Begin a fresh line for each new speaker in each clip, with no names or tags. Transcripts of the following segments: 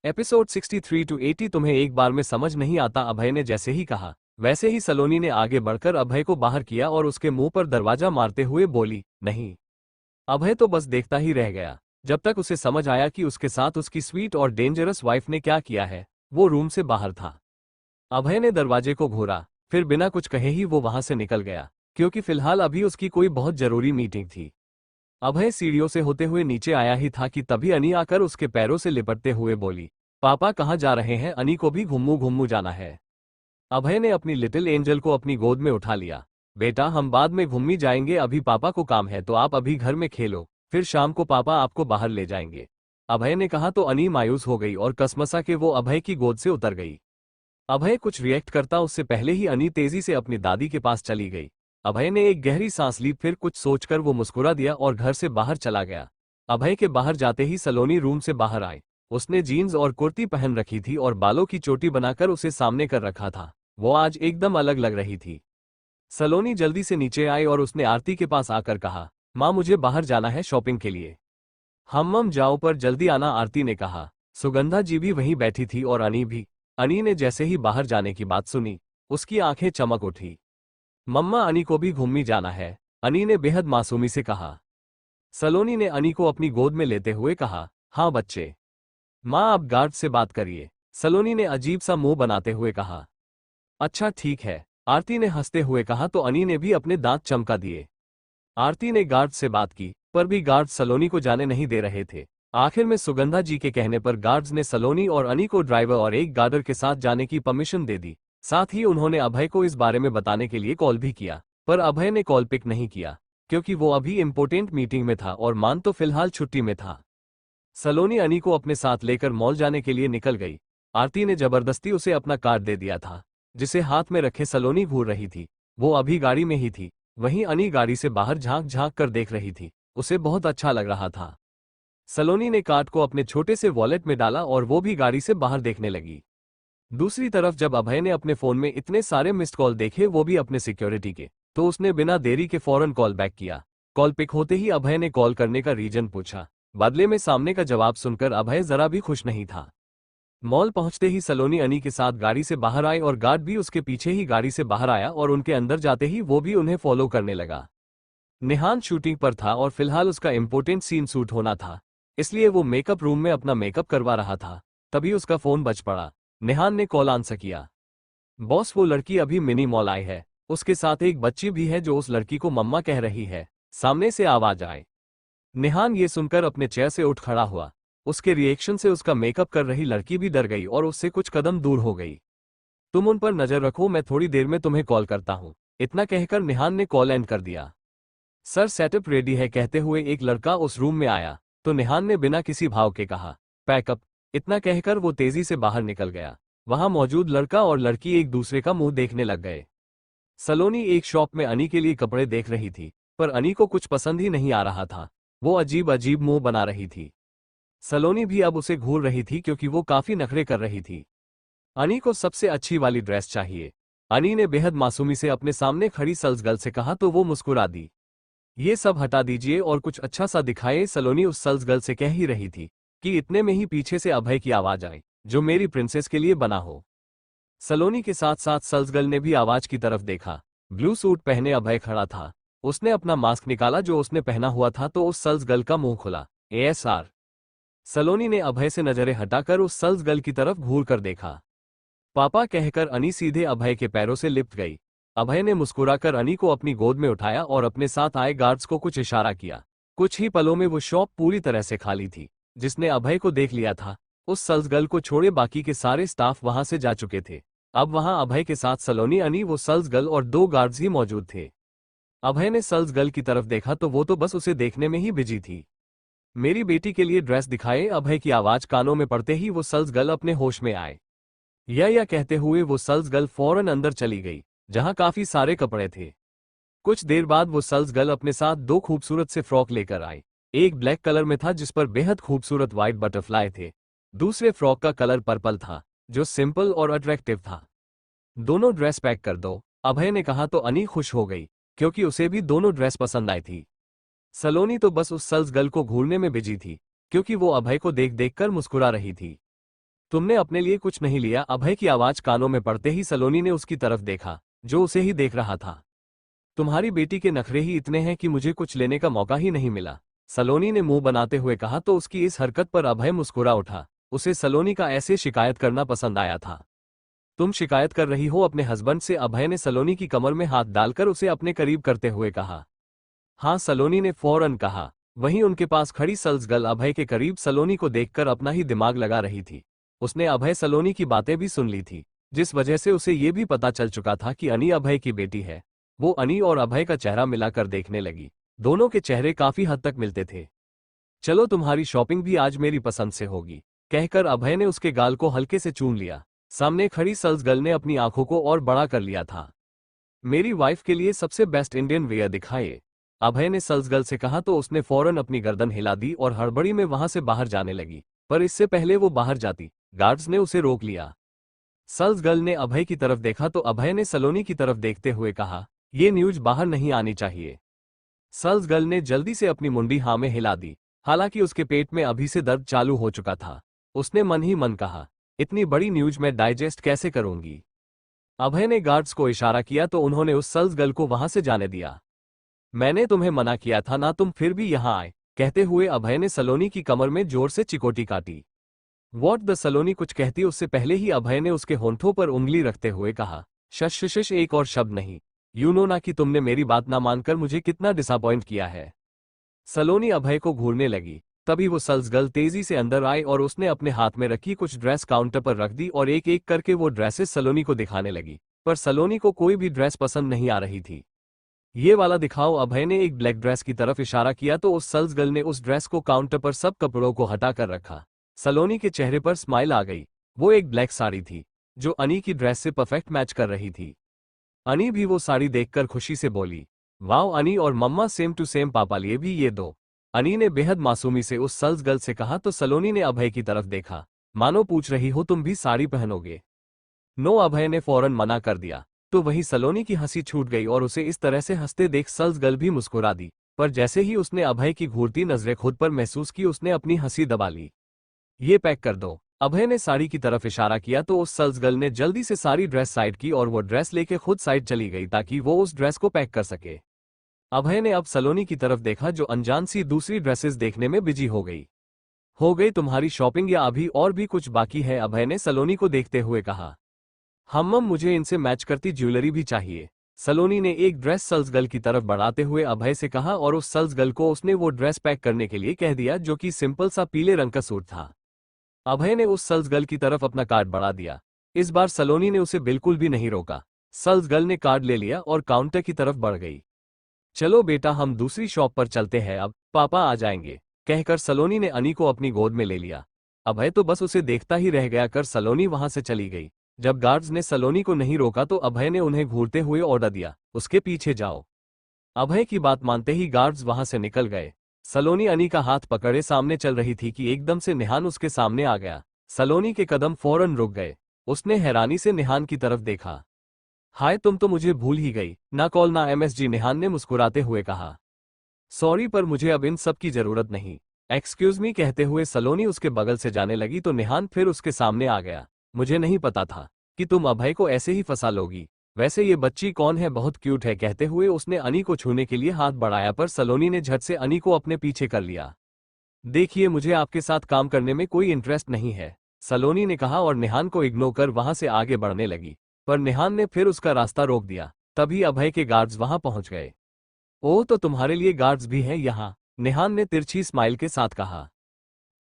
Episode 63 to 80। तुम्हें एक बार में समझ नहीं आता, अभय ने जैसे ही कहा वैसे ही सलोनी ने आगे बढ़कर अभय को बाहर किया और उसके मुंह पर दरवाजा मारते हुए बोली, नहीं। अभय तो बस देखता ही रह गया जब तक उसे समझ आया कि उसके साथ उसकी स्वीट और डेंजरस वाइफ ने क्या किया है। वो रूम से बाहर था। अभय ने दरवाजे को घूरा, फिर बिना कुछ कहे ही वो वहां से निकल गया, क्योंकि फिलहाल अभी उसकी कोई बहुत जरूरी मीटिंग थी। अभय सीढ़ियों से होते हुए नीचे आया ही था कि तभी अनी आकर उसके पैरों से लिपटते हुए बोली, पापा कहाँ जा रहे हैं? अनी को भी घुम्मू घुम्मू जाना है। अभय ने अपनी लिटिल एंजल को अपनी गोद में उठा लिया। बेटा, हम बाद में घूमने जाएंगे, अभी पापा को काम है, तो आप अभी घर में खेलो, फिर शाम को पापा आपको बाहर ले जाएंगे। अभय ने कहा तो अनी मायूस हो गई और कसमसा के वो अभय की गोद से उतर गई। अभय कुछ रिएक्ट करता उससे पहले ही अनी तेजी से अपनी दादी के पास चली गई। अभय ने एक गहरी सांस ली, फिर कुछ सोचकर वो मुस्कुरा दिया और घर से बाहर चला गया। अभय के बाहर जाते ही सलोनी रूम से बाहर आई। उसने जीन्स और कुर्ती पहन रखी थी और बालों की चोटी बनाकर उसे सामने कर रखा था। वो आज एकदम अलग लग रही थी। सलोनी जल्दी से नीचे आई और उसने आरती के पास आकर कहा, माँ मुझे बाहर जाना है शॉपिंग के लिए। हम जाओ पर जल्दी आना, आरती ने कहा। सुगंधा जी भी वहीं बैठी थी और अनी भी। अनी ने जैसे ही बाहर जाने की बात सुनी, उसकी आंखें चमक उठी। मम्मा अनी को भी घूमने जाना है, अनी ने बेहद मासूमी से कहा। सलोनी ने अनी को अपनी गोद में लेते हुए कहा, हाँ बच्चे। माँ आप गार्ड से बात करिए, सलोनी ने अजीब सा मुंह बनाते हुए कहा। अच्छा ठीक है, आरती ने हंसते हुए कहा तो अनी ने भी अपने दांत चमका दिए। आरती ने गार्ड से बात की, पर भी गार्ड सलोनी को जाने नहीं दे रहे थे। आखिर में सुगंधा जी के कहने पर गार्ड्स ने सलोनी और अनी को ड्राइवर और एक गार्डर के साथ जाने की परमिशन दे दी। साथ ही उन्होंने अभय को इस बारे में बताने के लिए कॉल भी किया, पर अभय ने कॉल पिक नहीं किया, क्योंकि वो अभी इम्पोर्टेंट मीटिंग में था और मान तो फिलहाल छुट्टी में था। सलोनी अनी को अपने साथ लेकर मॉल जाने के लिए निकल गई। आरती ने जबरदस्ती उसे अपना कार्ड दे दिया था, जिसे हाथ में रखे सलोनी घूर रही थी। वो अभी गाड़ी में ही थी। वहीं अनी गाड़ी से बाहर झांक झांक कर देख रही थी। उसे बहुत अच्छा लग रहा था। सलोनी ने कार्ड को अपने छोटे से वॉलेट में डाला और वो भी गाड़ी से बाहर देखने लगी। दूसरी तरफ जब अभय ने अपने फोन में इतने सारे मिस्ड कॉल देखे, वो भी अपने सिक्योरिटी के, तो उसने बिना देरी के फौरन कॉल बैक किया। कॉल पिक होते ही अभय ने कॉल करने का रीजन पूछा। बदले में सामने का जवाब सुनकर अभय जरा भी खुश नहीं था। मॉल पहुंचते ही सलोनी अनी के साथ गाड़ी से बाहर आई और गार्ड भी उसके पीछे ही गाड़ी से बाहर आया और उनके अंदर जाते ही वो भी उन्हें फॉलो करने लगा। निहान शूटिंग पर था और फिलहाल उसका इंपॉर्टेंट सीन शूट होना था, इसलिए वो मेकअप रूम में अपना मेकअप करवा रहा था। तभी उसका फोन बज पड़ा। निहान ने कॉल आंसर किया। बॉस, वो लड़की अभी मिनी मॉल आई है, उसके साथ एक बच्ची भी है जो उस लड़की को मम्मा कह रही है, सामने से आवाज आए। निहान ये सुनकर अपने चेयर से उठ खड़ा हुआ। उसके रिएक्शन से उसका मेकअप कर रही लड़की भी डर गई और उससे कुछ कदम दूर हो गई। तुम उन पर नजर रखो, मैं थोड़ी देर में तुम्हें कॉल करता हूं। इतना कहकर निहान ने कॉल एंड कर दिया। सर सेटअप रेडी है, कहते हुए एक लड़का उस रूम में आया, तो निहान ने बिना किसी भाव के कहा, पैकअप। इतना कहकर वो तेजी से बाहर निकल गया। वहां मौजूद लड़का और लड़की एक दूसरे का मुंह देखने लग गए। सलोनी एक शॉप में अनी के लिए कपड़े देख रही थी, पर अनी को कुछ पसंद ही नहीं आ रहा था। वो अजीब अजीब मुंह बना रही थी। सलोनी भी अब उसे घूर रही थी क्योंकि वो काफी नखरे कर रही थी। अनी को सबसे अच्छी वाली ड्रेस चाहिए। अनी ने बेहद मासूमी से अपने सामने खड़ी सेल्स गर्ल से कहा तो वो मुस्कुरा दी। ये सब हटा दीजिए और कुछ अच्छा सा दिखाए, सलोनी उस सेल्स गर्ल से कह ही रही थी कि इतने में ही पीछे से अभय की आवाज आई, जो मेरी प्रिंसेस के लिए बना हो। सलोनी के साथ साथ सेल्स गर्ल ने भी आवाज की तरफ देखा। ब्लू सूट पहने अभय खड़ा था। उसने अपना मास्क निकाला जो उसने पहना हुआ था, तो उस सेल्स गर्ल का मुंह खुला। ASR। सलोनी ने अभय से नजरें हटाकर उस सेल्स गर्ल की तरफ घूर कर देखा। पापा कहकर अनी सीधे अभय के पैरों से लिपट गई। अभय ने मुस्कुराकर अनी को अपनी गोद में उठाया और अपने साथ आए गार्ड्स को कुछ इशारा किया। कुछ ही पलों में वो शॉप पूरी तरह से खाली थी। जिसने अभय को देख लिया था, उस सेल्स गर्ल को छोड़े बाकी के सारे स्टाफ वहां से जा चुके थे। अब वहां अभय के साथ सलोनी, अनी, वो सेल्स गर्ल और 2 गार्ड्स ही मौजूद थे। अभय ने सेल्स गर्ल की तरफ देखा तो वो तो बस उसे देखने में ही बिजी थी। मेरी बेटी के लिए ड्रेस दिखाए, अभय की आवाज कानों में पड़ते ही वो सेल्स गर्ल अपने होश में आए। या कहते हुए वो सेल्स गर्ल फौरन अंदर चली गई, जहां काफी सारे कपड़े थे। कुछ देर बाद वो सेल्स गर्ल अपने साथ 2 खूबसूरत से फ्रॉक लेकर आई। एक ब्लैक कलर में था जिस पर बेहद खूबसूरत व्हाइट बटरफ्लाई थे। दूसरे फ्रॉक का कलर पर्पल था, जो सिंपल और अट्रैक्टिव था। दोनों ड्रेस पैक कर दो, अभय ने कहा तो अनी खुश हो गई, क्योंकि उसे भी दोनों ड्रेस पसंद आई थी। सलोनी तो बस उस सेल्स गर्ल को घूरने में बिजी थी, क्योंकि वो अभय को देख देख कर मुस्कुरा रही थी। तुमने अपने लिए कुछ नहीं लिया? अभय की आवाज कानों में पड़ते ही सलोनी ने उसकी तरफ देखा, जो उसे ही देख रहा था। तुम्हारी बेटी के नखरे ही इतने हैं कि मुझे कुछ लेने का मौका ही नहीं मिला, सलोनी ने मुंह बनाते हुए कहा। तो उसकी इस हरकत पर अभय मुस्कुरा उठा। उसे सलोनी का ऐसे शिकायत करना पसंद आया था। तुम शिकायत कर रही हो अपने हस्बैंड से? अभय ने सलोनी की कमर में हाथ डालकर उसे अपने करीब करते हुए कहा। हाँ, सलोनी ने फौरन कहा। वहीं उनके पास खड़ी सल्स गर्ल अभय के करीब सलोनी को देखकर अपना ही दिमाग लगा रही थी। उसने अभय सलोनी की बातें भी सुन ली थी, जिस वजह से उसे ये भी पता चल चुका था कि अनी अभय की बेटी है। वो अनी और अभय का चेहरा मिलाकर देखने लगी। दोनों के चेहरे काफी हद तक मिलते थे। चलो, तुम्हारी शॉपिंग भी आज मेरी पसंद से होगी, कहकर अभय ने उसके गाल को हल्के से चूम लिया। सामने खड़ी सल्स गर्ल ने अपनी आंखों को और बड़ा कर लिया था। मेरी वाइफ के लिए सबसे बेस्ट इंडियन वेयर दिखाइए, अभय ने सल्स गर्ल से कहा। तो उसने फौरन अपनी गर्दन हिला दी और हड़बड़ी में वहां से बाहर जाने लगी। पर इससे पहले वो बाहर जाती, गार्ड्स ने उसे रोक लिया। सल्स गर्ल ने अभय की तरफ देखा तो अभय ने सलोनी की तरफ देखते हुए कहा, ये न्यूज बाहर नहीं आनी चाहिए। सल्स गर्ल ने जल्दी से अपनी मुंडी हाँ में हिला दी। हालांकि उसके पेट में अभी से दर्द चालू हो चुका था। उसने मन ही मन कहा, इतनी बड़ी न्यूज मैं डाइजेस्ट कैसे करूंगी। अभय ने गार्ड्स को इशारा किया तो उन्होंने उस सल्स गर्ल को वहां से जाने दिया। मैंने तुम्हें मना किया था ना, तुम फिर भी यहां आए, कहते हुए अभय ने सलोनी की कमर में जोर से चिकोटी काटी। वॉट द सलोनी कुछ कहती उससे पहले ही अभय ने उसके होंठों पर उंगली रखते हुए कहा, शश शश, एक और शब्द नहीं। यू नो ना कि तुमने मेरी बात ना मानकर मुझे कितना डिसअपॉइंट किया है। सलोनी अभय को घूरने लगी। तभी वो सल्स गर्ल तेजी से अंदर आई और उसने अपने हाथ में रखी कुछ ड्रेस काउंटर पर रख दी और एक एक करके वो ड्रेसेस सलोनी को दिखाने लगी। पर सलोनी को कोई भी ड्रेस पसंद नहीं आ रही थी। ये वाला दिखाओ, अभय ने एक ब्लैक ड्रेस की तरफ इशारा किया तो उस सल्स गर्ल ने उस ड्रेस को काउंटर पर सब कपड़ों को हटा कर रखा। सलोनी के चेहरे पर स्माइल आ गई। वो एक ब्लैक साड़ी थी, जो अनी की ड्रेस से परफेक्ट मैच कर रही थी। अनी भी वो साड़ी देखकर खुशी से बोली, वाओ अनी और मम्मा, सेम टू सेम, पापा लिए भी ये दो। अनी ने बेहद मासूमी से उस सल्स गर्ल से कहा तो सलोनी ने अभय की तरफ देखा, मानो पूछ रही हो तुम भी साड़ी पहनोगे। नो, अभय ने फौरन मना कर दिया। तो वही सलोनी की हंसी छूट गई और उसे इस तरह से हंसते देख सल्स गर्ल भी मुस्कुरा दी। पर जैसे ही उसने अभय की घूरती नजरें खुद पर महसूस की, उसने अपनी हंसी दबा ली। ये पैक कर दो, अभय ने साड़ी की तरफ इशारा किया तो उस सल्स गर्ल ने जल्दी से सारी ड्रेस साइड की और वो ड्रेस लेके खुद साइड चली गई ताकि वो उस ड्रेस को पैक कर सके। अभय ने अब सलोनी की तरफ देखा जो अनजान सी दूसरी ड्रेसेस देखने में बिजी हो गई। हो गई तुम्हारी शॉपिंग या अभी और भी कुछ बाकी है? अभय ने सलोनी को देखते हुए कहा। मम, मुझे इनसे मैच करती ज्वेलरी भी चाहिए, सलोनी ने एक ड्रेस सल्स गर्ल की तरफ बढ़ाते हुए अभय से कहा और उस सल्स गर्ल को उसने वो ड्रेस पैक करने के लिए कह दिया जो कि सिंपल सा पीले रंग का सूट था। अभय ने उस सल्स गर्ल की तरफ अपना कार्ड बढ़ा दिया। इस बार सलोनी ने उसे बिल्कुल भी नहीं रोका। सल्स गर्ल ने कार्ड ले लिया और काउंटर की तरफ बढ़ गई। चलो बेटा, हम दूसरी शॉप पर चलते हैं, अब पापा आ जाएंगे, कहकर सलोनी ने अनी को अपनी गोद में ले लिया। अभय तो बस उसे देखता ही रह गया कर सलोनी वहां से चली गई। जब गार्ड्स ने सलोनी को नहीं रोका तो अभय ने उन्हें घूरते हुए ऑर्डर दिया, उसके पीछे जाओ। अभय की बात मानते ही गार्ड्स वहां से निकल गए। सलोनी अनी का हाथ पकड़े सामने चल रही थी कि एकदम से निहान उसके सामने आ गया। सलोनी के कदम फौरन रुक गए। उसने हैरानी से निहान की तरफ देखा। हाय, तुम तो मुझे भूल ही गई, ना कॉल ना एमएसजी, निहान ने मुस्कुराते हुए कहा। सॉरी, पर मुझे अब इन सब की जरूरत नहीं, एक्सक्यूज मी, कहते हुए सलोनी उसके बगल से जाने लगी तो निहान फिर उसके सामने आ गया। मुझे नहीं पता था कि तुम अभय को ऐसे ही फंसा लोगी। वैसे ये बच्ची कौन है? बहुत क्यूट है, कहते हुए उसने अनी को छूने के लिए हाथ बढ़ाया पर सलोनी ने झट से अनी को अपने पीछे कर लिया। देखिए, मुझे आपके साथ काम करने में कोई इंटरेस्ट नहीं है, सलोनी ने कहा और निहान को इग्नोर कर वहां से आगे बढ़ने लगी। पर निहान ने फिर उसका रास्ता रोक दिया। तभी अभय के गार्ड्स वहां पहुंच गए। ओह, तो तुम्हारे लिए गार्ड्स भी हैं यहाँ, निहान ने तिरछी स्माइल के साथ कहा।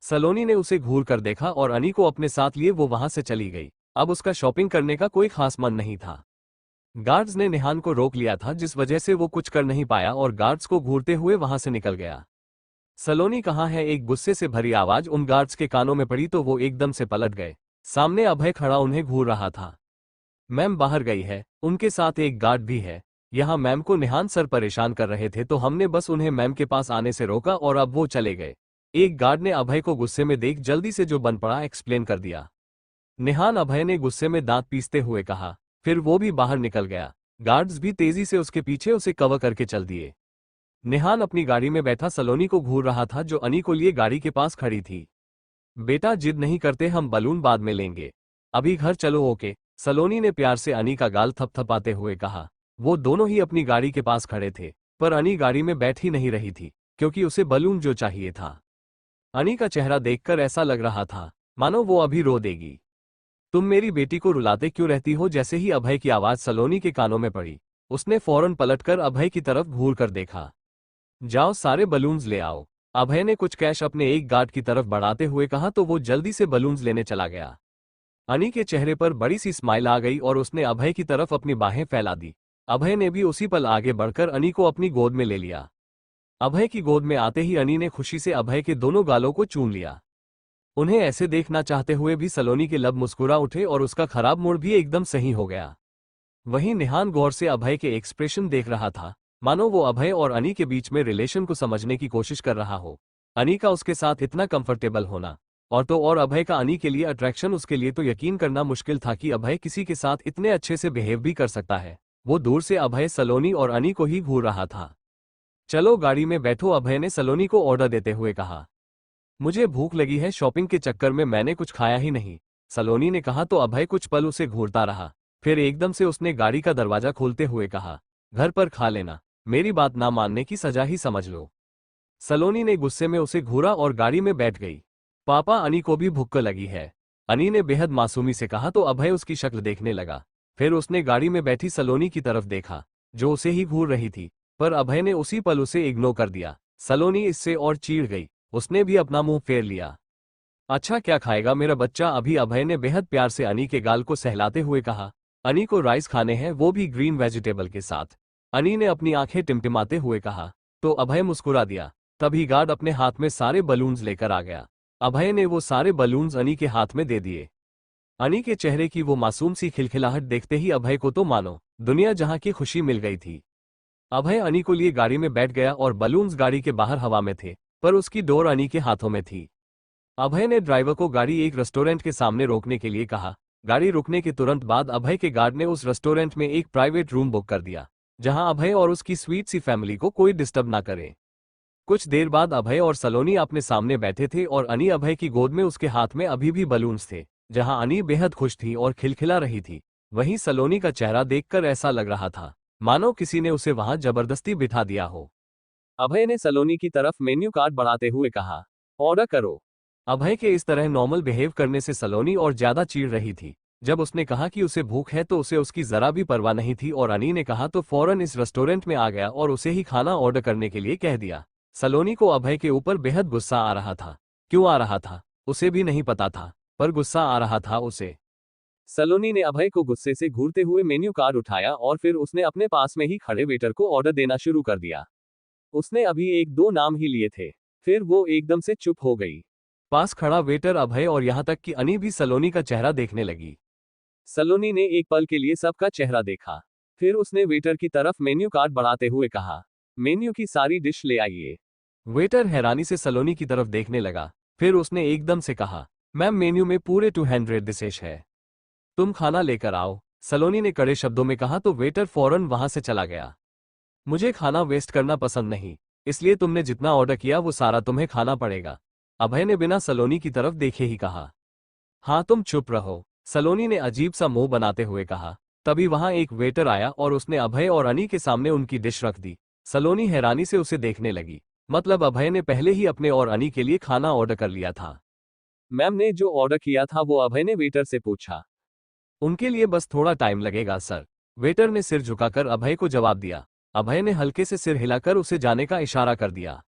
सलोनी ने उसे घूर कर देखा और अनी को अपने साथ लिए वो वहां से चली गई। अब उसका शॉपिंग करने का कोई खास मन नहीं था। गार्ड्स ने निहान को रोक लिया था जिस वजह से वो कुछ कर नहीं पाया और गार्ड्स को घूरते हुए वहां से निकल गया। सलोनी कहाँ है? एक गुस्से से भरी आवाज उन गार्ड्स के कानों में पड़ी तो वो एकदम से पलट गए। सामने अभय खड़ा उन्हें घूर रहा था। मैम बाहर गई है, उनके साथ एक गार्ड भी है यहाँ। मैम को निहान सर परेशान कर रहे थे तो हमने बस उन्हें मैम के पास आने से रोका और अब वो चले गए। एक गार्ड ने अभय को गुस्से में देख जल्दी से जो बन पड़ा एक्सप्लेन कर दिया। निहान, अभय ने गुस्से में दांत पीसते हुए कहा। फिर वो भी बाहर निकल गया। गार्ड्स भी तेजी से उसके पीछे उसे कवर करके चल दिए। निहान अपनी गाड़ी में बैठा सलोनी को घूर रहा था जो अनी को लिए गाड़ी के पास खड़ी थी। बेटा जिद नहीं करते, हम बलून बाद में लेंगे, अभी घर चलो। ओके, सलोनी ने प्यार से अनी का गाल थपथपाते हुए कहा। वो दोनों ही अपनी गाड़ी के पास खड़े थे, पर अनी गाड़ी में बैठ ही नहीं रही थी क्योंकि उसे बलून जो चाहिए था। अनी का चेहरा देखकर ऐसा लग रहा था मानो वो अभी रो देगी। तुम मेरी बेटी को रुलाते क्यों रहती हो? जैसे ही अभय की आवाज सलोनी के कानों में पड़ी, उसने फौरन पलटकर अभय की तरफ घूर कर देखा। जाओ सारे बलून्स ले आओ, अभय ने कुछ कैश अपने एक गार्ड की तरफ बढ़ाते हुए कहा तो वो जल्दी से बलून्स लेने चला गया। अनी के चेहरे पर बड़ी सी स्माइल आ गई और उसने अभय की तरफ अपनी बाहें फैला दी। अभय ने भी उसी पल आगे बढ़कर अनी को अपनी गोद में ले लिया। अभय की गोद में आते ही अनी ने खुशी से अभय के दोनों गालों को चूम लिया। उन्हें ऐसे देखना चाहते हुए भी सलोनी के लब मुस्कुरा उठे और उसका खराब मूड भी एकदम सही हो गया। वहीं निहान गौर से अभय के एक्सप्रेशन देख रहा था, मानो वो अभय और अनी के बीच में रिलेशन को समझने की कोशिश कर रहा हो। अनी का उसके साथ इतना कंफर्टेबल होना और तो और अभय का अनी के लिए अट्रैक्शन, उसके लिए तो यकीन करना मुश्किल था कि अभय किसी के साथ इतने अच्छे से बिहेव भी कर सकता है। वो दूर से अभय, सलोनी और अनी को ही घूर रहा था। चलो गाड़ी में बैठो, अभय ने सलोनी को ऑर्डर देते हुए कहा। मुझे भूख लगी है, शॉपिंग के चक्कर में मैंने कुछ खाया ही नहीं, सलोनी ने कहा तो अभय कुछ पल उसे घूरता रहा। फिर एकदम से उसने गाड़ी का दरवाजा खोलते हुए कहा, घर पर खा लेना, मेरी बात ना मानने की सजा ही समझ लो। सलोनी ने गुस्से में उसे घूरा और गाड़ी में बैठ गई। पापा अनी को भी भूख लगी है, अनी ने बेहद मासूमी से कहा तो अभय उसकी शक्ल देखने लगा। फिर उसने गाड़ी में बैठी सलोनी की तरफ देखा जो उसे ही घूर रही थी, पर अभय ने उसी पल उसे इग्नोर कर दिया। सलोनी इससे और चिढ़ गई, उसने भी अपना मुंह फेर लिया। अच्छा क्या खाएगा मेरा बच्चा अभी? अभय ने बेहद प्यार से अनी के गाल को सहलाते हुए कहा। अनी को राइस खाने हैं, वो भी ग्रीन वेजिटेबल के साथ, अनी ने अपनी आंखें टिमटिमाते हुए कहा। तो अभय मुस्कुरा दिया। तभी गार्ड अपने हाथ में सारे बलून्स लेकर आ गया। अभय ने वो सारे बलून्स अनी के हाथ में दे दिए। अनी के चेहरे की वो मासूम सी खिलखिलाहट देखते ही अभय को तो मानो दुनिया जहां की खुशी मिल गई थी। अभय अनी को लिए गाड़ी में बैठ गया और बलून्स गाड़ी के बाहर हवा में थे, पर उसकी डोर अनी के हाथों में थी। अभय ने ड्राइवर को गाड़ी एक रेस्टोरेंट के सामने रोकने के लिए कहा। गाड़ी रुकने के तुरंत बाद अभय के गार्ड ने उस रेस्टोरेंट में एक प्राइवेट रूम बुक कर दिया, जहां अभय और उसकी स्वीट सी फैमिली को कोई डिस्टर्ब ना करे। कुछ देर बाद अभय और सलोनी अपने सामने बैठे थे और अनी अभय की गोद में, उसके हाथ में अभी भी बलून्स थे। जहां अनी बेहद खुश थी और खिलखिला रही थी, वहीं सलोनी का चेहरा देखकर ऐसा लग रहा था मानो किसी ने उसे वहां जबरदस्ती बिठा दिया हो। अभय ने सलोनी की तरफ मेन्यू कार्ड बढ़ाते हुए कहा, ऑर्डर करो। अभय के इस तरह नॉर्मल बिहेव करने से सलोनी और ज्यादा चिढ़ रही थी। जब उसने कहा कि उसे भूख है तो उसे उसकी जरा भी परवाह नहीं थी और अनी ने कहा तो फौरन इस रेस्टोरेंट में आ गया और उसे ही खाना ऑर्डर करने के लिए कह दिया। सलोनी को अभय के ऊपर बेहद गुस्सा आ रहा था। क्यों आ रहा था उसे भी नहीं पता था, पर गुस्सा आ रहा था उसे। सलोनी ने अभय को गुस्से से घूरते हुए मेन्यू कार्ड उठाया और फिर उसने अपने पास में ही खड़े वेटर को ऑर्डर देना शुरू कर दिया। उसने अभी एक दो नाम ही लिए थे, फिर वो एकदम से चुप हो गई। पास खड़ा वेटर, अभय और यहां तक कि अनी भी सलोनी का चेहरा देखने लगी। सलोनी ने एक पल के लिए सबका चेहरा देखा, फिर उसने वेटर की तरफ मेन्यू कार्ड बढ़ाते हुए कहा, मेन्यू की सारी डिश ले आइए। वेटर हैरानी से सलोनी की तरफ देखने लगा, फिर उसने एकदम से कहा, मैम मेन्यू में पूरे 200 डिशेज है, तुम खाना लेकर आओ। सलोनी ने कड़े शब्दों में कहा तो वेटर फौरन वहां से चला गया। मुझे खाना वेस्ट करना पसंद नहीं, इसलिए तुमने जितना ऑर्डर किया वो सारा तुम्हें खाना पड़ेगा, अभय ने बिना सलोनी की तरफ देखे ही कहा। हाँ तुम चुप रहो, सलोनी ने अजीब सा मुंह बनाते हुए कहा। तभी वहां एक वेटर आया और उसने अभय और अनी के सामने उनकी डिश रख दी। सलोनी हैरानी से उसे देखने लगी, मतलब अभय ने पहले ही अपने और अनी के लिए खाना ऑर्डर कर लिया था। मैम ने जो ऑर्डर किया था वो, अभय ने वेटर से पूछा। उनके लिए बस थोड़ा टाइम लगेगा सर, वेटर ने सिर झुकाकर अभय को जवाब दिया। अभय ने हल्के से सिर हिलाकर उसे जाने का इशारा कर दिया।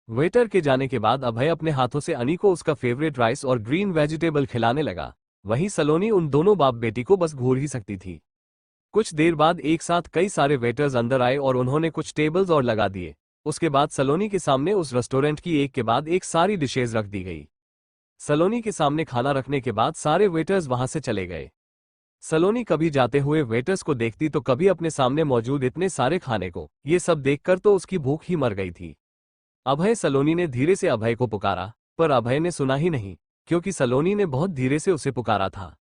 वेटर के जाने के बाद अभय अपने हाथों से अनी को उसका फेवरेट राइस और ग्रीन वेजिटेबल खिलाने लगा। वहीं सलोनी उन दोनों बाप बेटी को बस घूर ही सकती थी। कुछ देर बाद एक साथ कई सारे वेटर्स अंदर आए और उन्होंने कुछ टेबल्स और लगा दिए। उसके बाद सलोनी के सामने उस रेस्टोरेंट की एक के बाद एक सारी डिशेज रख दी गई। सलोनी के सामने खाना रखने के बाद सारे वेटर्स वहां से चले गए। सलोनी कभी जाते हुए वेटर्स को देखती तो कभी अपने सामने मौजूद इतने सारे खाने को, ये सब देखकर तो उसकी भूख ही मर गई थी। अभय, सलोनी ने धीरे से अभय को पुकारा, पर अभय ने सुना ही नहीं, क्योंकि सलोनी ने बहुत धीरे से उसे पुकारा था।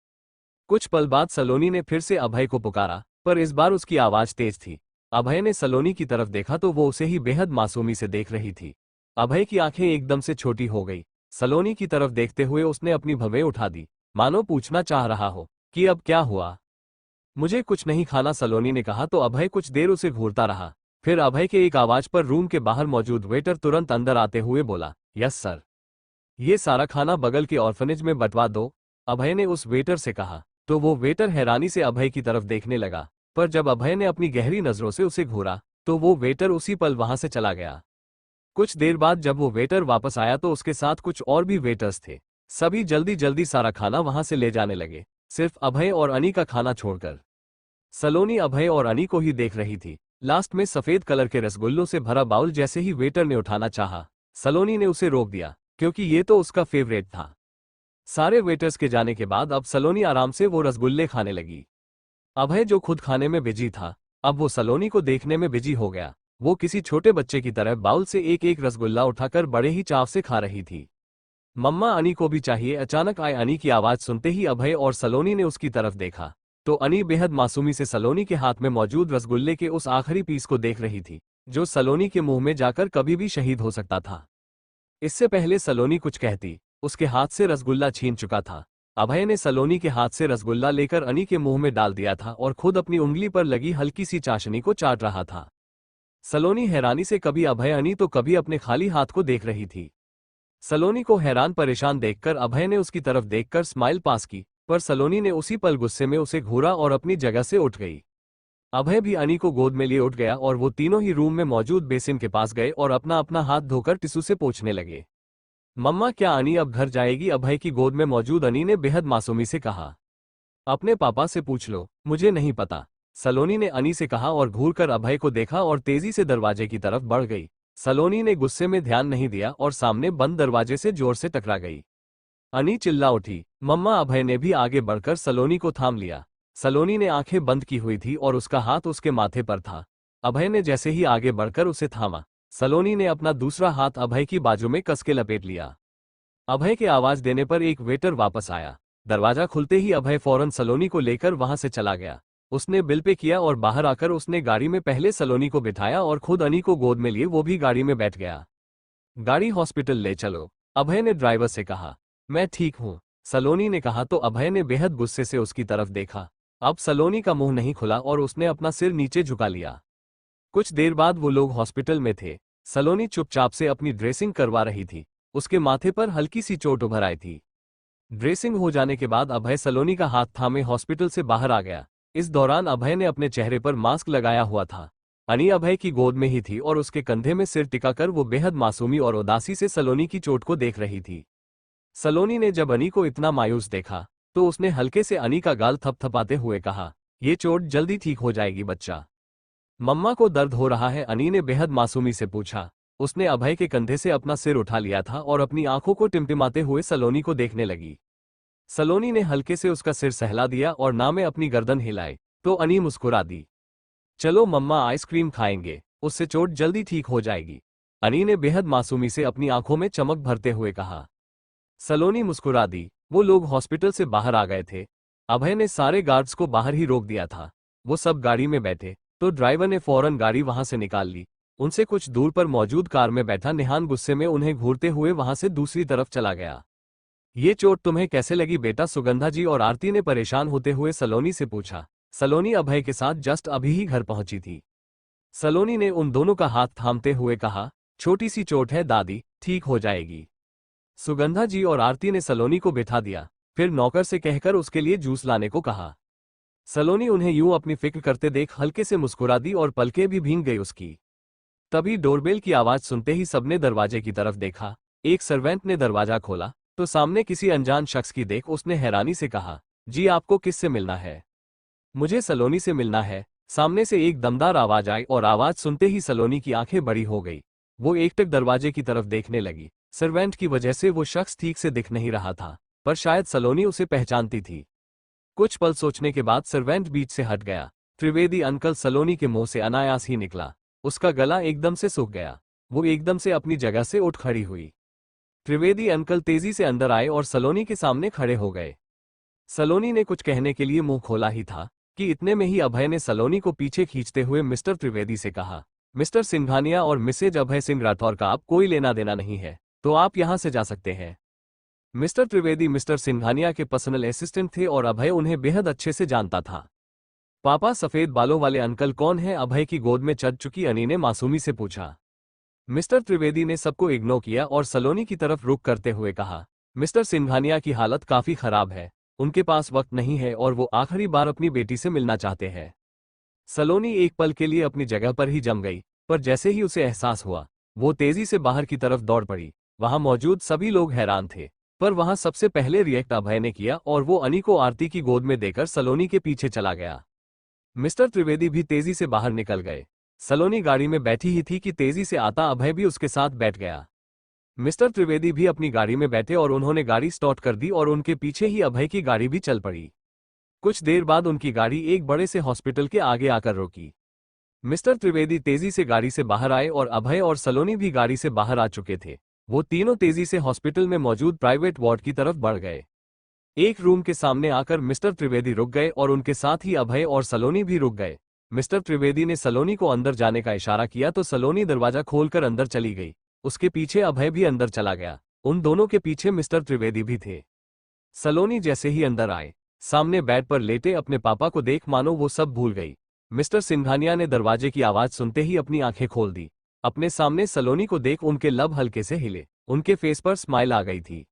कुछ पल बाद सलोनी ने फिर से अभय को पुकारा, पर इस बार उसकी आवाज तेज थी। अभय ने सलोनी की तरफ देखा तो वो उसे ही बेहद मासूमी से देख रही थी। अभय की आंखें एकदम से छोटी हो गई। सलोनी की तरफ देखते हुए उसने अपनी भवें उठा दी, मानो पूछना चाह रहा हो कि अब क्या हुआ। मुझे कुछ नहीं खाना, सलोनी ने कहा तो अभय कुछ देर उसे घूरता रहा। फिर अभय के एक आवाज पर रूम के बाहर मौजूद वेटर तुरंत अंदर आते हुए बोला, यस सर। ये सारा खाना बगल के ऑर्फनेज में बंटवा दो, अभय ने उस वेटर से कहा। तो वो वेटर हैरानी से अभय की तरफ देखने लगा, पर जब अभय ने अपनी गहरी नजरों से उसे घूरा तो वो वेटर उसी पल वहां से चला गया। कुछ देर बाद जब वो वेटर वापस आया तो उसके साथ कुछ और भी वेटर्स थे। सभी जल्दी जल्दी सारा खाना वहां से ले जाने लगे, सिर्फ अभय और अनी का खाना छोड़कर। सलोनी अभय और अनी को ही देख रही थी। लास्ट में सफेद कलर के रसगुल्लों से भरा बाउल जैसे ही वेटर ने उठाना चाहा, सलोनी ने उसे रोक दिया, क्योंकि ये तो उसका फेवरेट था। सारे वेटर्स के जाने के बाद अब सलोनी आराम से वो रसगुल्ले खाने लगी। अभय जो खुद खाने में बिजी था, अब वो सलोनी को देखने में बिजी हो गया। वो किसी छोटे बच्चे की तरह बाउल से एक एक रसगुल्ला उठाकर बड़े ही चाव से खा रही थी। मम्मा, अनी को भी चाहिए। अचानक आए अनी की आवाज सुनते ही अभय और सलोनी ने उसकी तरफ देखा तो अनी बेहद मासूमी से सलोनी के हाथ में मौजूद रसगुल्ले के उस आखिरी पीस को देख रही थी, जो सलोनी के मुंह में जाकर कभी भी शहीद हो सकता था। इससे पहले सलोनी कुछ कहती, उसके हाथ से रसगुल्ला छीन चुका था। अभय ने सलोनी के हाथ से रसगुल्ला लेकर अनी के मुंह में डाल दिया था और खुद अपनी उंगली पर लगी हल्की सी चाशनी को चाट रहा था। सलोनी हैरानी से कभी अभय अनी तो कभी अपने खाली हाथ को देख रही थी। सलोनी को हैरान परेशान देखकर अभय ने उसकी तरफ देखकर स्माइल पास की, पर सलोनी ने उसी पल गुस्से में उसे घूरा और अपनी जगह से उठ गई। अभय भी अनी को गोद में लिए उठ गया और वो तीनों ही रूम में मौजूद बेसिन के पास गए और अपना अपना हाथ धोकर टिश्यू से पोंछने लगे। मम्मा, क्या अनी अब घर जाएगी? अभय की गोद में मौजूद अनी ने बेहद मासूमी से कहा। अपने पापा से पूछ लो, मुझे नहीं पता, सलोनी ने अनी से कहा और घूरकर अभय को देखा और तेजी से दरवाजे की तरफ बढ़ गई। सलोनी ने गुस्से में ध्यान नहीं दिया और सामने बंद दरवाजे से जोर से टकरा गई। अनी चिल्ला उठी। मम्मा! अभय ने भी आगे बढ़कर सलोनी को थाम लिया। सलोनी ने आंखें बंद की हुई थी और उसका हाथ उसके माथे पर था। अभय ने जैसे ही आगे बढ़कर उसे थामा, सलोनी ने अपना दूसरा हाथ अभय की बाजू में कस के लपेट लिया। अभय के आवाज देने पर एक वेटर वापस आया। दरवाजा खुलते ही अभय फौरन सलोनी को लेकर वहां से चला गया। उसने बिल पे किया और बाहर आकर उसने गाड़ी में पहले सलोनी को बिठाया और खुद अनी को गोद में लिए वो भी गाड़ी में बैठ गया। गाड़ी हॉस्पिटल ले चलो, अभय ने ड्राइवर से कहा। मैं ठीक हूं, सलोनी ने कहा तो अभय ने बेहद गुस्से से उसकी तरफ देखा। अब सलोनी का मुंह नहीं खुला और उसने अपना सिर नीचे झुका लिया। कुछ देर बाद वो लोग हॉस्पिटल में थे। सलोनी चुपचाप से अपनी ड्रेसिंग करवा रही थी। उसके माथे पर हल्की सी चोट उभर आई थी। ड्रेसिंग हो जाने के बाद अभय सलोनी का हाथ थामे हॉस्पिटल से बाहर आ गया। इस दौरान अभय ने अपने चेहरे पर मास्क लगाया हुआ था। अनी अभय की गोद में ही थी और उसके कंधे में सिर टिकाकर वो बेहद मासूमी और उदासी से सलोनी की चोट को देख रही थी। सलोनी ने जब अनी को इतना मायूस देखा तो उसने हल्के से अनी का गाल थपथपाते हुए कहा, ये चोट जल्दी ठीक हो जाएगी बच्चा। मम्मा को दर्द हो रहा है? अनी ने बेहद मासूमी से पूछा। उसने अभय के कंधे से अपना सिर उठा लिया था और अपनी आंखों को टिमटिमाते हुए सलोनी को देखने लगी। सलोनी ने हल्के से उसका सिर सहला दिया और ना में अपनी गर्दन हिलाई तो अनी मुस्कुरा दी। चलो मम्मा, आइसक्रीम खाएंगे, उससे चोट जल्दी ठीक हो जाएगी, अनी ने बेहद मासूमी से अपनी आंखों में चमक भरते हुए कहा। सलोनी मुस्कुरा दी। वो लोग हॉस्पिटल से बाहर आ गए थे। अभय ने सारे गार्ड्स को बाहर ही रोक दिया था। वो सब गाड़ी में बैठे तो ड्राइवर ने फौरन गाड़ी वहां से निकाल ली। उनसे कुछ दूर पर मौजूद कार में बैठा निहान गुस्से में उन्हें घूरते हुए वहां से दूसरी तरफ चला गया। ये चोट तुम्हें कैसे लगी बेटा? सुगंधा जी और आरती ने परेशान होते हुए सलोनी से पूछा। सलोनी अभय के साथ जस्ट अभी ही घर पहुंची थी। सलोनी ने उन दोनों का हाथ थामते हुए कहा, छोटी सी चोट है दादी, ठीक हो जाएगी। सुगंधा जी और आरती ने सलोनी को बिठा दिया, फिर नौकर से कहकर उसके लिए जूस लाने को कहा। सलोनी उन्हें यूं अपनी फिक्र करते देख हल्के से मुस्कुरा दी और पलकें भी भींग गई उसकी। तभी डोरबेल की आवाज सुनते ही सबने दरवाजे की तरफ देखा। एक सर्वेंट ने दरवाजा खोला तो सामने किसी अनजान शख्स की देख उसने हैरानी से कहा, जी आपको किससे मिलना है? मुझे सलोनी से मिलना है। सामने से एक दमदार आवाज आई और आवाज सुनते ही सलोनी की आंखें बड़ी हो गई। वो एकटक दरवाजे की तरफ देखने लगी। सर्वेंट की वजह से वो शख्स ठीक से दिख नहीं रहा था, पर शायद सलोनी उसे पहचानती थी। कुछ पल सोचने के बाद सर्वेंट बीच से हट गया। त्रिवेदी अंकल सलोनी के मुंह से अनायास ही निकला। उसका गला एकदम से सूख गया। वो एकदम से अपनी जगह से उठ खड़ी हुई। त्रिवेदी अंकल तेजी से अंदर आए और सलोनी के सामने खड़े हो गए। सलोनी ने कुछ कहने के लिए मुंह खोला ही था कि इतने में ही अभय ने सलोनी को पीछे खींचते हुए मिस्टर त्रिवेदी से कहा, मिस्टर सिंघानिया और मिसेज अभय सिंह राठौर का आप कोई लेना देना नहीं है, तो आप यहां से जा सकते हैं। मिस्टर त्रिवेदी मिस्टर सिंघानिया के पर्सनल असिस्टेंट थे और अभय उन्हें बेहद अच्छे से जानता था। पापा, सफेद बालों वाले अंकल कौन है? अभय की गोद में चढ़ चुकी अनी ने मासूमी से पूछा। मिस्टर त्रिवेदी ने सबको इग्नोर किया और सलोनी की तरफ रुख करते हुए कहा, मिस्टर सिंघानिया की हालत काफी खराब है, उनके पास वक्त नहीं है और वो आखिरी बार अपनी बेटी से मिलना चाहते हैं। सलोनी एक पल के लिए अपनी जगह पर ही जम गई, पर जैसे ही उसे एहसास हुआ, वो तेजी से बाहर की तरफ दौड़ पड़ी। वहां मौजूद सभी लोग हैरान थे, पर वहां सबसे पहले रिएक्ट अभय ने किया और वो अनी को आरती की गोद में देकर सलोनी के पीछे चला गया। मिस्टर त्रिवेदी भी तेजी से बाहर निकल गए। सलोनी गाड़ी में बैठी ही थी कि तेजी से आता अभय भी उसके साथ बैठ गया। मिस्टर त्रिवेदी भी अपनी गाड़ी में बैठे और उन्होंने गाड़ी स्टार्ट कर दी और उनके पीछे ही अभय की गाड़ी भी चल पड़ी। कुछ देर बाद उनकी गाड़ी एक बड़े से हॉस्पिटल के आगे आकर रुकी। मिस्टर त्रिवेदी तेजी से गाड़ी से बाहर आए और अभय और सलोनी भी गाड़ी से बाहर आ चुके थे। वो तीनों तेजी से हॉस्पिटल में मौजूद प्राइवेट वार्ड की तरफ बढ़ गए। एक रूम के सामने आकर मिस्टर त्रिवेदी रुक गए और उनके साथ ही अभय और सलोनी भी रुक गए। मिस्टर त्रिवेदी ने सलोनी को अंदर जाने का इशारा किया तो सलोनी दरवाजा खोलकर अंदर चली गई। उसके पीछे अभय भी अंदर चला गया। उन दोनों के पीछे मिस्टर त्रिवेदी भी थे। सलोनी जैसे ही अंदर आए, सामने बेड पर लेटे अपने पापा को देख मानो वो सब भूल गई। मिस्टर सिंघानिया ने दरवाजे की आवाज सुनते ही अपनी आंखें खोल दी। अपने सामने सलोनी को देख उनके लब हल्के से हिले, उनके फेस पर स्माइल आ गई थी।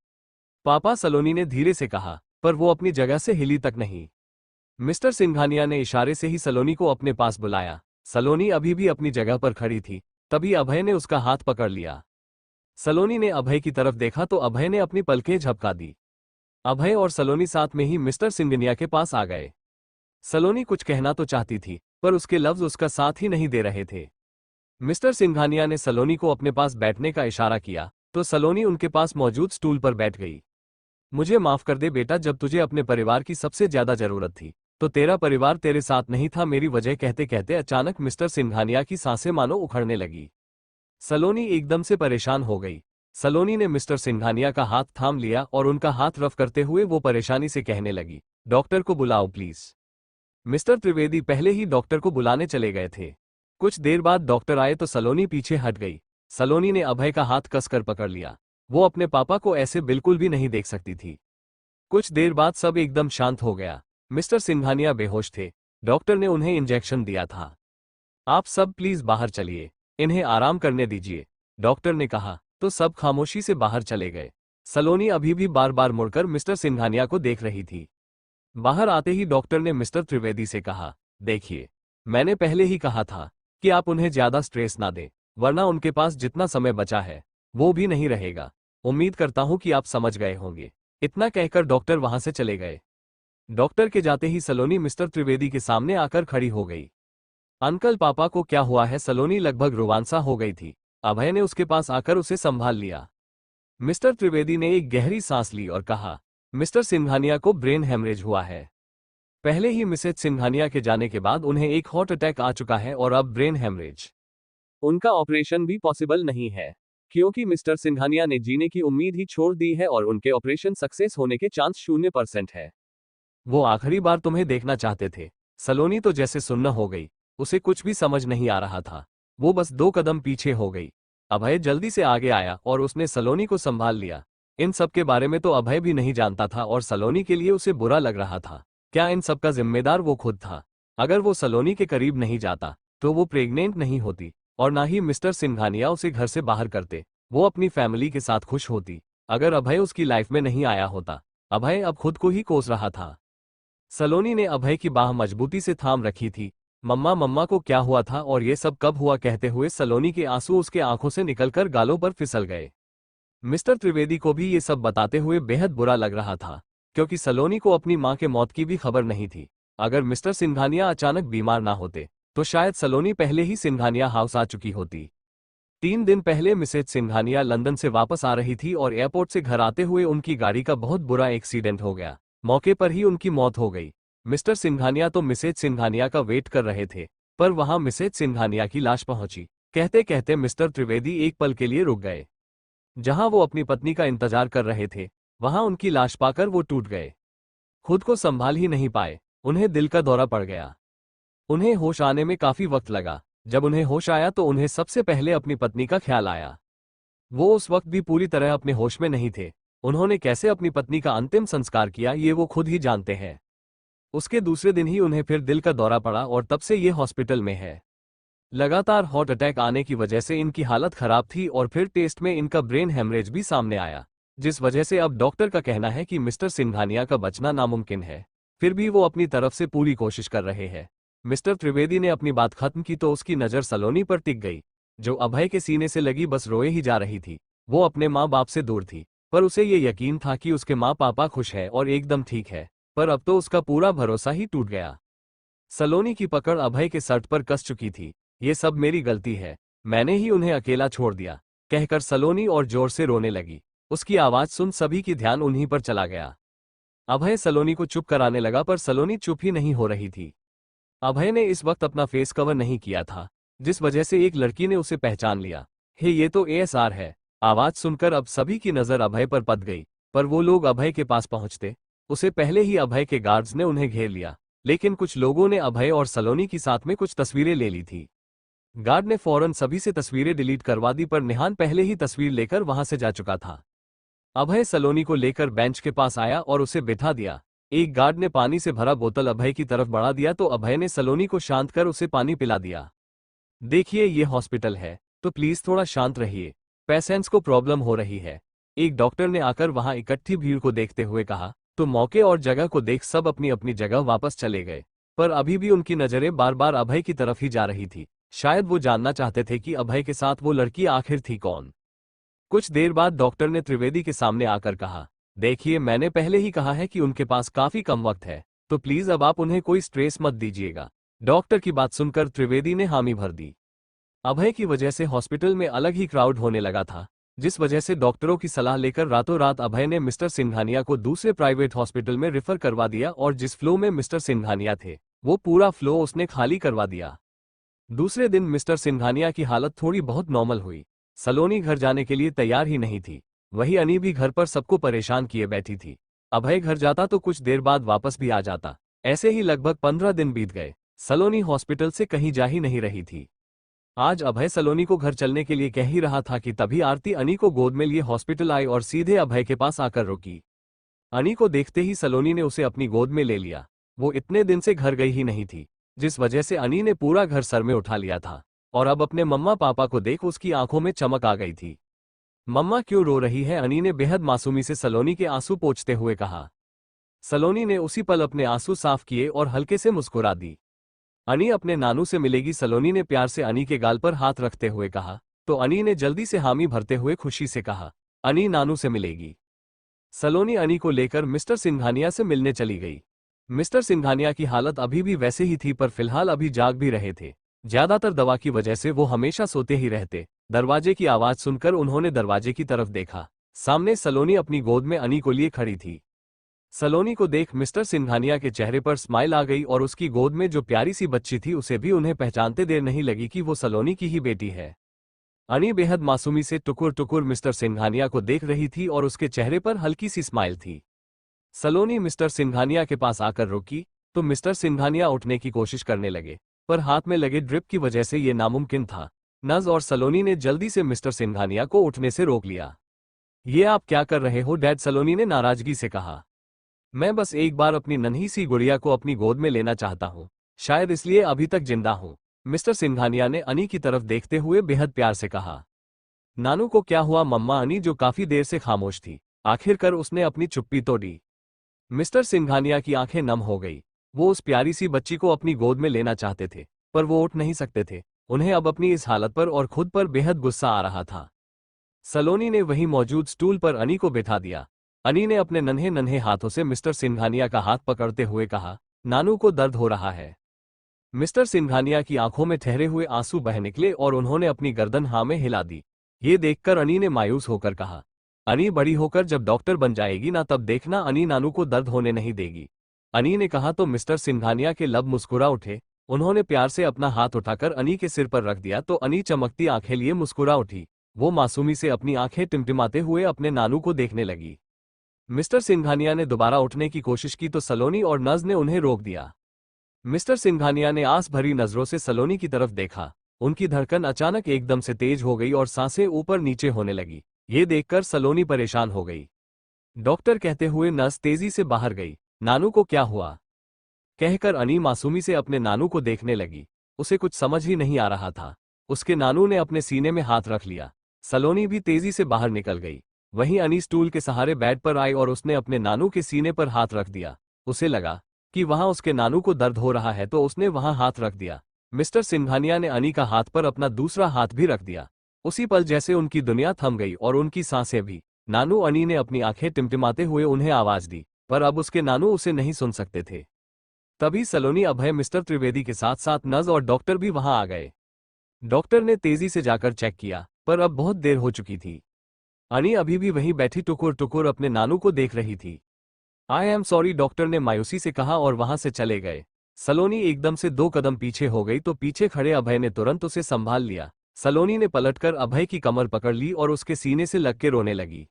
पापा, सलोनी ने धीरे से कहा, पर वो अपनी जगह से हिली तक नहीं। मिस्टर सिंघानिया ने इशारे से ही सलोनी को अपने पास बुलाया। सलोनी अभी भी अपनी जगह पर खड़ी थी, तभी अभय ने उसका हाथ पकड़ लिया। सलोनी ने अभय की तरफ देखा तो अभय ने अपनी पलकें झपका दी। अभय और सलोनी साथ में ही मिस्टर सिंघानिया के पास आ गए। सलोनी कुछ कहना तो चाहती थी, पर उसके लफ्ज उसका साथ ही नहीं दे रहे थे। मिस्टर सिंघानिया ने सलोनी को अपने पास बैठने का इशारा किया तो सलोनी उनके पास मौजूद स्टूल पर बैठ गई। मुझे माफ कर दे बेटा, जब तुझे अपने परिवार की सबसे ज्यादा जरूरत थी तो तेरा परिवार तेरे साथ नहीं था, मेरी वजह। कहते कहते अचानक मिस्टर सिंघानिया की सांसें मानो उखड़ने लगी। सलोनी एकदम से परेशान हो गई। सलोनी ने मिस्टर सिंघानिया का हाथ थाम लिया और उनका हाथ रफ करते हुए वो परेशानी से कहने लगी, डॉक्टर को बुलाओ प्लीज। मिस्टर त्रिवेदी पहले ही डॉक्टर को बुलाने चले गए थे। कुछ देर बाद डॉक्टर आए तो सलोनी पीछे हट गई। सलोनी ने अभय का हाथ कसकर पकड़ लिया। वो अपने पापा को ऐसे बिल्कुल भी नहीं देख सकती थी। कुछ देर बाद सब एकदम शांत हो गया। मिस्टर सिंघानिया बेहोश थे। डॉक्टर ने उन्हें इंजेक्शन दिया था। आप सब प्लीज बाहर चलिए, इन्हें आराम करने दीजिए, डॉक्टर ने कहा तो सब खामोशी से बाहर चले गए। सलोनी अभी भी बार बार मुड़कर मिस्टर सिंघानिया को देख रही थी। बाहर आते ही डॉक्टर ने मिस्टर त्रिवेदी से कहा, देखिए, मैंने पहले ही कहा था कि आप उन्हें ज्यादा स्ट्रेस ना दें, वरना उनके पास जितना समय बचा है वो भी नहीं रहेगा। उम्मीद करता हूं कि आप समझ गए होंगे। इतना कहकर डॉक्टर वहां से चले गए। डॉक्टर के जाते ही सलोनी मिस्टर त्रिवेदी के सामने आकर खड़ी हो गई। अंकल, पापा को क्या हुआ है? सलोनी लगभग रुवांसा हो गई थी। अभय ने उसके पास आकर उसे संभाल लिया। मिस्टर त्रिवेदी ने एक गहरी सांस ली और कहा, मिस्टर सिंघानिया को ब्रेन हेमरेज हुआ है। पहले ही मिसेज सिंघानिया के जाने के बाद उन्हें एक हार्ट अटैक आ चुका है और अब ब्रेन हेमरेज। उनका ऑपरेशन भी पॉसिबल नहीं है, क्योंकि मिस्टर सिंघानिया ने जीने की उम्मीद ही छोड़ दी है और उनके ऑपरेशन सक्सेस होने के चांस 0% है। वो आखिरी बार तुम्हें देखना चाहते थे। सलोनी तो जैसे सुन्न हो गई, उसे कुछ भी समझ नहीं आ रहा था। वो बस 2 कदम पीछे हो गई। अभय जल्दी से आगे आया और उसने सलोनी को संभाल लिया। इन सब के बारे में तो अभय भी नहीं जानता था और सलोनी के लिए उसे बुरा लग रहा था। क्या इन सब का जिम्मेदार वो खुद था? अगर वो सलोनी के करीब नहीं जाता तो वो प्रेग्नेंट नहीं होती और ना ही मिस्टर सिंघानिया उसे घर से बाहर करते। वो अपनी फैमिली के साथ खुश होती। अगर अभय उसकी लाइफ में नहीं आया होता। अभय अब खुद को ही कोस रहा था। सलोनी ने अभय की बाह मजबूती से थाम रखी थी। मम्मा, मम्मा को क्या हुआ था और ये सब कब हुआ? कहते हुए सलोनी के आंसू उसके आंखों से निकलकर गालों पर फिसल गए। मिस्टर त्रिवेदी को भी ये सब बताते हुए बेहद बुरा लग रहा था, क्योंकि सलोनी को अपनी मां के मौत की भी खबर नहीं थी। अगर मिस्टर सिंघानिया अचानक बीमार ना होते तो शायद सलोनी पहले ही सिंघानिया हाउस आ चुकी होती। 3 दिन पहले मिसेज सिंघानिया लंदन से वापस आ रही थी और एयरपोर्ट से घर आते हुए उनकी गाड़ी का बहुत बुरा एक्सीडेंट हो गया। मौके पर ही उनकी मौत हो गई। मिस्टर सिंघानिया तो मिसेज सिंघानिया का वेट कर रहे थे, पर वहां मिसेज सिंघानिया की लाश पहुंची। कहते कहते मिस्टर त्रिवेदी एक पल के लिए रुक गए। जहां वो अपनी पत्नी का इंतजार कर रहे थे, वहां उनकी लाश पाकर वो टूट गए। खुद को संभाल ही नहीं पाए। उन्हें दिल का दौरा पड़ गया। उन्हें होश आने में काफी वक्त लगा। जब उन्हें होश आया तो उन्हें सबसे पहले अपनी पत्नी का ख्याल आया। वो उस वक्त भी पूरी तरह अपने होश में नहीं थे उन्होंने कैसे अपनी पत्नी का अंतिम संस्कार किया ये वो खुद ही जानते हैं। उसके दूसरे दिन ही उन्हें फिर दिल का दौरा पड़ा और तब से ये हॉस्पिटल में है। लगातार हार्ट अटैक आने की वजह से इनकी हालत खराब थी और फिर टेस्ट में इनका ब्रेन हेमरेज भी सामने आया, जिस वजह से अब डॉक्टर का कहना है कि मिस्टर सिंघानिया का बचना नामुमकिन है। फिर भी वो अपनी तरफ से पूरी कोशिश कर रहे हैं। मिस्टर त्रिवेदी ने अपनी बात खत्म की तो उसकी नज़र सलोनी पर टिक गई, जो अभय के सीने से लगी बस रोए ही जा रही थी। वो अपने माँ बाप से दूर थी, पर उसे ये यकीन था कि उसके माँ पापा खुश है और एकदम ठीक है, पर अब तो उसका पूरा भरोसा ही टूट गया। सलोनी की पकड़ अभय के सर्ट पर कस चुकी थी। ये सब मेरी गलती है, मैंने ही उन्हें अकेला छोड़ दिया, कहकर सलोनी और जोर से रोने लगी। उसकी आवाज सुन सभी की ध्यान उन्हीं पर चला गया। अभय सलोनी को चुप कराने लगा पर सलोनी चुप ही नहीं हो रही थी। अभय ने इस वक्त अपना फेस कवर नहीं किया था, जिस वजह से एक लड़की ने उसे पहचान लिया। हे, ये तो एएसआर है। आवाज सुनकर अब सभी की नजर अभय पर पड़ गई, पर वो लोग अभय के पास पहुंचते उसे पहले ही अभय के गार्ड्स ने उन्हें घेर लिया। लेकिन कुछ लोगों ने अभय और सलोनी की साथ में कुछ तस्वीरें ले ली थी। गार्ड ने फौरन सभी से तस्वीरें डिलीट करवा दी, पर निहान पहले ही तस्वीर लेकर वहां से जा चुका था। अभय सलोनी को लेकर बेंच के पास आया और उसे बिठा दिया। एक गार्ड ने पानी से भरा बोतल अभय की तरफ बढ़ा दिया तो अभय ने सलोनी को शांत कर उसे पानी पिला दिया। देखिए, ये हॉस्पिटल है, तो प्लीज थोड़ा शांत रहिए, पेशेंट्स को प्रॉब्लम हो रही है। एक डॉक्टर ने आकर वहां इकट्ठी भीड़ को देखते हुए कहा, तो मौके और जगह को देख सब अपनी अपनी जगह वापस चले गए। पर अभी भी उनकी नजरें बार बार अभय की तरफ ही जा रही थी। शायद वो जानना चाहते थे कि अभय के साथ वो लड़की आखिर थी कौन। कुछ देर बाद डॉक्टर ने त्रिवेदी के सामने आकर कहा, देखिए, मैंने पहले ही कहा है कि उनके पास काफी कम वक्त है, तो प्लीज अब आप उन्हें कोई स्ट्रेस मत दीजिएगा। डॉक्टर की बात सुनकर त्रिवेदी ने हामी भर दी। अभय की वजह से हॉस्पिटल में अलग ही क्राउड होने लगा था, जिस वजह से डॉक्टरों की सलाह लेकर रातों रात अभय ने मिस्टर सिंघानिया को दूसरे प्राइवेट हॉस्पिटल में रेफर करवा दिया और जिस फ्लो में मिस्टर सिंघानिया थे वो पूरा फ्लो उसने खाली करवा दिया। दूसरे दिन मिस्टर सिंघानिया की हालत थोड़ी बहुत नॉर्मल हुई। सलोनी घर जाने के लिए तैयार ही नहीं थी, वही अनी भी घर पर सबको परेशान किए बैठी थी। अभय घर जाता तो कुछ देर बाद वापस भी आ जाता। ऐसे ही लगभग 15 दिन बीत गए। सलोनी हॉस्पिटल से कहीं जा ही नहीं रही थी। आज अभय सलोनी को घर चलने के लिए कह ही रहा था कि तभी आरती अनी को गोद में लिए हॉस्पिटल आई और सीधे अभय के पास आकर रुकी। अनी को देखते ही सलोनी ने उसे अपनी गोद में ले लिया। वो इतने दिन से घर गई ही नहीं थी, जिस वजह से अनी ने पूरा घर सर में उठा लिया था और अब अपने मम्मा पापा को देख उसकी आंखों में चमक आ गई थी। मम्मा क्यों रो रही है? अनी ने बेहद मासूमी से सलोनी के आंसू पोंछते हुए कहा। सलोनी ने उसी पल अपने आंसू साफ किए और हल्के से मुस्कुरा दी। अनी अपने नानू से मिलेगी? सलोनी ने प्यार से अनी के गाल पर हाथ रखते हुए कहा, तो अनी ने जल्दी से हामी भरते हुए खुशी से कहा, अनी नानू से मिलेगी। सलोनी अनी को लेकर मिस्टर सिंघानिया से मिलने चली गई। मिस्टर सिंघानिया की हालत अभी भी वैसे ही थी, पर फिलहाल अभी जाग भी रहे थे। ज्यादातर दवा की वजह से वो हमेशा सोते ही रहते। दरवाजे की आवाज सुनकर उन्होंने दरवाजे की तरफ देखा। सामने सलोनी अपनी गोद में अनी को लिए खड़ी थी। सलोनी को देख मिस्टर सिंघानिया के चेहरे पर स्माइल आ गई और उसकी गोद में जो प्यारी सी बच्ची थी उसे भी उन्हें पहचानते देर नहीं लगी कि वो सलोनी की ही बेटी है। अनी बेहद मासूमी से टुकुर टुकुर मिस्टर सिंघानिया को देख रही थी और उसके चेहरे पर हल्की सी स्माइल थी। सलोनी मिस्टर सिंघानिया के पास आकर रुकी तो मिस्टर सिंघानिया उठने की कोशिश करने लगे, पर हाथ में लगे ड्रिप की वजह से ये नामुमकिन था। नज और सलोनी ने जल्दी से मिस्टर सिंघानिया को उठने से रोक लिया। ये आप क्या कर रहे हो डैड? सलोनी ने नाराजगी से कहा। मैं बस एक बार अपनी नन्ही सी गुड़िया को अपनी गोद में लेना चाहता हूँ, शायद इसलिए अभी तक जिंदा हूँ, मिस्टर सिंघानिया ने अनी की तरफ देखते हुए बेहद प्यार से कहा। नानू को क्या हुआ मम्मा? अनी जो काफी देर से खामोश थी, आखिरकार उसने अपनी चुप्पी तोड़ी। मिस्टर सिंघानिया की आंखें नम हो गई। वो उस प्यारी सी बच्ची को अपनी गोद में लेना चाहते थे, पर वो उठ नहीं सकते थे। उन्हें अब अपनी इस हालत पर और खुद पर बेहद गुस्सा आ रहा था। सलोनी ने वहीं मौजूद स्टूल पर अनी को बिठा दिया। अनी ने अपने नन्हे नन्हे हाथों से मिस्टर सिंघानिया का हाथ पकड़ते हुए कहा, नानू को दर्द हो रहा है। मिस्टर सिंघानिया की आंखों में ठहरे हुए आंसू बह निकले और उन्होंने अपनी गर्दन हाँ में हिला दी। ये देखकर अनी ने मायूस होकर कहा, अनी बड़ी होकर जब डॉक्टर बन जाएगी ना, तब देखना अनी नानू को दर्द होने नहीं देगी। अनी ने कहा तो मिस्टर सिंघानिया के लब मुस्कुरा उठे। उन्होंने प्यार से अपना हाथ उठाकर अनी के सिर पर रख दिया तो अनी चमकती आंखें लिए मुस्कुरा उठी। वो मासूमी से अपनी आंखें टिमटिमाते हुए अपने नानू को देखने लगी। मिस्टर सिंघानिया ने दोबारा उठने की कोशिश की तो सलोनी और नज ने उन्हें रोक दिया। मिस्टर सिंघानिया ने आस भरी नजरों से सलोनी की तरफ देखा। उनकी धड़कन अचानक एकदम से तेज हो गई और सांसें ऊपर नीचे होने लगी। ये देखकर सलोनी परेशान हो गई। डॉक्टर कहते हुए नर्स तेजी से बाहर गई। नानू को क्या हुआ कहकर अनी मासूमी से अपने नानू को देखने लगी। उसे कुछ समझ ही नहीं आ रहा था। उसके नानू ने अपने सीने में हाथ रख लिया। सलोनी भी तेजी से बाहर निकल गई। वहीं अनी स्टूल के सहारे बेड पर आई और उसने अपने नानू के सीने पर हाथ रख दिया। उसे लगा कि वहां उसके नानू को दर्द हो रहा है तो उसने वहां हाथ रख दिया। मिस्टर सिंघानिया ने अनी का हाथ पर अपना दूसरा हाथ भी रख दिया। उसी पल जैसे उनकी दुनिया थम गई और उनकी सांसें भी। नानू अनी ने अपनी आंखें टिमटिमाते हुए उन्हें आवाज दी, पर अब उसके नानू उसे नहीं सुन सकते थे। तभी सलोनी, अभय, मिस्टर त्रिवेदी के साथ साथ नर्स और डॉक्टर भी वहां आ गए। डॉक्टर ने तेजी से जाकर चेक किया, पर अब बहुत देर हो चुकी थी। अनी अभी भी वहीं बैठी टुकुर टुकुर अपने नानू को देख रही थी। आई एम सॉरी, डॉक्टर ने मायूसी से कहा और वहां से चले गए। सलोनी एकदम से 2 कदम पीछे हो गई तो पीछे खड़े अभय ने तुरंत उसे संभाल लिया। सलोनी ने पलटकर अभय की कमर पकड़ ली और उसके सीने से लग के रोने लगी।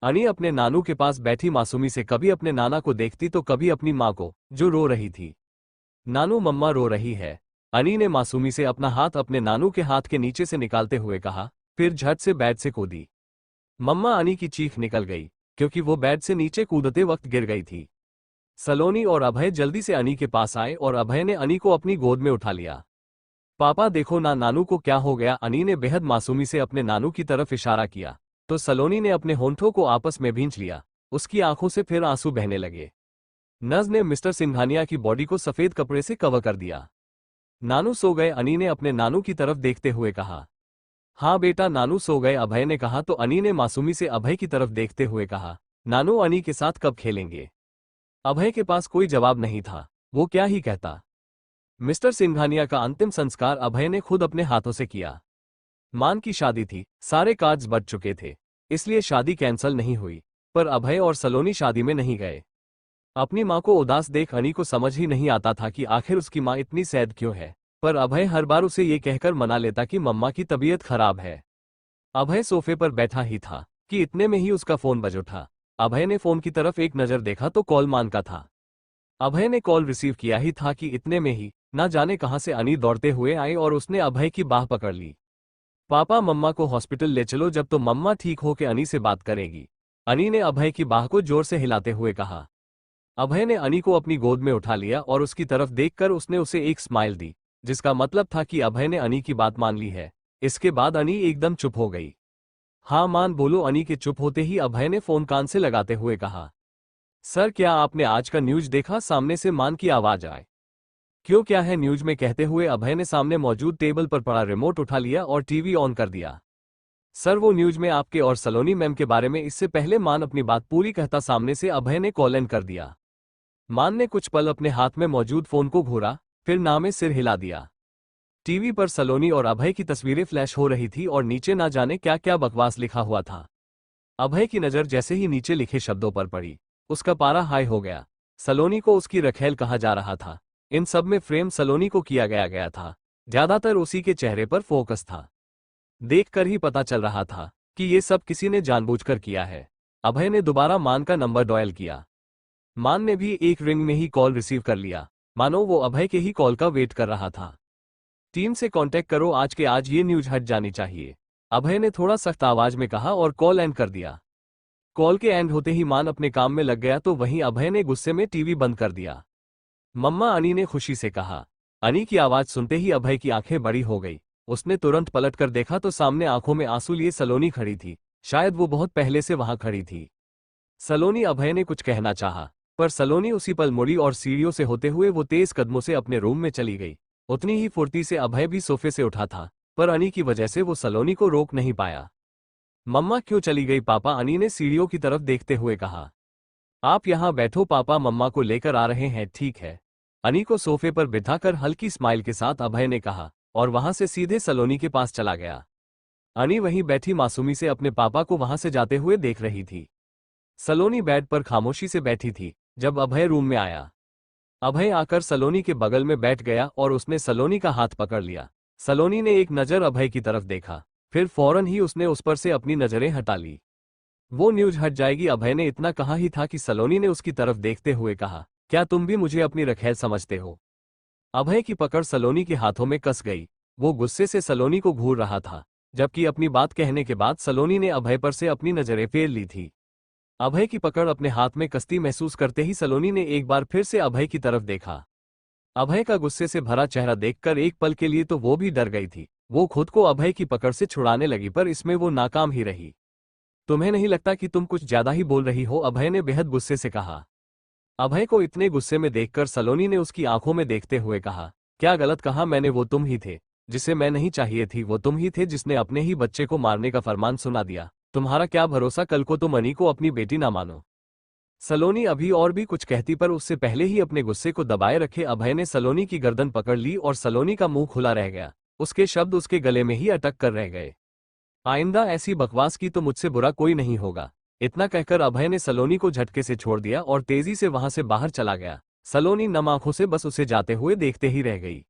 अनी अपने नानू के पास बैठी मासूमी से कभी अपने नाना को देखती तो कभी अपनी माँ को, जो रो रही थी। नानू, मम्मा रो रही है। अनी ने मासूमी से अपना हाथ अपने नानू के हाथ के नीचे से निकालते हुए कहा, फिर झट से बेड से कूदी। मम्मा, अनी की चीख निकल गई, क्योंकि वो बेड से नीचे कूदते वक्त गिर गई थी। सलोनी और अभय जल्दी से अनी के पास आए और अभय ने अनी को अपनी गोद में उठा लिया। पापा देखो ना, नानू को क्या हो गया। अनी ने बेहद मासूमी से अपने नानू की तरफ इशारा किया तो सलोनी ने अपने होंठों को आपस में भींच लिया। उसकी आंखों से फिर आंसू बहने लगे। नर्स ने मिस्टर सिंघानिया की बॉडी को सफेद कपड़े से कवर कर दिया। नानू सो गए, अनी ने अपने नानू की तरफ देखते हुए कहा। हाँ बेटा, नानू सो गए, अभय ने कहा तो अनी ने मासूमी से अभय की तरफ देखते हुए कहा, नानू अनी के साथ कब खेलेंगे। अभय के पास कोई जवाब नहीं था। वो क्या ही कहता। मिस्टर सिंघानिया का अंतिम संस्कार अभय ने खुद अपने हाथों से किया। मान की शादी थी, सारे कार्ड्स बच चुके थे, इसलिए शादी कैंसल नहीं हुई। पर अभय और सलोनी शादी में नहीं गए। अपनी मां को उदास देख अनी को समझ ही नहीं आता था कि आखिर उसकी मां इतनी सैड क्यों है। पर अभय हर बार उसे ये कहकर मना लेता कि मम्मा की तबीयत खराब है। अभय सोफे पर बैठा ही था कि इतने में ही उसका फोन बज उठा। अभय ने फोन की तरफ एक नजर देखा तो कॉल मान का था। अभय ने कॉल रिसीव किया ही था कि इतने में ही ना जाने कहां से अनी दौड़ते हुए आए और उसने अभय की बाह पकड़ ली। पापा, मम्मा को हॉस्पिटल ले चलो, जब तो मम्मा ठीक हो के अनी से बात करेगी। अनी ने अभय की बाह को जोर से हिलाते हुए कहा। अभय ने अनी को अपनी गोद में उठा लिया और उसकी तरफ देखकर उसने उसे एक स्माइल दी, जिसका मतलब था कि अभय ने अनी की बात मान ली है। इसके बाद अनी एकदम चुप हो गई। हाँ मान बोलो। अनी के चुप होते ही अभय ने फोन कान से लगाते हुए कहा, सर क्या आपने आज का न्यूज देखा। सामने से मान की आवाज आए। क्यों, क्या है न्यूज में, कहते हुए अभय ने सामने मौजूद टेबल पर पड़ा रिमोट उठा लिया और टीवी ऑन कर दिया। सर वो न्यूज में आपके और सलोनी मैम के बारे में। इससे पहले मान अपनी बात पूरी कहता सामने से अभय ने कॉल एंड कर दिया। मान ने कुछ पल अपने हाथ में मौजूद फोन को घूरा, फिर ना में सिर हिला दिया। टीवी पर सलोनी और अभय की तस्वीरें फ्लैश हो रही थी और नीचे ना जाने क्या क्या बकवास लिखा हुआ था। अभय की नजर जैसे ही नीचे लिखे शब्दों पर पड़ी, उसका पारा हाई हो गया। सलोनी को उसकी रखेल कहा जा रहा था। इन सब में फ्रेम सलोनी को किया गया था। ज्यादातर उसी के चेहरे पर फोकस था। देखकर ही पता चल रहा था कि ये सब किसी ने जानबूझकर किया है। अभय ने दोबारा मान का नंबर डायल किया। मान ने भी एक रिंग में ही कॉल रिसीव कर लिया, मानो वो अभय के ही कॉल का वेट कर रहा था। टीम से कांटेक्ट करो, आज के आज ये न्यूज हट जानी चाहिए, अभय ने थोड़ा सख्त आवाज में कहा और कॉल एंड कर दिया। कॉल के एंड होते ही मान अपने काम में लग गया तो वहीं अभय ने गुस्से में टीवी बंद कर दिया। मम्मा, अनी ने खुशी से कहा। अनी की आवाज सुनते ही अभय की आंखें बड़ी हो गई। उसने तुरंत पलटकर देखा तो सामने आंखों में आंसू लिए सलोनी खड़ी थी। शायद वो बहुत पहले से वहां खड़ी थी। सलोनी, अभय ने कुछ कहना चाहा, पर सलोनी उसी पल मुड़ी और सीढ़ियों से होते हुए वो तेज कदमों से अपने रूम में चली गई। उतनी ही फुर्ती से अभय भी सोफे से उठा था, पर अनी की वजह से वो सलोनी को रोक नहीं पाया। मम्मा क्यों चली गई पापा, अनी ने सीढ़ियों की तरफ देखते हुए कहा। आप यहां बैठो, पापा मम्मा को लेकर आ रहे हैं। ठीक है, अनी को सोफे पर बिठाकर हल्की स्माइल के साथ अभय ने कहा और वहां से सीधे सलोनी के पास चला गया। अनी वहीं बैठी मासूमी से अपने पापा को वहां से जाते हुए देख रही थी। सलोनी बेड पर खामोशी से बैठी थी जब अभय रूम में आया। अभय आकर सलोनी के बगल में बैठ गया और उसने सलोनी का हाथ पकड़ लिया। सलोनी ने एक नज़र अभय की तरफ देखा, फिर फौरन ही उसने उस पर से अपनी नजरें हटा ली। वो न्यूज हट जाएगी, अभय ने इतना कहा ही था कि सलोनी ने उसकी तरफ देखते हुए कहा, क्या तुम भी मुझे अपनी रखैल समझते हो। अभय की पकड़ सलोनी के हाथों में कस गई। वो गुस्से से सलोनी को घूर रहा था, जबकि अपनी बात कहने के बाद सलोनी ने अभय पर से अपनी नजरें फेर ली थी। अभय की पकड़ अपने हाथ में कसती महसूस करते ही सलोनी ने एक बार फिर से अभय की तरफ देखा। अभय का गुस्से से भरा चेहरा देखकर एक पल के लिए तो वो भी डर गई थी। वो खुद को अभय की पकड़ से छुड़ाने लगी पर इसमें वो नाकाम ही रही। तुम्हें नहीं लगता कि तुम कुछ ज्यादा ही बोल रही हो? अभय ने बेहद गुस्से से कहा। अभय को इतने गुस्से में देखकर सलोनी ने उसकी आंखों में देखते हुए कहा, क्या गलत कहा मैंने? वो तुम ही थे जिसे मैं नहीं चाहिए थी, वो तुम ही थे जिसने अपने ही बच्चे को मारने का फरमान सुना दिया। तुम्हारा क्या भरोसा, कल को तुम अनी को अपनी बेटी ना मानो। सलोनी अभी और भी कुछ कहती पर उससे पहले ही अपने गुस्से को दबाए रखे अभय ने सलोनी की गर्दन पकड़ ली और सलोनी का मुंह खुला रह गया। उसके शब्द उसके गले में ही अटक कर रह गए। आइंदा ऐसी बकवास की तो मुझसे बुरा कोई नहीं होगा। इतना कहकर अभय ने सलोनी को झटके से छोड़ दिया और तेजी से वहां से बाहर चला गया। सलोनी नम आंखों से बस उसे जाते हुए देखते ही रह गई।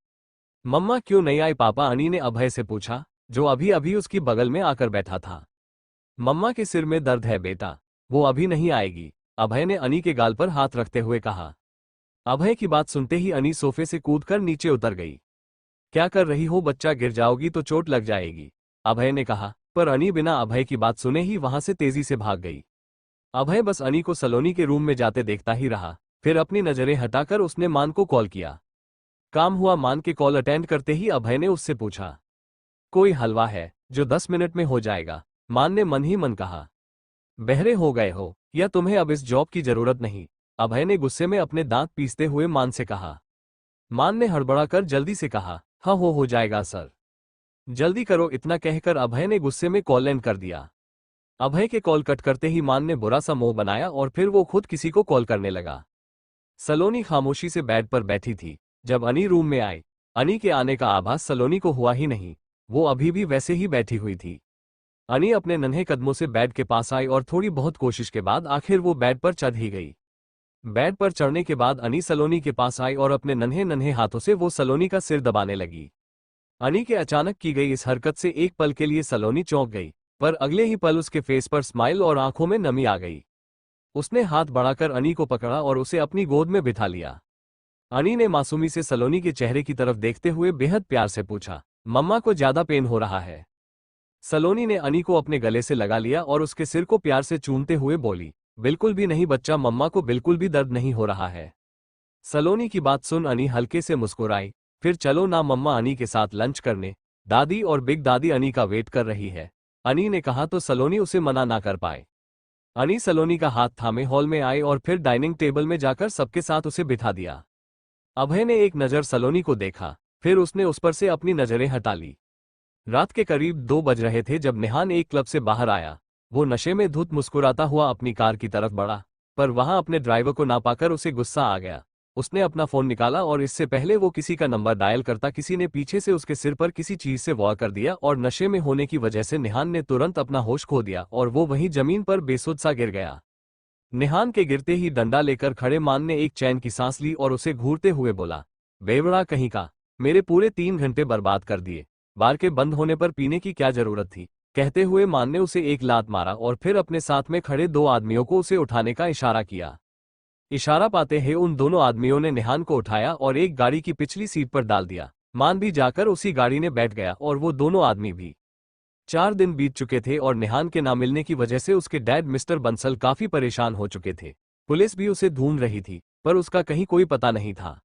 मम्मा क्यों नहीं आई पापा? अनी ने अभय से पूछा, जो अभी अभी उसकी बगल में आकर बैठा था। मम्मा के सिर में दर्द है बेटा, वो अभी नहीं आएगी, अभय ने अनी के गाल पर हाथ रखते हुए कहा। अभय की बात सुनते ही अनी सोफे से कूदकर नीचे उतर गई। क्या कर रही हो बच्चा, गिर जाओगी तो चोट लग जाएगी, अभय ने कहा। पर अनी बिना अभय की बात सुने ही वहां से तेजी से भाग गई। अभय बस अनी को सलोनी के रूम में जाते देखता ही रहा। फिर अपनी नजरें हटाकर उसने मान को कॉल किया। काम हुआ। मान के कॉल अटेंड करते ही अभय ने उससे पूछा, कोई हलवा है जो 10 मिनट में हो जाएगा? मान ने मन ही मन कहा। बहरे हो गए हो या तुम्हें अब इस जॉब की जरूरत नहीं? अभय ने गुस्से में अपने दांत पीसते हुए मान से कहा। मान ने हड़बड़ाकर जल्दी से कहा, हाँ हो जाएगा सर, जल्दी करो। इतना कहकर अभय ने गुस्से में कॉल एंड कर दिया। अभय के कॉल कट करते ही मान ने बुरा सा मुंह बनाया और फिर वो खुद किसी को कॉल करने लगा। सलोनी खामोशी से बेड पर बैठी थी। जब अनी रूम में आई, अनी के आने का आभास सलोनी को हुआ ही नहीं। वो अभी भी वैसे ही बैठी हुई थी। अनी अपने नन्हे कदमों से बेड के पास आई और थोड़ी बहुत कोशिश के बाद आखिर वो बेड पर चढ़ ही गई। बेड पर चढ़ने के बाद अनी सलोनी के पास आई और अपने नन्हे नन्हे हाथों से वो सलोनी का सिर दबाने लगी। अनी के अचानक की गई इस हरकत से एक पल के लिए सलोनी चौंक गई, पर अगले ही पल उसके फेस पर स्माइल और आंखों में नमी आ गई। उसने हाथ बढ़ाकर अनी को पकड़ा और उसे अपनी गोद में बिठा लिया। अनी ने मासूमी से सलोनी के चेहरे की तरफ देखते हुए बेहद प्यार से पूछा, मम्मा को ज्यादा पेन हो रहा है? सलोनी ने अनी को अपने गले से लगा लिया और उसके सिर को प्यार से चूमते हुए बोली, बिल्कुल भी नहीं बच्चा, मम्मा को बिल्कुल भी दर्द नहीं हो रहा है। सलोनी की बात सुन अनी हल्के से मुस्कुराई। फिर चलो ना मम्मा अनी के साथ लंच करने, दादी और बिग दादी अनी का वेट कर रही है, अनी ने कहा तो सलोनी उसे मना ना कर पाए। अनी सलोनी का हाथ थामे हॉल में आई और फिर डाइनिंग टेबल में जाकर सबके साथ उसे बिठा दिया। अभय ने एक नज़र सलोनी को देखा, फिर उसने उस पर से अपनी नजरें हटा ली। रात के करीब 2 बज रहे थे जब निहान एक क्लब से बाहर आया। वो नशे में धुत मुस्कुराता हुआ अपनी कार की तरफ बढ़ा, पर वहां अपने ड्राइवर को ना पाकर उसे गुस्सा आ गया। उसने अपना फोन निकाला और इससे पहले वो किसी का नंबर डायल करता किसी ने पीछे से उसके सिर पर किसी चीज से वार कर दिया और नशे में होने की वजह से निहान ने तुरंत अपना होश खो दिया और वो वहीं जमीन पर बेसुध सा गिर गया। निहान के गिरते ही डंडा लेकर खड़े मान ने एक चैन की सांस ली और उसे घूरते हुए बोला, बेवड़ा कहीं का, मेरे पूरे 3 घंटे बर्बाद कर दिए, बार के बंद होने पर पीने की क्या जरूरत थी? कहते हुए मान ने उसे एक लात मारा और फिर अपने साथ में खड़े 2 आदमियों को उसे उठाने का इशारा किया। इशारा पाते ही उन दोनों आदमियों ने निहान को उठाया और एक गाड़ी की पिछली सीट पर डाल दिया। मान भी जाकर उसी गाड़ी में बैठ गया और वो दोनों आदमी भी। 4 दिन बीत चुके थे और निहान के ना मिलने की वजह से उसके डैड मिस्टर बंसल काफी परेशान हो चुके थे। पुलिस भी उसे ढूंढ रही थी, पर उसका कहीं कोई पता नहीं था।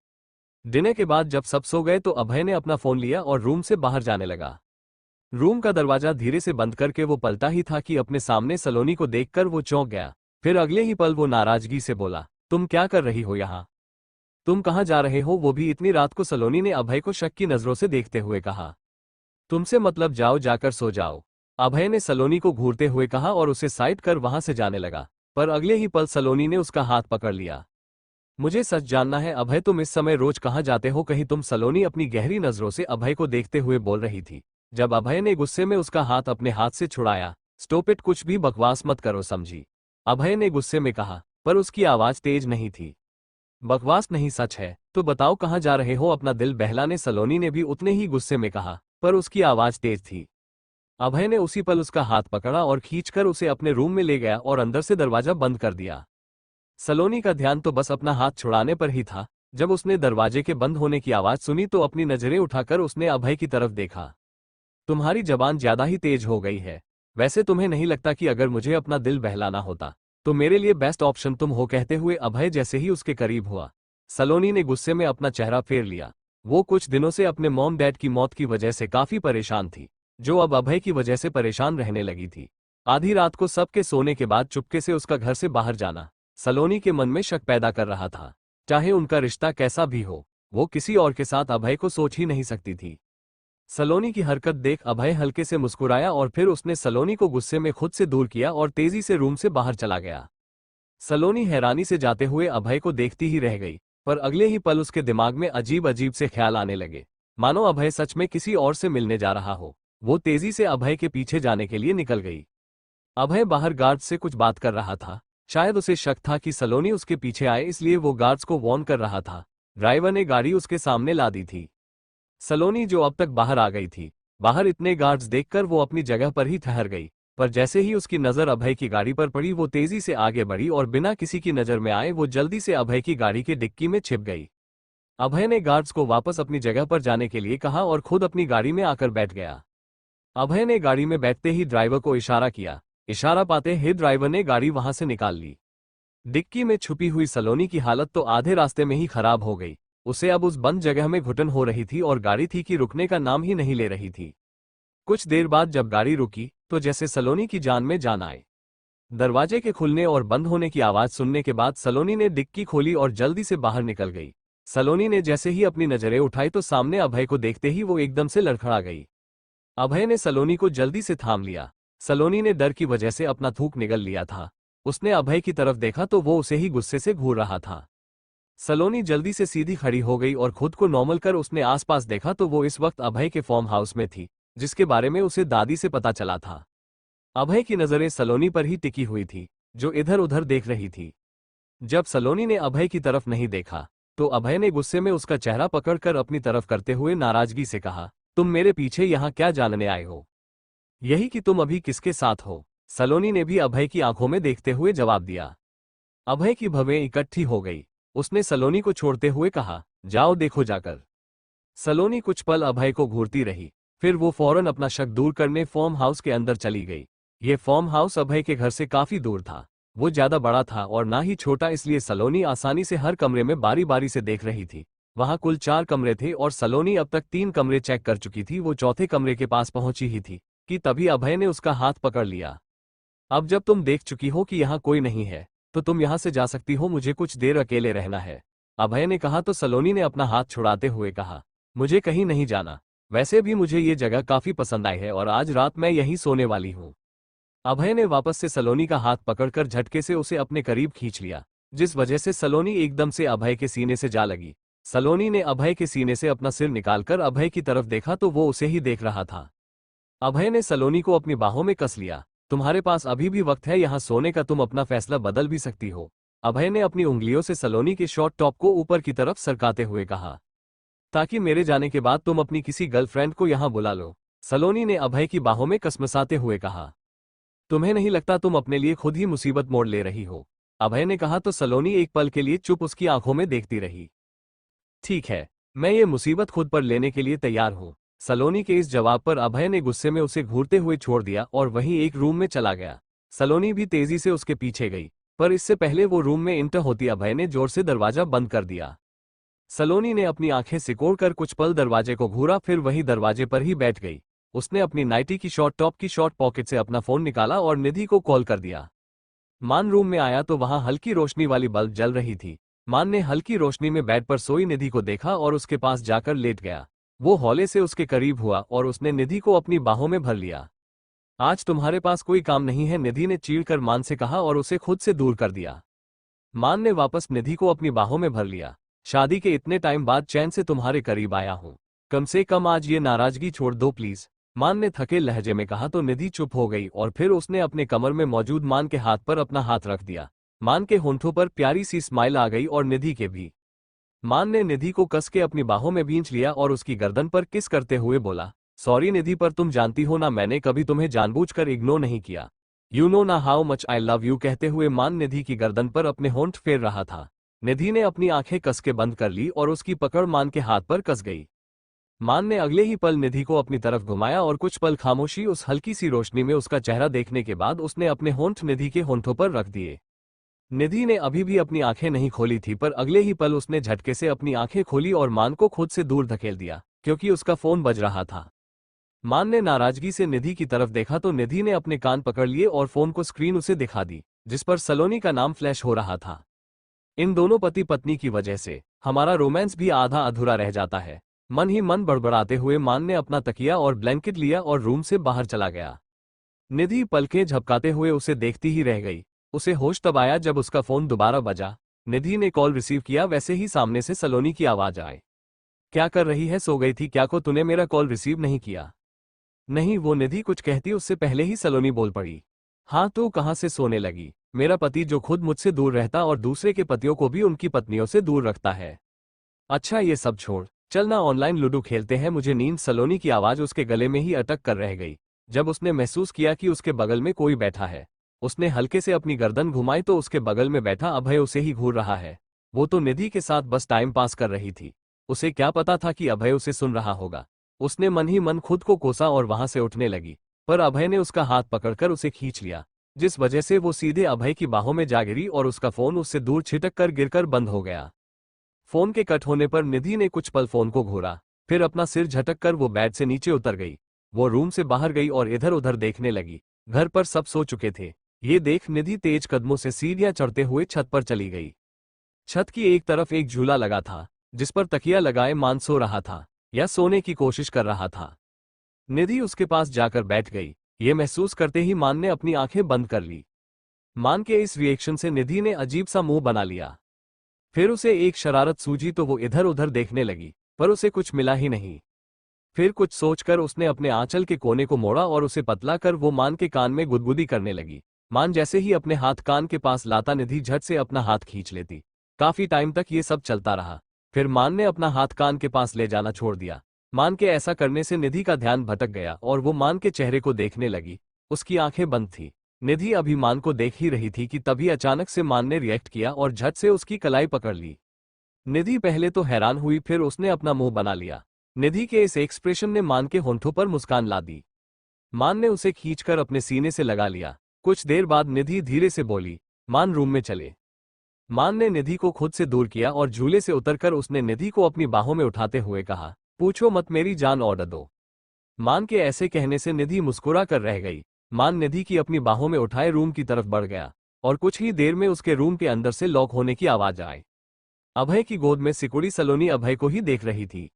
डिनर के बाद जब सब सो गए तो अभय ने अपना फोन लिया और रूम से बाहर जाने लगा। रूम का दरवाजा धीरे से बंद करके वो पलटा ही था कि अपने सामने सलोनी को देखकर वो चौंक गया। फिर अगले ही पल वो नाराजगी से बोला, तुम क्या कर रही हो यहाँ? तुम कहाँ जा रहे हो, वो भी इतनी रात को? सलोनी ने अभय को शक की नजरों से देखते हुए कहा। तुमसे मतलब, जाओ जाकर सो जाओ, अभय ने सलोनी को घूरते हुए कहा और उसे साइड कर वहां से जाने लगा। पर अगले ही पल सलोनी ने उसका हाथ पकड़ लिया। मुझे सच जानना है अभय, तुम इस समय रोज कहाँ जाते हो कहीं तुम? सलोनी अपनी गहरी नजरों से अभय को देखते हुए बोल रही थी। जब अभय ने गुस्से में उसका हाथ अपने हाथ से छुड़ाया, स्टॉप इट, कुछ भी बकवास मत करो समझी, अभय ने गुस्से में कहा, पर उसकी आवाज तेज नहीं थी। बकवास नहीं, सच है, तो बताओ कहाँ जा रहे हो अपना दिल बहलाने? सलोनी ने भी उतने ही गुस्से में कहा, पर उसकी आवाज तेज थी। अभय ने उसी पल उसका हाथ पकड़ा और खींचकर उसे अपने रूम में ले गया और अंदर से दरवाजा बंद कर दिया। सलोनी का ध्यान तो बस अपना हाथ छुड़ाने पर ही था। जब उसने दरवाजे के बंद होने की आवाज सुनी तो अपनी नजरें उठाकर उसने अभय की तरफ देखा। तुम्हारी जबान ज्यादा ही तेज हो गई है। वैसे तुम्हें नहीं लगता कि अगर मुझे अपना दिल बहलाना होता तो मेरे लिए बेस्ट ऑप्शन तुम हो, कहते हुए अभय जैसे ही उसके करीब हुआ, सलोनी ने गुस्से में अपना चेहरा फेर लिया। वो कुछ दिनों से अपने मॉम डैड की मौत की वजह से काफी परेशान थी, जो अब अभय की वजह से परेशान रहने लगी थी। आधी रात को सबके सोने के बाद चुपके से उसका घर से बाहर जाना सलोनी के मन में शक पैदा कर रहा था। चाहे उनका रिश्ता कैसा भी हो, वो किसी और के साथ अभय को सोच ही नहीं सकती थी। सलोनी की हरकत देख अभय हल्के से मुस्कुराया और फिर उसने सलोनी को गुस्से में खुद से दूर किया और तेजी से रूम से बाहर चला गया। सलोनी हैरानी से जाते हुए अभय को देखती ही रह गई, पर अगले ही पल उसके दिमाग में अजीब अजीब से ख्याल आने लगे, मानो अभय सच में किसी और से मिलने जा रहा हो। वो तेजी से अभय के पीछे जाने के लिए निकल गई। अभय बाहर गार्ड्स से कुछ बात कर रहा था। शायद उसे शक था कि सलोनी उसके पीछे आए, इसलिए वो गार्ड्स को वार्न कर रहा था। ड्राइवर ने गाड़ी उसके सामने ला दी थी। सलोनी जो अब तक बाहर आ गई थी, बाहर इतने गार्ड्स देखकर वो अपनी जगह पर ही ठहर गई, पर जैसे ही उसकी नजर अभय की गाड़ी पर पड़ी वो तेजी से आगे बढ़ी और बिना किसी की नजर में आए वो जल्दी से अभय की गाड़ी की डिक्की में छिप गई। अभय ने गार्ड्स को वापस अपनी जगह पर जाने के लिए कहा और खुद अपनी गाड़ी में आकर बैठ गया। अभय ने गाड़ी में बैठते ही ड्राइवर को इशारा किया। इशारा पाते ही ड्राइवर ने गाड़ी वहां से निकाल ली। डिक्की में छुपी हुई सलोनी की हालत तो आधे रास्ते में ही खराब हो गई। उसे अब उस बंद जगह में घुटन हो रही थी और गाड़ी थी कि रुकने का नाम ही नहीं ले रही थी। कुछ देर बाद जब गाड़ी रुकी तो जैसे सलोनी की जान में जान आए। दरवाजे के खुलने और बंद होने की आवाज सुनने के बाद सलोनी ने डिक्की खोली और जल्दी से बाहर निकल गई। सलोनी ने जैसे ही अपनी नजरें उठाई तो सामने अभय को देखते ही वो एकदम से लड़खड़ा गई। अभय ने सलोनी को जल्दी से थाम लिया। सलोनी ने डर की वजह से अपना थूक निगल लिया था। उसने अभय की तरफ देखा तो वो उसे ही गुस्से से घूर रहा था। सलोनी जल्दी से सीधी खड़ी हो गई और खुद को नॉर्मल कर उसने आसपास देखा तो वो इस वक्त अभय के फार्म हाउस में थी, जिसके बारे में उसे दादी से पता चला था। अभय की नजरें सलोनी पर ही टिकी हुई थी, जो इधर उधर देख रही थी। जब सलोनी ने अभय की तरफ नहीं देखा तो अभय ने गुस्से में उसका चेहरा पकड़कर अपनी तरफ करते हुए नाराजगी से कहा, तुम मेरे पीछे यहाँ क्या जानने आए हो? यही कि तुम अभी किसके साथ हो? सलोनी ने भी अभय की आंखों में देखते हुए जवाब दिया। अभय की भवें इकट्ठी हो गई। उसने सलोनी को छोड़ते हुए कहा, जाओ देखो जाकर। सलोनी कुछ पल अभय को घूरती रही, फिर वो फौरन अपना शक दूर करने फार्म हाउस के अंदर चली गई। ये फार्म हाउस अभय के घर से काफी दूर था। वो ज्यादा बड़ा था और ना ही छोटा, इसलिए सलोनी आसानी से हर कमरे में बारी बारी से देख रही थी। वहां कुल 4 कमरे थे और सलोनी अब तक 3 कमरे चेक कर चुकी थी। वो चौथे कमरे के पास पहुंची ही थी कि तभी अभय ने उसका हाथ पकड़ लिया। अब जब तुम देख चुकी हो कि यहाँ कोई नहीं है तो तुम यहाँ से जा सकती हो, मुझे कुछ देर अकेले रहना है, अभय ने कहा तो सलोनी ने अपना हाथ छुड़ाते हुए कहा, मुझे कहीं नहीं जाना, वैसे भी मुझे ये जगह काफी पसंद आई है और आज रात मैं यहीं सोने वाली हूँ। अभय ने वापस से सलोनी का हाथ पकड़कर झटके से उसे अपने करीब खींच लिया, जिस वजह से सलोनी एकदम से अभय के सीने से जा लगी। सलोनी ने अभय के सीने से अपना सिर निकालकर अभय की तरफ देखा तो वो उसे ही देख रहा था। अभय ने सलोनी को अपनी बाहों में कस लिया। तुम्हारे पास अभी भी वक्त है यहाँ सोने का, तुम अपना फैसला बदल भी सकती हो, अभय ने अपनी उंगलियों से सलोनी के शॉर्ट टॉप को ऊपर की तरफ सरकाते हुए कहा, ताकि मेरे जाने के बाद तुम अपनी किसी गर्लफ्रेंड को यहाँ बुला लो। सलोनी ने अभय की बाहों में कसमसाते हुए कहा, तुम्हें नहीं लगता तुम अपने लिए खुद ही मुसीबत मोड़ ले रही हो? अभय ने कहा तो सलोनी एक पल के लिए चुप उसकी आंखों में देखती रही। ठीक है, मैं ये मुसीबत खुद पर लेने के लिए तैयार हूँ। सलोनी के इस जवाब पर अभय ने गुस्से में उसे घूरते हुए छोड़ दिया और वहीं एक रूम में चला गया। सलोनी भी तेजी से उसके पीछे गई, पर इससे पहले वो रूम में इंटर होती अभय ने जोर से दरवाजा बंद कर दिया। सलोनी ने अपनी आंखें सिकोड़कर कुछ पल दरवाजे को घूरा, फिर वही दरवाजे पर ही बैठ गई। उसने अपनी नाइटी की शॉर्ट टॉप की शॉर्ट पॉकेट से अपना फोन निकाला और निधि को कॉल कर दिया। मान रूम में आया तो वहां हल्की रोशनी वाली बल्ब जल रही थी। मान ने हल्की रोशनी में बेड पर सोई निधि को देखा और उसके पास जाकर लेट गया। वो हौले से उसके करीब हुआ और उसने निधि को अपनी बाहों में भर लिया। आज तुम्हारे पास कोई काम नहीं है, निधि ने चीढ़कर मान से कहा और उसे खुद से दूर कर दिया। मान ने वापस निधि को अपनी बाहों में भर लिया। शादी के इतने टाइम बाद चैन से तुम्हारे करीब आया हूं, कम से कम आज ये नाराजगी छोड़ दो प्लीज, मान ने थके लहजे में कहा तो निधि चुप हो गई और फिर उसने अपने कमर में मौजूद मान के हाथ पर अपना हाथ रख दिया। मान के होंठों पर प्यारी सी स्माइल आ गई और निधि के भी। मान ने निधि को कस के अपनी बाहों में भींच लिया और उसकी गर्दन पर किस करते हुए बोला, सॉरी निधि, पर तुम जानती हो ना मैंने कभी तुम्हें जानबूझकर इग्नोर नहीं किया। यू नो ना how much I love you, कहते हुए मान निधि की गर्दन पर अपने होंठ फेर रहा था। निधि ने अपनी आंखें कस के बंद कर ली और उसकी पकड़ मान के हाथ पर कस गई। मान ने अगले ही पल निधि को अपनी तरफ घुमाया और कुछ पल खामोशी उस हल्की सी रोशनी में उसका चेहरा देखने के बाद उसने अपने होंठ निधि के होंठों पर रख दिए। निधि ने अभी भी अपनी आंखें नहीं खोली थी, पर अगले ही पल उसने झटके से अपनी आंखें खोली और मान को खुद से दूर धकेल दिया, क्योंकि उसका फोन बज रहा था। मान ने नाराजगी से निधि की तरफ देखा तो निधि ने अपने कान पकड़ लिए और फोन को स्क्रीन उसे दिखा दी, जिस पर सलोनी का नाम फ्लैश हो रहा था। इन दोनों पति पत्नी की वजह से हमारा रोमांस भी आधा अधूरा रह जाता है। मन ही मन बड़बड़ाते हुए मान ने अपना तकिया और ब्लैंकेट लिया और रूम से बाहर चला गया। निधि पलकें झपकाते हुए उसे देखती ही रह गई। उसे होश तब आया जब उसका फोन दोबारा बजा। निधि ने कॉल रिसीव किया, वैसे ही सामने से सलोनी की आवाज आए। क्या कर रही है, सो गई थी क्या को, तूने मेरा कॉल रिसीव नहीं किया? नहीं, वो निधि कुछ कहती उससे पहले ही सलोनी बोल पड़ी। हाँ, तू कहाँ से सोने लगी? मेरा पति जो खुद मुझसे दूर रहता और दूसरे के पतियों को भी उनकी पत्नियों से दूर रखता है। अच्छा ये सब छोड़, चल ना ऑनलाइन लूडो खेलते हैं, मुझे नींद। सलोनी की आवाज उसके गले में ही अटक कर रह गई। जब उसने महसूस किया कि उसके बगल में कोई बैठा है, उसने हल्के से अपनी गर्दन घुमाई तो उसके बगल में बैठा अभय उसे ही घूर रहा है। वो तो निधि के साथ बस टाइम पास कर रही थी, उसे क्या पता था कि अभय उसे सुन रहा होगा। उसने मन ही मन खुद को कोसा और वहां से उठने लगी, पर अभय ने उसका हाथ पकड़कर उसे खींच लिया, जिस वजह से वो सीधे अभय की बाहों में जा गिरी और उसका फोन उससे दूर छिटक कर गिरकर बंद हो गया। फोन के कट होने पर निधि ने कुछ पल फोन को घूरा, फिर अपना सिर झटक कर वो बेड से नीचे उतर गई। वो रूम से बाहर गई और इधर उधर देखने लगी। घर पर सब सो चुके थे। ये देख निधि तेज कदमों से सीढ़ियां चढ़ते हुए छत पर चली गई। छत की एक तरफ एक झूला लगा था, जिस पर तकिया लगाए मान सो रहा था या सोने की कोशिश कर रहा था। निधि उसके पास जाकर बैठ गई। ये महसूस करते ही मान ने अपनी आंखें बंद कर ली। मान के इस रिएक्शन से निधि ने अजीब सा मुंह बना लिया। फिर उसे एक शरारत सूझी तो वो इधर उधर देखने लगी, पर उसे कुछ मिला ही नहीं। फिर कुछ सोचकर उसने अपने आंचल के कोने को मोड़ा और उसे पतला कर वो मान के कान में गुदगुदी करने लगी। मान जैसे ही अपने हाथ कान के पास लाता, निधि झट से अपना हाथ खींच लेती। काफी टाइम तक ये सब चलता रहा। फिर मान ने अपना हाथ कान के पास ले जाना छोड़ दिया। मान के ऐसा करने से निधि का ध्यान भटक गया और वो मान के चेहरे को देखने लगी। उसकी आंखें बंद थी। निधि अभी मान को देख ही रही थी कि तभी अचानक से मान ने रिएक्ट किया और झट से उसकी कलाई पकड़ ली। निधि पहले तो हैरान हुई, फिर उसने अपना मुंह बना लिया। निधि के इस एक्सप्रेशन ने मान के होंठों पर मुस्कान ला दी। मान ने उसे खींचकर अपने सीने से लगा लिया। कुछ देर बाद निधि धीरे से बोली, मान रूम में चले। मान ने निधि को खुद से दूर किया और झूले से उतरकर उसने निधि को अपनी बाहों में उठाते हुए कहा, पूछो मत मेरी जान, ऑर्डर दो। मान के ऐसे कहने से निधि मुस्कुरा कर रह गई। मान निधि की अपनी बाहों में उठाए रूम की तरफ बढ़ गया और कुछ ही देर में उसके रूम के अंदर से लॉक होने की आवाज आई। अभय की गोद में सिकुड़ी सलोनी अभय को ही देख रही थी।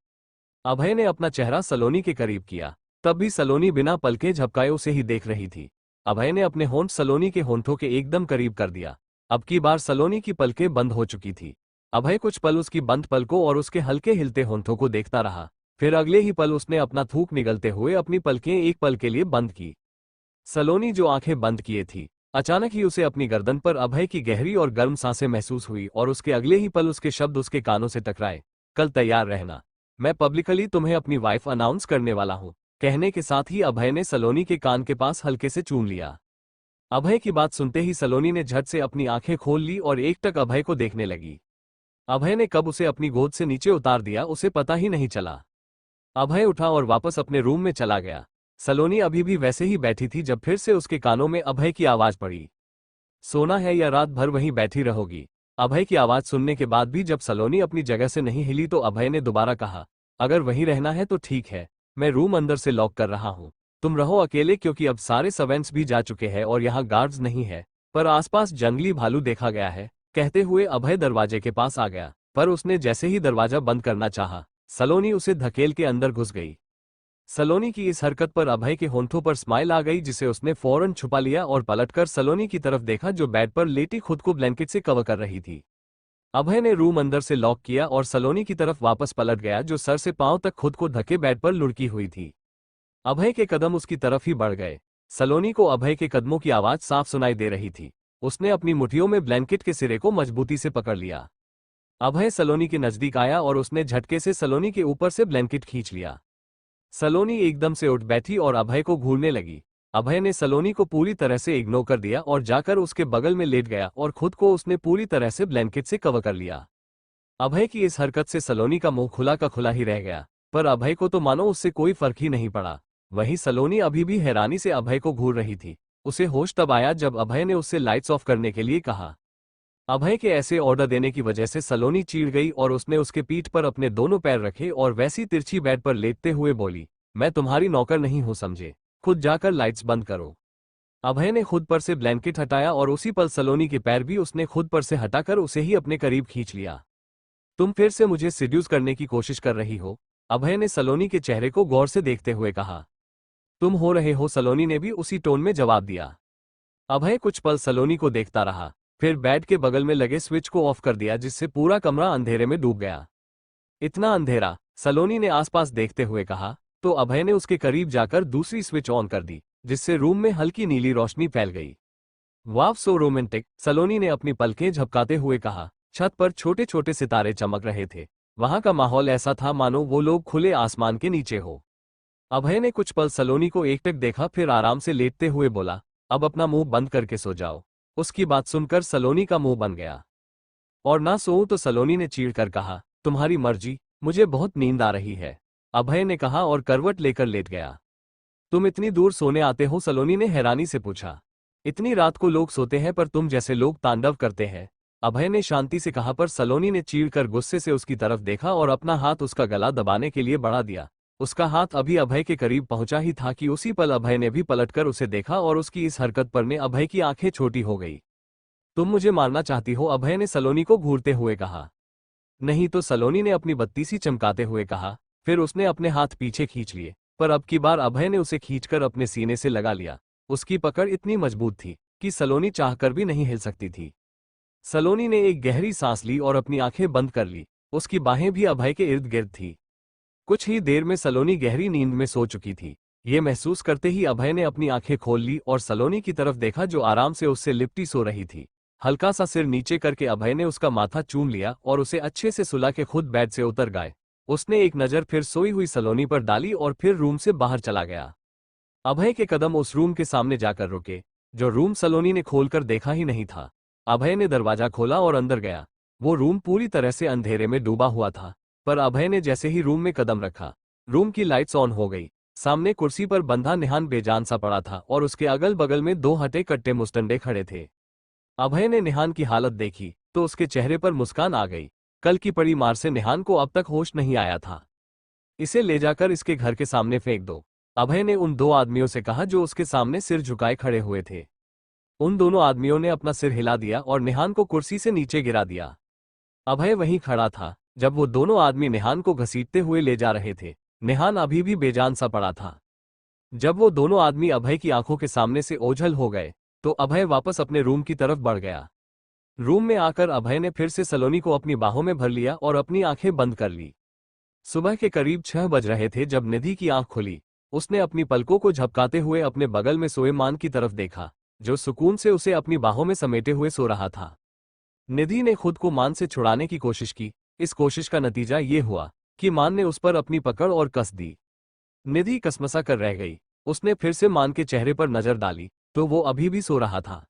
अभय ने अपना चेहरा सलोनी के करीब किया, तब भी सलोनी बिना पलके झपकाए उसे ही देख रही थी। अभय ने अपने होंठ सलोनी के होंठों के एकदम करीब कर दिया। अब की बार सलोनी की पलकें बंद हो चुकी थी। अभय कुछ पल उसकी बंद पलकों और उसके हल्के हिलते होंठों को देखता रहा, फिर अगले ही पल उसने अपना थूक निगलते हुए अपनी पलकें एक पल के लिए बंद की। सलोनी जो आंखें बंद किए थी, अचानक ही उसे अपनी गर्दन पर अभय की गहरी और गर्म सांसें महसूस हुई और उसके अगले ही पल उसके शब्द उसके कानों से टकराए, कल तैयार रहना, मैं पब्लिकली तुम्हें अपनी वाइफ अनाउंस करने वाला हूं। कहने के साथ ही अभय ने सलोनी के कान के पास हल्के से चूम लिया। अभय की बात सुनते ही सलोनी ने झट से अपनी आंखें खोल ली और एकटक अभय को देखने लगी। अभय ने कब उसे अपनी गोद से नीचे उतार दिया उसे पता ही नहीं चला। अभय उठा और वापस अपने रूम में चला गया। सलोनी अभी भी वैसे ही बैठी थी जब फिर से उसके कानों में अभय की आवाज पड़ी, सोना है या रात भर वहीं बैठी रहोगी। अभय की आवाज सुनने के बाद भी जब सलोनी अपनी जगह से नहीं हिली तो अभय ने दोबारा कहा, अगर वहीं रहना है तो ठीक है, मैं रूम अंदर से लॉक कर रहा हूं, तुम रहो अकेले, क्योंकि अब सारे सर्वेंट्स भी जा चुके हैं और यहाँ गार्ड्स नहीं है, पर आसपास जंगली भालू देखा गया है। कहते हुए अभय दरवाजे के पास आ गया, पर उसने जैसे ही दरवाजा बंद करना चाहा, सलोनी उसे धकेल के अंदर घुस गई। सलोनी की इस हरकत पर अभय के होंठों पर स्माइल आ गई, जिसे उसने फौरन छुपा लिया और पलटकर सलोनी की तरफ देखा जो बेड पर लेटी खुद को ब्लैंकेट से कवर कर रही थी। अभय ने रूम अंदर से लॉक किया और सलोनी की तरफ वापस पलट गया, जो सर से पांव तक खुद को ढके बेड पर लुढ़की हुई थी। अभय के कदम उसकी तरफ ही बढ़ गए। सलोनी को अभय के कदमों की आवाज साफ सुनाई दे रही थी। उसने अपनी मुट्ठियों में ब्लैंकेट के सिरे को मजबूती से पकड़ लिया। अभय सलोनी के नजदीक आया और उसने झटके से सलोनी के ऊपर से ब्लैंकेट खींच लिया। सलोनी एकदम से उठ बैठी और अभय को घूरने लगी। अभय ने सलोनी को पूरी तरह से इग्नोर कर दिया और जाकर उसके बगल में लेट गया और खुद को उसने पूरी तरह से ब्लैंकेट से कवर कर लिया। अभय की इस हरकत से सलोनी का मुंह खुला का खुला ही रह गया, पर अभय को तो मानो उससे कोई फर्क ही नहीं पड़ा। वहीं सलोनी अभी भी हैरानी से अभय को घूर रही थी। उसे होश तब आया जब अभय ने उससे लाइट्स ऑफ करने के लिए कहा। अभय के ऐसे ऑर्डर देने की वजह से सलोनी चिढ़ गई और उसने उसके पीठ पर अपने दोनों पैर रखे और वैसी तिरछी बेड पर लेटते हुए बोली, मैं तुम्हारी नौकर नहीं हूं समझे, खुद जाकर लाइट्स बंद करो। अभय ने खुद पर से ब्लैंकेट हटाया और उसी पल सलोनी के पैर भी उसने खुद पर से हटाकर उसे ही अपने करीब खींच लिया। तुम फिर से मुझे सिड्यूस करने की कोशिश कर रही हो, अभय ने सलोनी के चेहरे को गौर से देखते हुए कहा। तुम हो रहे हो, सलोनी ने भी उसी टोन में जवाब दिया। अभय कुछ पल सलोनी को देखता रहा, फिर बेड के बगल में लगे स्विच को ऑफ कर दिया जिससे पूरा कमरा अंधेरे में डूब गया। इतना अंधेरा, सलोनी ने आसपास देखते हुए कहा, तो अभय ने उसके करीब जाकर दूसरी स्विच ऑन कर दी जिससे रूम में हल्की नीली रोशनी फैल गई। वाव सो रोमांटिक, सलोनी ने अपनी पलकें झपकाते हुए कहा। छत पर छोटे छोटे सितारे चमक रहे थे। वहां का माहौल ऐसा था मानो वो लोग खुले आसमान के नीचे हो। अभय ने कुछ पल सलोनी को एकटक देखा, फिर आराम से लेटते हुए बोला, अब अपना मुंह बंद करके सो जाओ। उसकी बात सुनकर सलोनी का मुंह बन गया। और ना सोऊं तो, सलोनी ने चीढ़कर कहा, तुम्हारी मर्जी, मुझे बहुत नींद आ रही है, अभय ने कहा और करवट लेकर लेट गया। तुम इतनी दूर सोने आते हो, सलोनी ने हैरानी से पूछा। इतनी रात को लोग सोते हैं पर तुम जैसे लोग तांडव करते हैं, अभय ने शांति से कहा। पर सलोनी ने चीढ़कर गुस्से से उसकी तरफ देखा और अपना हाथ उसका गला दबाने के लिए बढ़ा दिया। उसका हाथ अभी अभय के करीब पहुंचा ही था कि उसी पल अभय ने भी पलटकर उसे देखा और उसकी इस हरकत पर ने अभय की आंखें छोटी हो गई। तुम मुझे मारना चाहती हो, अभय ने सलोनी को घूरते हुए कहा। नहीं तो, सलोनी ने अपनी बत्ती सी चमकाते हुए कहा। फिर उसने अपने हाथ पीछे खींच लिए, पर अब की बार अभय ने उसे खींचकर अपने सीने से लगा लिया। उसकी पकड़ इतनी मजबूत थी कि सलोनी चाहकर भी नहीं हिल सकती थी। सलोनी ने एक गहरी सांस ली और अपनी आंखें बंद कर ली। उसकी बाहें भी अभय के इर्द गिर्द थी। कुछ ही देर में सलोनी गहरी नींद में सो चुकी थी। ये महसूस करते ही अभय ने अपनी आंखें खोल ली और सलोनी की तरफ देखा जो आराम से उससे लिपटी सो रही थी। हल्का सा सिर नीचे करके अभय ने उसका माथा चूम लिया और उसे अच्छे से सुला के खुद बेड से उतर गए। उसने एक नज़र फिर सोई हुई सलोनी पर डाली और फिर रूम से बाहर चला गया। अभय के कदम उस रूम के सामने जाकर रुके, जो रूम सलोनी ने खोलकर देखा ही नहीं था। अभय ने दरवाजा खोला और अंदर गया। वो रूम पूरी तरह से अंधेरे में डूबा हुआ था, पर अभय ने जैसे ही रूम में कदम रखा, रूम की लाइट्स ऑन हो गई। सामने कुर्सी पर बंधा निहान बेजान सा पड़ा था और उसके अगल बगल में दो हटे कट्टे मुस्टंडे खड़े थे। अभय ने निहान की हालत देखी तो उसके चेहरे पर मुस्कान आ गई। कल की पड़ी मार से निहान को अब तक होश नहीं आया था। इसे ले जाकर इसके घर के सामने फेंक दो, अभय ने उन दो आदमियों से कहा जो उसके सामने सिर झुकाए खड़े हुए थे। उन दोनों आदमियों ने अपना सिर हिला दिया और निहान को कुर्सी से नीचे गिरा दिया। अभय वहीं खड़ा था जब वो दोनों आदमी निहान को घसीटते हुए ले जा रहे थे। निहान अभी भी बेजान सा पड़ा था। जब वो दोनों आदमी अभय की आंखों के सामने से ओझल हो गए तो अभय वापस अपने रूम की तरफ बढ़ गया। रूम में आकर अभय ने फिर से सलोनी को अपनी बाहों में भर लिया और अपनी आंखें बंद कर ली। सुबह के करीब 6 बज रहे थे जब निधि की आंख खुली। उसने अपनी पलकों को झपकाते हुए अपने बगल में सोए मान की तरफ देखा, जो सुकून से उसे अपनी बाहों में समेटे हुए सो रहा था। निधि ने खुद को मान से छुड़ाने की कोशिश की। इस कोशिश का नतीजा ये हुआ कि मान ने उस पर अपनी पकड़ और कस दी। निधि कसमसा कर रह गई। उसने फिर से मान के चेहरे पर नजर डाली तो वो अभी भी सो रहा था।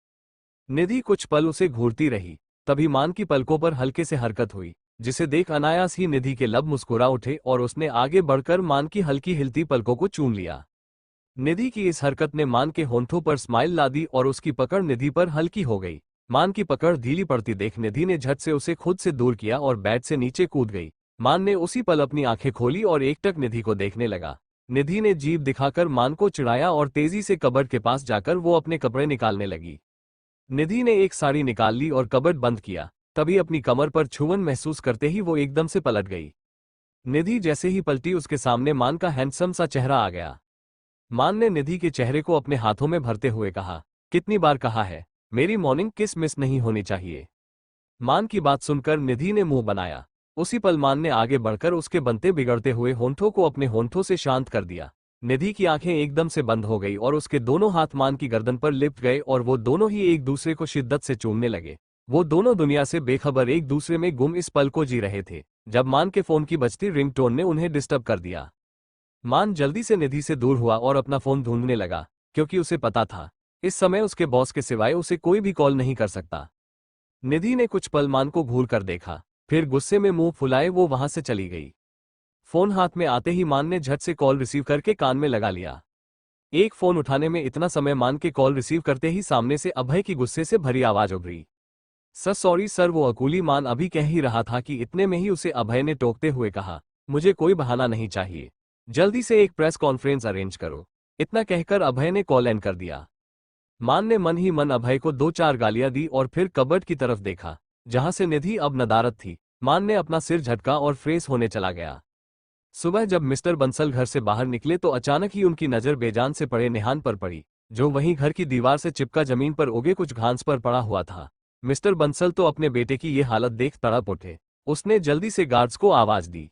निधि कुछ पल उसे घूरती रही, तभी मान की पलकों पर हल्के से हरकत हुई, जिसे देख अनायास ही निधि के लब मुस्कुरा उठे और उसने आगे बढ़कर मान की हल्की हिलती पलकों को चूम लिया। निधि की इस हरकत ने मान के होंठों पर स्माइल ला दी और उसकी पकड़ निधि पर हल्की हो गई। मान की पकड़ ढीली पड़ती देख निधि ने झट से उसे खुद से दूर किया और बेड से नीचे कूद गई। मान ने उसी पल अपनी आंखें खोली और एकटक निधि को देखने लगा। निधि ने जीभ दिखाकर मान को चिढ़ाया और तेजी से कबर्ड के पास जाकर वो अपने कपड़े निकालने लगी। निधि ने एक साड़ी निकाल ली और कबर्ड बंद किया। तभी अपनी कमर पर छुवन महसूस करते ही वो एकदम से पलट गई। निधि जैसे ही पलटी उसके सामने मान का हैंडसम सा चेहरा आ गया। मान ने निधि के चेहरे को अपने हाथों में भरते हुए कहा, कितनी बार कहा है, मेरी मॉर्निंग किस मिस नहीं होनी चाहिए। मान की बात सुनकर निधि ने मुंह बनाया। उसी पल मान ने आगे बढ़कर उसके बनते बिगड़ते हुए होंठों को अपने होंठों से शांत कर दिया। निधि की आंखें एकदम से बंद हो गई और उसके दोनों हाथ मान की गर्दन पर लिपट गए और वो दोनों ही एक दूसरे को शिद्दत से चूमने लगे। वो दोनों दुनिया से बेखबर एक दूसरे में गुम इस पल को जी रहे थे जब मान के फोन की बजती रिंगटोन ने उन्हें डिस्टर्ब कर दिया। मान जल्दी से निधि से दूर हुआ और अपना फोन ढूंढने लगा, क्योंकि उसे पता था इस समय उसके बॉस के सिवाय उसे कोई भी कॉल नहीं कर सकता। निधि ने कुछ पल मान को घूर कर देखा, फिर गुस्से में मुंह फुलाए वो वहां से चली गई। फोन हाथ में आते ही मान ने झट से कॉल रिसीव करके कान में लगा लिया। एक फोन उठाने में इतना समय मान के कॉल रिसीव करते ही सामने से अभय की गुस्से से भरी आवाज उभरी। सॉरी सर, वो अकूली मान अभी कह ही रहा था कि इतने में ही उसे अभय ने टोकते हुए कहा, मुझे कोई बहाना नहीं चाहिए, जल्दी से एक प्रेस कॉन्फ्रेंस अरेंज करो। इतना कहकर अभय ने कॉल एंड कर दिया। मान ने मन ही मन अभय को 2-4 गालियां दी और फिर कबर्ड की तरफ देखा, जहां से निधि अब नदारद थी। मान ने अपना सिर झटका और फ्रेश होने चला गया। सुबह जब मिस्टर बंसल घर से बाहर निकले तो अचानक ही उनकी नजर बेजान से पड़े निहान पर पड़ी, जो वहीं घर की दीवार से चिपका जमीन पर उगे कुछ घास पर पड़ा हुआ था। मिस्टर बंसल तो अपने बेटे की ये हालत देख तड़प उठे। उसने जल्दी से गार्ड्स को आवाज दी।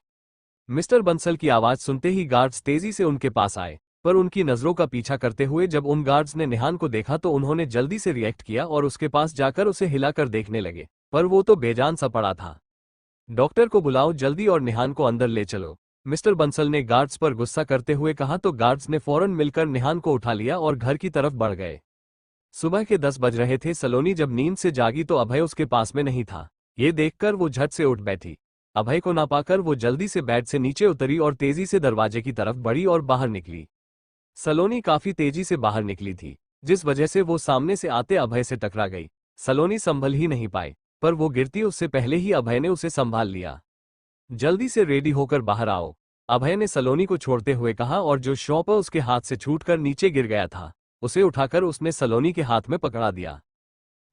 मिस्टर बंसल की आवाज सुनते ही गार्ड्स तेजी से उनके पास आए, पर उनकी नजरों का पीछा करते हुए जब उन गार्ड्स ने निहान को देखा तो उन्होंने जल्दी से रिएक्ट किया और उसके पास जाकर उसे हिलाकर देखने लगे, पर वो तो बेजान सा पड़ा था। डॉक्टर को बुलाओ जल्दी और निहान को अंदर ले चलो, मिस्टर बंसल ने गार्ड्स पर गुस्सा करते हुए कहा तो गार्ड्स ने फौरन मिलकर निहान को उठा लिया और घर की तरफ बढ़ गए। सुबह के 10 बज रहे थे। सलोनी जब नींद से जागी तो अभय उसके पास में नहीं था। ये देखकर वो झट से उठ बैठी। अभय को ना पाकर वो जल्दी से बेड से नीचे उतरी और तेजी से दरवाजे की तरफ बढ़ी और बाहर निकली। सलोनी काफी तेजी से बाहर निकली थी, जिस वजह से वो सामने से आते अभय से टकरा गई। सलोनी संभल ही नहीं पाई, पर वो गिरती उससे पहले ही अभय ने उसे संभाल लिया। जल्दी से रेडी होकर बाहर आओ, अभय ने सलोनी को छोड़ते हुए कहा और जो शॉपर उसके हाथ से छूटकर नीचे गिर गया था, उसे उठाकर उसने सलोनी के हाथ में पकड़ा दिया।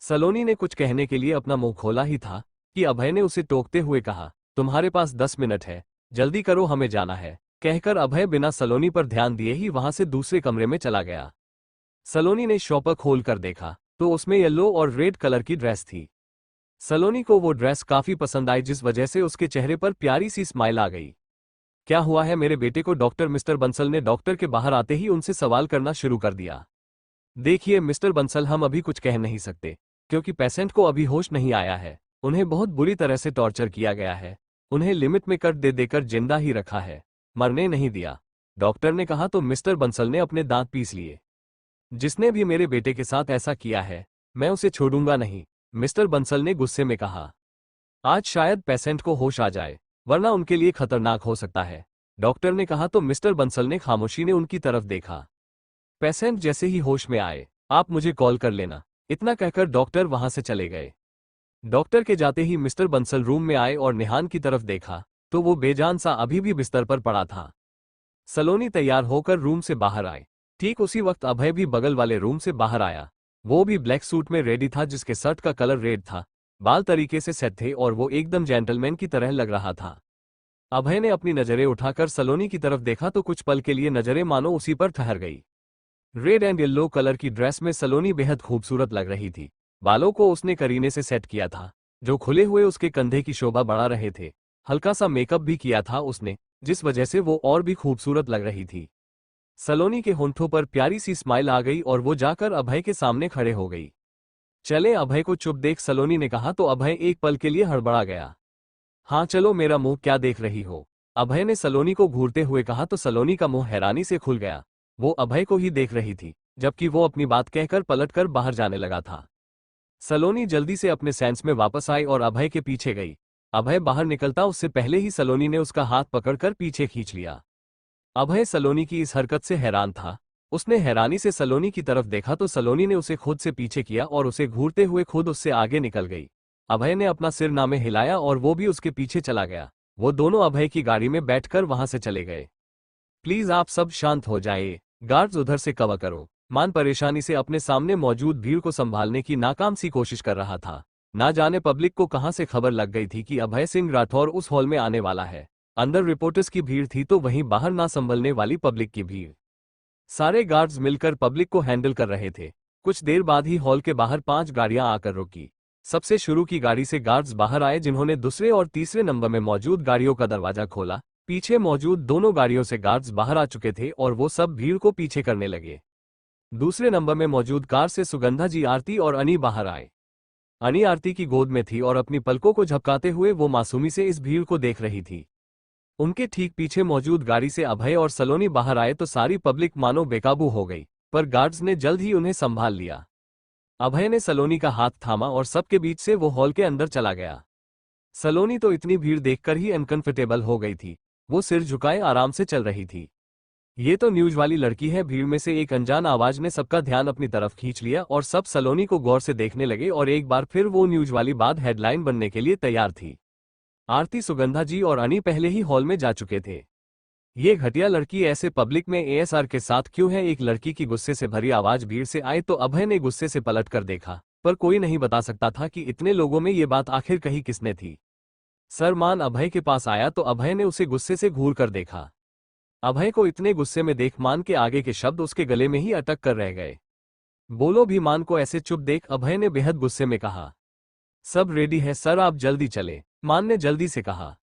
सलोनी ने कुछ कहने के लिए अपना मुंह खोला ही था कि अभय ने उसे टोकते हुए कहा, तुम्हारे पास 10 मिनट है, जल्दी करो, हमें जाना है। कहकर अभय बिना सलोनी पर ध्यान दिए ही वहां से दूसरे कमरे में चला गया। सलोनी ने शॉपर खोलकर देखा तो उसमें येलो और रेड कलर की ड्रेस थी। सलोनी को वो ड्रेस काफी पसंद आई, जिस वजह से उसके चेहरे पर प्यारी सी स्माइल आ गई। क्या हुआ है मेरे बेटे को? डॉक्टर मिस्टर बंसल ने डॉक्टर के बाहर आते ही उनसे सवाल करना शुरू कर दिया। देखिए मिस्टर बंसल, हम अभी कुछ कह नहीं सकते, क्योंकि पेशेंट को अभी होश नहीं आया है। उन्हें बहुत बुरी तरह से टॉर्चर किया गया है। उन्हें लिमिट में कट दे देकर जिंदा ही रखा है, मरने नहीं दिया, डॉक्टर ने कहा। तो मिस्टर बंसल ने अपने दांत पीस लिए। जिसने भी मेरे बेटे के साथ ऐसा किया है, मैं उसे छोड़ूंगा नहीं, मिस्टर बंसल ने गुस्से में कहा। आज शायद पेशेंट को होश आ जाए, वरना उनके लिए खतरनाक हो सकता है, डॉक्टर ने कहा। तो मिस्टर बंसल ने खामोशी ने उनकी तरफ देखा। पेशेंट जैसे ही होश में आए, आप मुझे कॉल कर लेना, इतना कहकर डॉक्टर वहां से चले गए। डॉक्टर के जाते ही मिस्टर बंसल रूम में आए और निहान की तरफ देखा तो वो बेजान सा अभी भी बिस्तर पर पड़ा था। सलोनी तैयार होकर रूम से बाहर आए। ठीक उसी वक्त अभय भी बगल वाले रूम से बाहर आया। वो भी ब्लैक सूट में रेडी था, जिसके शर्ट का कलर रेड था, बाल तरीके से सेट थे और वो एकदम जेंटलमैन की तरह लग रहा था। अभय ने अपनी नजरें उठाकर सलोनी की तरफ देखा तो कुछ पल के लिए नजरें मानो उसी पर ठहर गई। रेड एंड येलो कलर की ड्रेस में सलोनी बेहद खूबसूरत लग रही थी। बालों को उसने करीने से सेट किया था, जो खुले हुए उसके कंधे की शोभा बढ़ा रहे थे। हल्का सा मेकअप भी किया था उसने, जिस वजह से वो और भी खूबसूरत लग रही थी। सलोनी के होंठों पर प्यारी सी स्माइल आ गई और वो जाकर अभय के सामने खड़े हो गई। चले, अभय को चुप देख सलोनी ने कहा तो अभय एक पल के लिए हड़बड़ा गया। हाँ चलो, मेरा मुंह क्या देख रही हो? अभय ने सलोनी को घूरते हुए कहा तो सलोनी का मुंह हैरानी से खुल गया। वो अभय को ही देख रही थी, जबकि वो अपनी बात कहकर पलटकर बाहर जाने लगा था। सलोनी जल्दी से अपने सेंस में वापस आई और अभय के पीछे गई। अभय बाहर निकलता उससे पहले ही सलोनी ने उसका हाथ पकड़कर पीछे खींच लिया। अभय सलोनी की इस हरकत से हैरान था। उसने हैरानी से सलोनी की तरफ देखा तो सलोनी ने उसे खुद से पीछे किया और उसे घूरते हुए खुद उससे आगे निकल गई। अभय ने अपना सिर नामे हिलाया और वो भी उसके पीछे चला गया। वो दोनों अभय की गाड़ी में बैठकर वहां से चले गए। प्लीज आप सब शांत हो जाइए, गार्ड्स उधर से कवर करो। मान परेशानी से अपने सामने मौजूद भीड़ को संभालने की नाकाम सी कोशिश कर रहा था। ना जाने पब्लिक को कहां से खबर लग गई थी कि अभय सिंह राठौर उस हॉल में आने वाला है। अंदर रिपोर्टर्स की भीड़ थी तो वहीं बाहर ना संभलने वाली पब्लिक की भीड़। सारे गार्ड्स मिलकर पब्लिक को हैंडल कर रहे थे। कुछ देर बाद ही हॉल के बाहर 5 गाड़ियां आकर रुकी। सबसे शुरू की गाड़ी से गार्ड्स बाहर आए, जिन्होंने दूसरे और तीसरे नंबर में मौजूद गाड़ियों का दरवाजा खोला। पीछे मौजूद दोनों गाड़ियों से गार्ड्स बाहर आ चुके थे और वो सब भीड़ को पीछे करने लगे। दूसरे नंबर में मौजूद कार से सुगंधा जी, आरती और अनी बाहर आए। अनी आरती की गोद में थी और अपनी पलकों को झपकाते हुए वो मासूमी से इस भीड़ को देख रही थी। उनके ठीक पीछे मौजूद गाड़ी से अभय और सलोनी बाहर आए तो सारी पब्लिक मानो बेकाबू हो गई, पर गार्ड्स ने जल्द ही उन्हें संभाल लिया। अभय ने सलोनी का हाथ थामा और सबके बीच से वो हॉल के अंदर चला गया। सलोनी तो इतनी भीड़ देखकर ही अनकंफर्टेबल हो गई थी। वो सिर झुकाए आराम से चल रही थी। ये तो न्यूज वाली लड़की है। भीड़ में से एक अनजान आवाज ने सबका ध्यान अपनी तरफ खींच लिया और सब सलोनी को गौर से देखने लगे और एक बार फिर वो न्यूज वाली बात हेडलाइन बनने के लिए तैयार थी। आरती, सुगंधा जी और अनी पहले ही हॉल में जा चुके थे। ये घटिया लड़की ऐसे पब्लिक में एएसआर के साथ क्यों है? एक लड़की की गुस्से से भरी आवाज भीड़ से आई तो अभय ने गुस्से से पलट कर देखा, पर कोई नहीं बता सकता था कि इतने लोगों में ये बात आखिर कही किसने थी। सरमान अभय के पास आया तो अभय ने उसे गुस्से से घूर कर देखा। अभय को इतने गुस्से में देख मान के आगे के शब्द उसके गले में ही अटक कर रह गए। बोलो भी। मान को ऐसे चुप देख अभय ने बेहद गुस्से में कहा। सब रेडी है सर, आप जल्दी चले, मान ने जल्दी से कहा।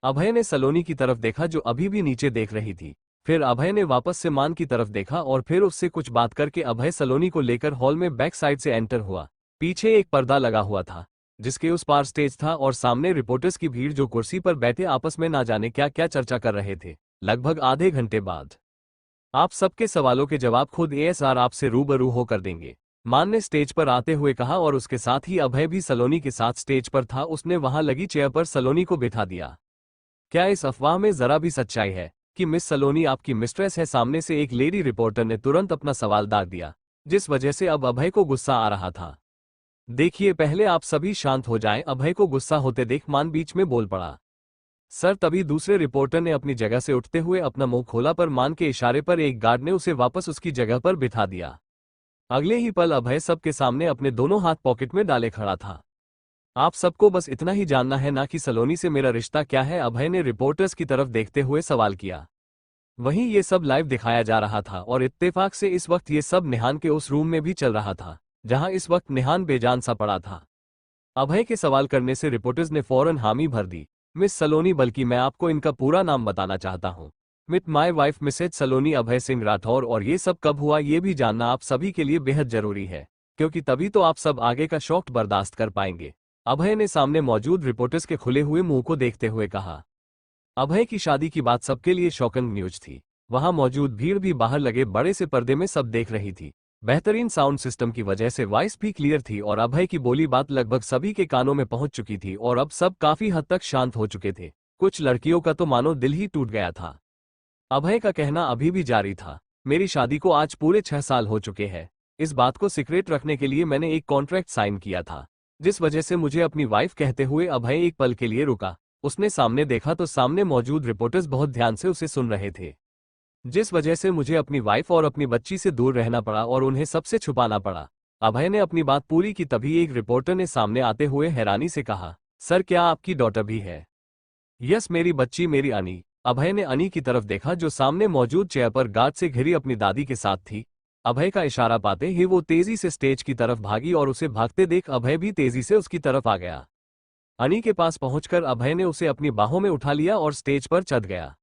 अभय ने सलोनी की तरफ देखा जो अभी भी नीचे देख रही थी। फिर अभय ने वापस से मान की तरफ देखा और फिर उससे कुछ बात करके अभय सलोनी को लेकर हॉल में बैक साइड से एंटर हुआ। पीछे एक पर्दा लगा हुआ था जिसके उस पार स्टेज था और सामने रिपोर्टर्स की भीड़ जो कुर्सी पर बैठे आपस में ना जाने क्या क्या चर्चा कर रहे थे। लगभग आधे घंटे बाद आप सबके सवालों के जवाब खुद एएसआर आपसे रूबरू होकर देंगे, मान ने स्टेज पर आते हुए कहा और उसके साथ ही अभय भी सलोनी के साथ स्टेज पर था। उसने वहां लगी चेयर पर सलोनी को बिठा दिया। क्या इस अफवाह में जरा भी सच्चाई है कि मिस सलोनी आपकी मिस्ट्रेस है? सामने से एक लेडी रिपोर्टर ने तुरंत अपना सवाल दाग दिया, जिस वजह से अब अभय को गुस्सा आ रहा था। देखिए, पहले आप सभी शांत हो जाएं। अभय को गुस्सा होते देख मान बीच में बोल पड़ा। सर, तभी दूसरे रिपोर्टर ने अपनी जगह से उठते हुए अपना मुंह खोला पर मान के इशारे पर एक गार्ड ने उसे वापस उसकी जगह पर बिठा दिया। अगले ही पल अभय सबके सामने अपने दोनों हाथ पॉकेट में डाले खड़ा था। आप सबको बस इतना ही जानना है ना कि सलोनी से मेरा रिश्ता क्या है? अभय ने रिपोर्टर्स की तरफ देखते हुए सवाल किया। वहीं ये सब लाइव दिखाया जा रहा था और इत्तेफाक से इस वक्त ये सब निहान के उस रूम में भी चल रहा था जहां इस वक्त निहान बेजान सा पड़ा था। अभय के सवाल करने से रिपोर्टर्स ने फौरन हामी भर दी। मिस सलोनी, बल्कि मैं आपको इनका पूरा नाम बताना चाहता हूँ। मिट माई वाइफ मिसेज सलोनी अभय सिंह राठौर। और ये सब कब हुआ ये भी जानना आप सभी के लिए बेहद जरूरी है, क्योंकि तभी तो आप सब आगे का शॉक बर्दाश्त कर पाएंगे। अभय ने सामने मौजूद रिपोर्टर्स के खुले हुए मुंह को देखते हुए कहा। अभय की शादी की बात सबके लिए शॉकिंग न्यूज थी। वहां मौजूद भीड़ भी बाहर लगे बड़े से पर्दे में सब देख रही थी। बेहतरीन साउंड सिस्टम की वजह से वॉइस भी क्लियर थी और अभय की बोली बात लगभग सभी के कानों में पहुंच चुकी थी और अब सब काफी हद तक शांत हो चुके थे। कुछ लड़कियों का तो मानो दिल ही टूट गया था। अभय का कहना अभी भी जारी था। मेरी शादी को आज पूरे 6 साल हो चुके हैं। इस बात को सीक्रेट रखने के लिए मैंने एक कॉन्ट्रैक्ट साइन किया था, जिस वजह से मुझे अपनी वाइफ कहते हुए अभय एक पल के लिए रुका। उसने सामने देखा तो सामने मौजूद रिपोर्टर्स बहुत ध्यान से उसे सुन रहे थे, जिस वजह से मुझे अपनी वाइफ और अपनी बच्ची से दूर रहना पड़ा और उन्हें सबसे छुपाना पड़ा। अभय ने अपनी बात पूरी की तभी एक रिपोर्टर ने सामने आते हुए हैरानी से कहा, सर क्या आपकी डॉटर भी है? यस, मेरी बच्ची, मेरी अनी। अभय ने अनी की तरफ देखा जो सामने मौजूद चेयर पर गार्ड से घिरी अपनी दादी के साथ थी। अभय का इशारा पाते ही वो तेजी से स्टेज की तरफ भागी और उसे भागते देख अभय भी तेजी से उसकी तरफ आ गया। अनी के पास पहुंचकर अभय ने उसे अपनी बाहों में उठा लिया और स्टेज पर चढ़ गया।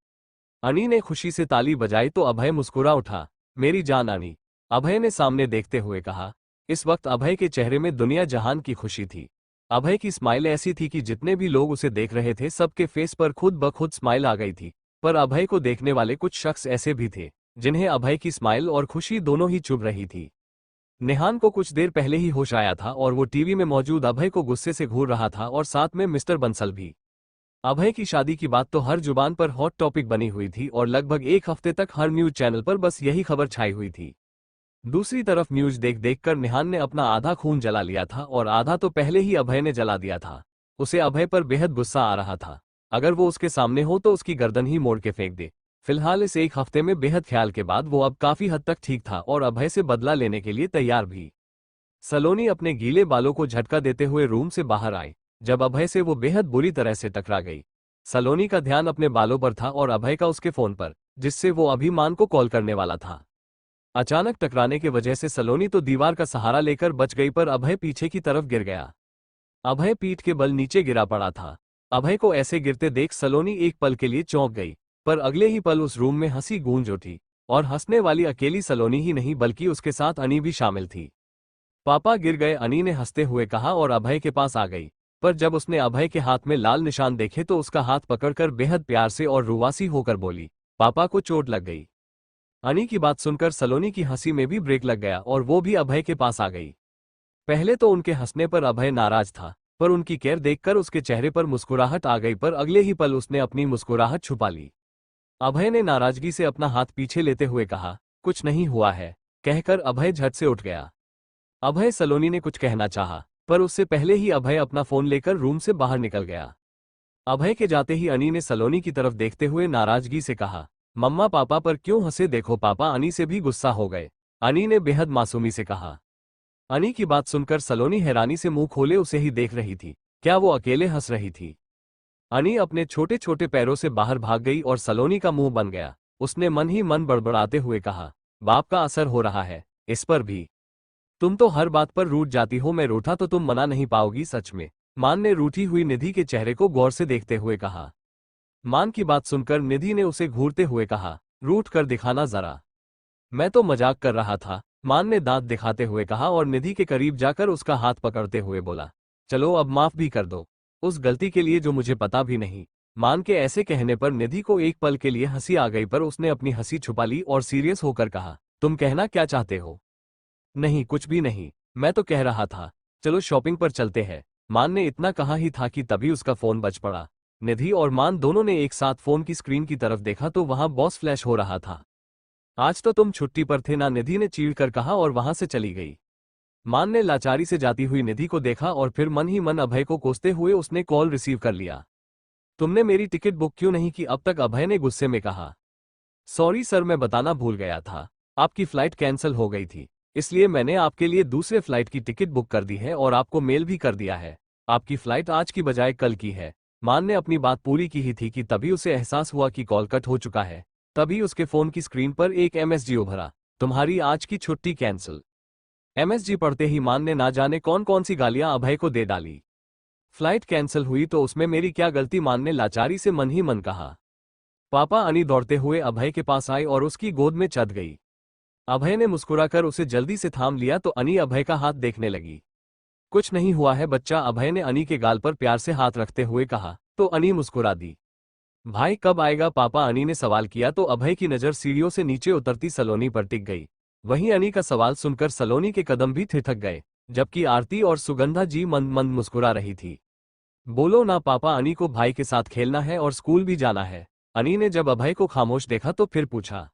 अनी ने खुशी से ताली बजाई तो अभय मुस्कुरा उठा। मेरी जान अनी, अभय ने सामने देखते हुए कहा। इस वक्त अभय के चेहरे में दुनिया जहान की खुशी थी। अभय की स्माइल ऐसी थी कि जितने भी लोग उसे देख रहे थे सबके फेस पर खुद ब खुद स्माइल आ गई थी। पर अभय को देखने वाले कुछ शख्स ऐसे भी थे जिन्हें अभय की स्माइल और खुशी दोनों ही चुभ रही थी। निहान को कुछ देर पहले ही होश आया था और वो टीवी में मौजूद अभय को गुस्से से घूर रहा था और साथ में मिस्टर बंसल भी। अभय की शादी की बात तो हर जुबान पर हॉट टॉपिक बनी हुई थी और लगभग एक हफ्ते तक हर न्यूज चैनल पर बस यही खबर छाई हुई थी। दूसरी तरफ न्यूज देख देखकर निहान ने अपना आधा खून जला लिया था और आधा तो पहले ही अभय ने जला दिया था। उसे अभय पर बेहद गुस्सा आ रहा था। अगर वो उसके सामने हो तो उसकी गर्दन ही मोड़ के फेंक दे। फिलहाल इस एक हफ्ते में बेहद ख्याल के बाद वो अब काफी हद तक ठीक था और अभय से बदला लेने के लिए तैयार भी। सलोनी अपने गीले बालों को झटका देते हुए रूम से बाहर आई जब अभय से वो बेहद बुरी तरह से टकरा गई। सलोनी का ध्यान अपने बालों पर था और अभय का उसके फोन पर, जिससे वो अभी मान को कॉल करने वाला था। अचानक टकराने की वजह से सलोनी तो दीवार का सहारा लेकर बच गई पर अभय पीछे की तरफ गिर गया। अभय पीठ के बल नीचे गिरा पड़ा था। अभय को ऐसे गिरते देख सलोनी एक पल के लिए चौंक गई, पर अगले ही पल उस रूम में हंसी गूंज उठी और हंसने वाली अकेली सलोनी ही नहीं बल्कि उसके साथ अनी भी शामिल थी। पापा गिर गए, अनी ने हंसते हुए कहा और अभय के पास आ गई। पर जब उसने अभय के हाथ में लाल निशान देखे तो उसका हाथ पकड़कर बेहद प्यार से और रुवासी होकर बोली, पापा को चोट लग गई। अनी की बात सुनकर सलोनी की हंसी में भी ब्रेक लग गया और वो भी अभय के पास आ गई। पहले तो उनके हंसने पर अभय नाराज था, पर उनकी केयर देखकर उसके चेहरे पर मुस्कुराहट आ गई, पर अगले ही पल उसने अपनी मुस्कुराहट छुपा ली। अभय ने नाराजगी से अपना हाथ पीछे लेते हुए कहा, कुछ नहीं हुआ है, कहकर अभय झट से उठ गया। अभय सलोनी ने कुछ कहना चाहा, पर उससे पहले ही अभय अपना फोन लेकर रूम से बाहर निकल गया। अभय के जाते ही अनी ने सलोनी की तरफ देखते हुए नाराजगी से कहा, मम्मा पापा पर क्यों हंसे, देखो पापा अनी से भी गुस्सा हो गए। अनी ने बेहद मासूमी से कहा। अनी की बात सुनकर सलोनी हैरानी से मुंह खोले उसे ही देख रही थी। क्या वो अकेले हंस रही थी? अनी अपने छोटे छोटे पैरों से बाहर भाग गई और सलोनी का मुंह बन गया। उसने मन ही मन बड़बड़ाते हुए कहा, बाप का असर हो रहा है इस पर भी। तुम तो हर बात पर रूठ जाती हो, मैं रूठा तो तुम मना नहीं पाओगी सच में? मान ने रूठी हुई निधि के चेहरे को गौर से देखते हुए कहा। मान की बात सुनकर निधि ने उसे घूरते हुए कहा, रूठ कर दिखाना जरा। मैं तो मजाक कर रहा था, मान ने दांत दिखाते हुए कहा और निधि के करीब जाकर उसका हाथ पकड़ते हुए बोला, चलो अब माफ भी कर दो उस गलती के लिए जो मुझे पता भी नहीं। मान के ऐसे कहने पर निधि को एक पल के लिए हंसी आ गई, पर उसने अपनी हंसी छुपा ली और सीरियस होकर कहा, तुम कहना क्या चाहते हो? नहीं कुछ भी नहीं, मैं तो कह रहा था चलो शॉपिंग पर चलते हैं। मान ने इतना कहा ही था कि तभी उसका फोन बज पड़ा। निधि और मान दोनों ने एक साथ फोन की स्क्रीन की तरफ देखा तो वहां बॉस फ्लैश हो रहा था। आज तो तुम छुट्टी पर थे ना, निधि ने चीढ़ कर कहा और वहां से चली गई। मान ने लाचारी से जाती हुई निधि को देखा और फिर मन ही मन अभय को कोसते हुए उसने कॉल रिसीव कर लिया। तुमने मेरी टिकट बुक क्यों नहीं की अब तक? अभय ने गुस्से में कहा। सॉरी सर, मैं बताना भूल गया था, आपकी फ्लाइट कैंसिल हो गई थी, इसलिए मैंने आपके लिए दूसरे फ्लाइट की टिकट बुक कर दी है और आपको मेल भी कर दिया है। आपकी फ्लाइट आज की बजाय कल की है। मान ने अपनी बात पूरी की ही थी कि तभी उसे एहसास हुआ कि कॉल कट हो चुका है। तभी उसके फोन की स्क्रीन पर एक एमएसजी उभरा, तुम्हारी आज की छुट्टी कैंसिल। एमएसजी पढ़ते ही मान ने ना जाने कौन कौन सी गालियां अभय को दे डाली। फ्लाइट कैंसिल हुई तो उसमें मेरी क्या गलती? मान ने लाचारी से मन ही मन कहा। पापा अनी दौड़ते हुए अभय के पास आई और उसकी गोद में चढ़ गई। अभय ने मुस्कुराकर उसे जल्दी से थाम लिया तो अनी अभय का हाथ देखने लगी। कुछ नहीं हुआ है बच्चा, अभय ने अनी के गाल पर प्यार से हाथ रखते हुए कहा तो अनी मुस्कुरा दी। भाई कब आएगा पापा? अनी ने सवाल किया तो अभय की नजर सीढ़ियों से नीचे उतरती सलोनी पर टिक गई। वहीं अनी का सवाल सुनकर सलोनी के कदम भी थिरक गए, जबकि आरती और सुगंधा जी मंद मंद मुस्कुरा रही थी। बोलो ना पापा, अनी को भाई के साथ खेलना है और स्कूल भी जाना है। अनी ने जब अभय को खामोश देखा तो फिर पूछा।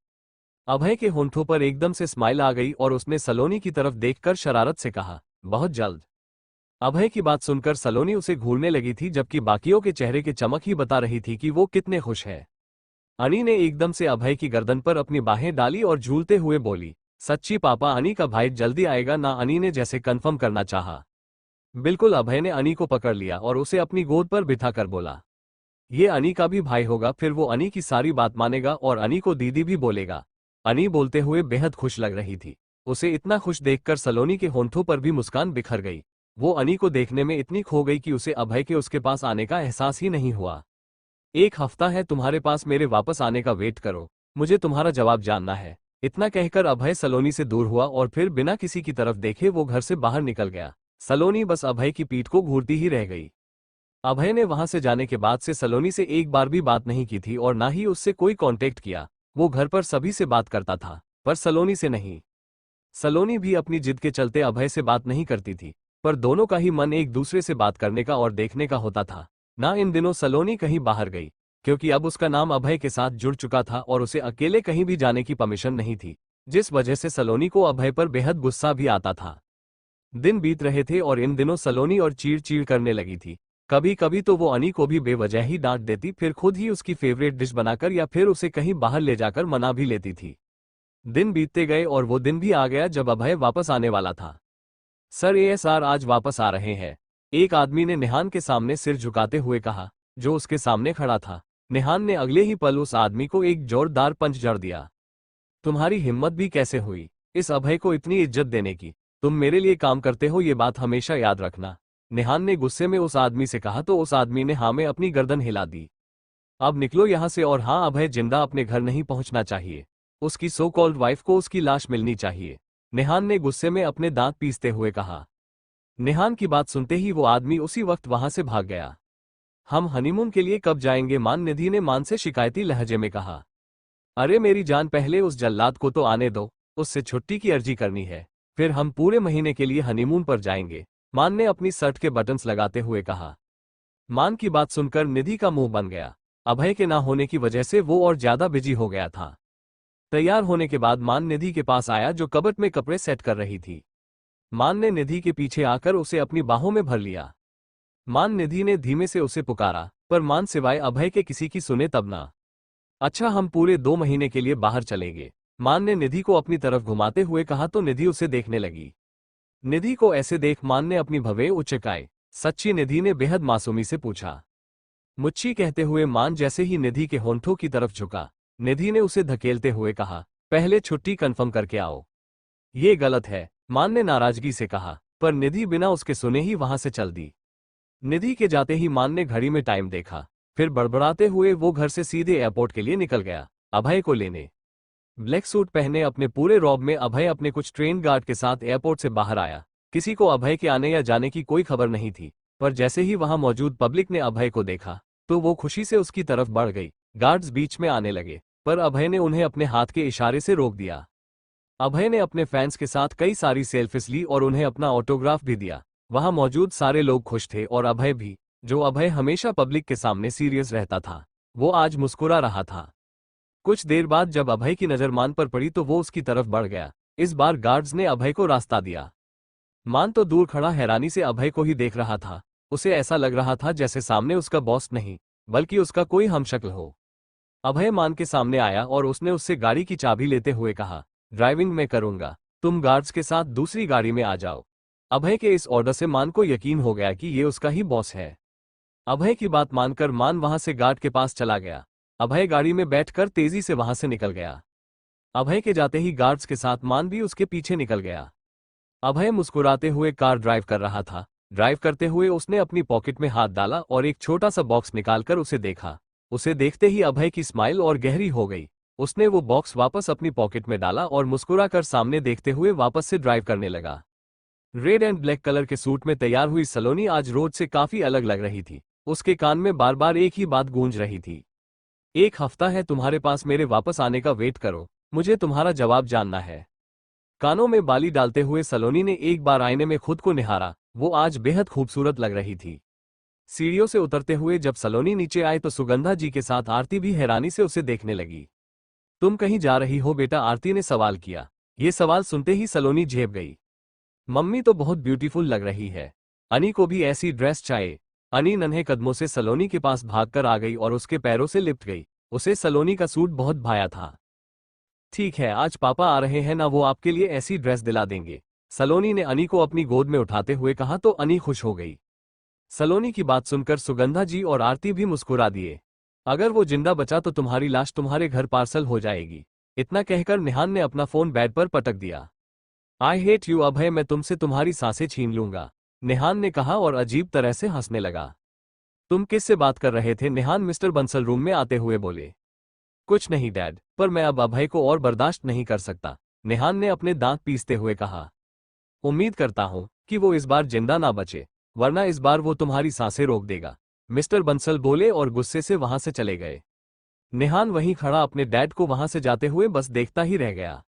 अभय के होंठों पर एकदम से स्माइल आ गई और उसने सलोनी की तरफ देखकर शरारत से कहा, बहुत जल्द। अभय की बात सुनकर सलोनी उसे घूरने लगी थी, जबकि बाकियों के चेहरे की चमक ही बता रही थी कि वो कितने खुश है। अनी ने एकदम से अभय की गर्दन पर अपनी बाहें डाली और झूलते हुए बोली, सच्ची पापा अनी का भाई जल्दी आएगा ना? अनी ने जैसे कन्फर्म करना चाहा। बिल्कुल, अभय ने अनी को पकड़ लिया और उसे अपनी गोद पर बिठाकर बोला, ये अनी का भी भाई होगा, फिर वो अनी की सारी बात मानेगा और अनी को दीदी भी बोलेगा। अनी बोलते हुए बेहद खुश लग रही थी। उसे इतना खुश देखकर सलोनी के होंठों पर भी मुस्कान बिखर गई। वो अनी को देखने में इतनी खो गई कि उसे अभय के उसके पास आने का एहसास ही नहीं हुआ। एक हफ्ता है तुम्हारे पास, मेरे वापस आने का वेट करो, मुझे तुम्हारा जवाब जानना है। इतना कहकर अभय सलोनी से दूर हुआ और फिर बिना किसी की तरफ देखे वो घर से बाहर निकल गया। सलोनी बस अभय की पीठ को घूरती ही रह गई। अभय ने वहां से जाने के बाद से सलोनी से एक बार भी बात नहीं की थी और ना ही उससे कोई कांटेक्ट किया। वो घर पर सभी से बात करता था, पर सलोनी से नहीं। सलोनी भी अपनी जिद के चलते अभय से बात नहीं करती थी, पर दोनों का ही मन एक दूसरे से बात करने का और देखने का होता था। ना इन दिनों सलोनी कहीं बाहर गई, क्योंकि अब उसका नाम अभय के साथ जुड़ चुका था और उसे अकेले कहीं भी जाने की परमिशन नहीं थी, जिस वजह से सलोनी को अभय पर बेहद गुस्सा भी आता था। दिन बीत रहे थे और इन दिनों सलोनी और चीड़ चीड़ करने लगी थी। कभी कभी तो वो अनी को भी बेवजह ही डांट देती, फिर खुद ही उसकी फेवरेट डिश बनाकर या फिर उसे कहीं बाहर ले जाकर मना भी लेती थी। दिन बीतते गए और वो दिन भी आ गया जब अभय वापस आने वाला था। सर एएसआर आज वापस आ रहे हैं, एक आदमी ने निहान के सामने सिर झुकाते हुए कहा, जो उसके सामने खड़ा था। निहान ने अगले ही पल उस आदमी को एक जोरदार पंच जड़ दिया। तुम्हारी हिम्मत भी कैसे हुई इस अभय को इतनी इज्जत देने की? तुम मेरे लिए काम करते हो, ये बात हमेशा याद रखना। निहान ने गुस्से में उस आदमी से कहा तो उस आदमी ने हाँ में अपनी गर्दन हिला दी। अब निकलो यहां से। और हाँ, अभय जिंदा अपने घर नहीं पहुंचना चाहिए, उसकी सो कॉल्ड वाइफ को उसकी लाश मिलनी चाहिए। निहान ने गुस्से में अपने दांत पीसते हुए कहा। निहान की बात सुनते ही वो आदमी उसी वक्त वहां से भाग गया। हम हनीमून के लिए कब जाएंगे? मान निधि ने मान से शिकायती लहजे में कहा। अरे मेरी जान, पहले उस जल्लाद को तो आने दो, उससे छुट्टी की अर्जी करनी है, फिर हम पूरे महीने के लिए हनीमून पर जाएंगे, मान ने अपनी शर्ट के बटन्स लगाते हुए कहा। मान की बात सुनकर निधि का मुंह बन गया। अभय के ना होने की वजह से वो और ज्यादा बिजी हो गया था। तैयार होने के बाद मान निधि के पास आया जो कबर्ड में कपड़े सेट कर रही थी। मान ने निधि के पीछे आकर उसे अपनी बाहों में भर लिया। मान निधि ने धीमे से उसे पुकारा, पर मान सिवाय अभय के किसी की सुने तब ना। अच्छा, हम पूरे 2 महीने के लिए बाहर चलेंगे, मान ने निधि को अपनी तरफ घुमाते हुए कहा तो निधि उसे देखने लगी। निधि को ऐसे देख मान ने अपनी भवें उचकाई। सच्ची, निधि ने बेहद मासूमी से पूछा। मुच्ची कहते हुए मान जैसे ही निधि के होंठों की तरफ झुका, निधि ने उसे धकेलते हुए कहा, पहले छुट्टी कंफर्म करके आओ। ये गलत है, मान ने नाराजगी से कहा, पर निधि बिना उसके सुने ही वहां से चल दी। निधि के जाते ही मान ने घड़ी में टाइम देखा, फिर बड़बड़ाते हुए वो घर से सीधे एयरपोर्ट के लिए निकल गया, अभय को लेने। ब्लैक सूट पहने अपने पूरे रॉब में अभय अपने कुछ ट्रेन गार्ड के साथ एयरपोर्ट से बाहर आया। किसी को अभय के आने या जाने की कोई खबर नहीं थी, पर जैसे ही वहां मौजूद पब्लिक ने अभय को देखा तो वो खुशी से उसकी तरफ बढ़ गई। गार्ड्स बीच में आने लगे, पर अभय ने उन्हें अपने हाथ के इशारे से रोक दिया। अभय ने अपने फैंस के साथ कई सारी सेल्फीज ली और उन्हें अपना ऑटोग्राफ भी दिया। वहां मौजूद सारे लोग खुश थे और अभय भी। जो अभय हमेशा पब्लिक के सामने सीरियस रहता था, वो आज मुस्कुरा रहा था। कुछ देर बाद जब अभय की नजर मान पर पड़ी तो वो उसकी तरफ बढ़ गया। इस बार गार्ड्स ने अभय को रास्ता दिया। मान तो दूर खड़ा हैरानी से अभय को ही देख रहा था। उसे ऐसा लग रहा था जैसे सामने उसका बॉस नहीं, बल्कि उसका कोई हमशक्ल हो। अभय मान के सामने आया और उसने उससे गाड़ी की चाबी लेते हुए कहा, ड्राइविंग मैं करूंगा, तुम गार्ड्स के साथ दूसरी गाड़ी में आ जाओ। अभय के इस ऑर्डर से मान को यकीन हो गया कि ये उसका ही बॉस है। अभय की बात मानकर मान वहां से गार्ड के पास चला गया। अभय गाड़ी में बैठकर तेजी से वहां से निकल गया। अभय के जाते ही गार्ड्स के साथ मान भी उसके पीछे निकल गया। अभय मुस्कुराते हुए कार ड्राइव कर रहा था। ड्राइव करते हुए उसने अपनी पॉकेट में हाथ डाला और एक छोटा सा बॉक्स निकालकर उसे देखा। उसे देखते ही अभय की स्माइल और गहरी हो गई। उसने वो बॉक्स वापस अपनी पॉकेट में डाला और मुस्कुराकर सामने देखते हुए वापस से ड्राइव करने लगा। रेड एंड ब्लैक कलर के सूट में तैयार हुई सलोनी आज रोज से काफी अलग लग रही थी। उसके कान में बार बार एक ही बात गूंज रही थी, 1 हफ्ता है तुम्हारे पास मेरे वापस आने का, वेट करो, मुझे तुम्हारा जवाब जानना है। कानों में बाली डालते हुए सलोनी ने एक बार आईने में खुद को निहारा। वो आज बेहद खूबसूरत लग रही थी। सीढ़ियों से उतरते हुए जब सलोनी नीचे आए तो सुगंधा जी के साथ आरती भी हैरानी से उसे देखने लगी। तुम कहीं जा रही हो बेटा? आरती ने सवाल किया। ये सवाल सुनते ही सलोनी झेप गई। मम्मी तो बहुत ब्यूटीफुल लग रही है, अनी को भी ऐसी ड्रेस चाहिए। अनी नन्हे कदमों से सलोनी के पास भागकर आ गई और उसके पैरों से लिपट गई। उसे सलोनी का सूट बहुत भाया था। ठीक है, आज पापा आ रहे हैं ना, वो आपके लिए ऐसी ड्रेस दिला देंगे, सलोनी ने अनी को अपनी गोद में उठाते हुए कहा तो अनी खुश हो गई। सलोनी की बात सुनकर सुगंधा जी और आरती भी मुस्कुरा दिए। अगर वो जिंदा बचा तो तुम्हारी लाश तुम्हारे घर पार्सल हो जाएगी। इतना कहकर निहान ने अपना फोन बेड पर पटक दिया। आई हेट यू अभय, मैं तुमसे तुम्हारी सांसें छीन लूंगा, निहान ने कहा और अजीब तरह से हंसने लगा। तुम किससे बात कर रहे थे? निहान मिस्टर बंसल रूम में आते हुए बोले। कुछ नहीं डैड, पर मैं अब अभय को और बर्दाश्त नहीं कर सकता, निहान ने अपने दांत पीसते हुए कहा। उम्मीद करता हूं कि वो इस बार जिंदा ना बचे, वरना इस बार वो तुम्हारी सांसें रोक देगा, मिस्टर बंसल बोले और गुस्से से वहां से चले गए। निहान वहीं खड़ा अपने डैड को वहां से जाते हुए बस देखता ही रह गया।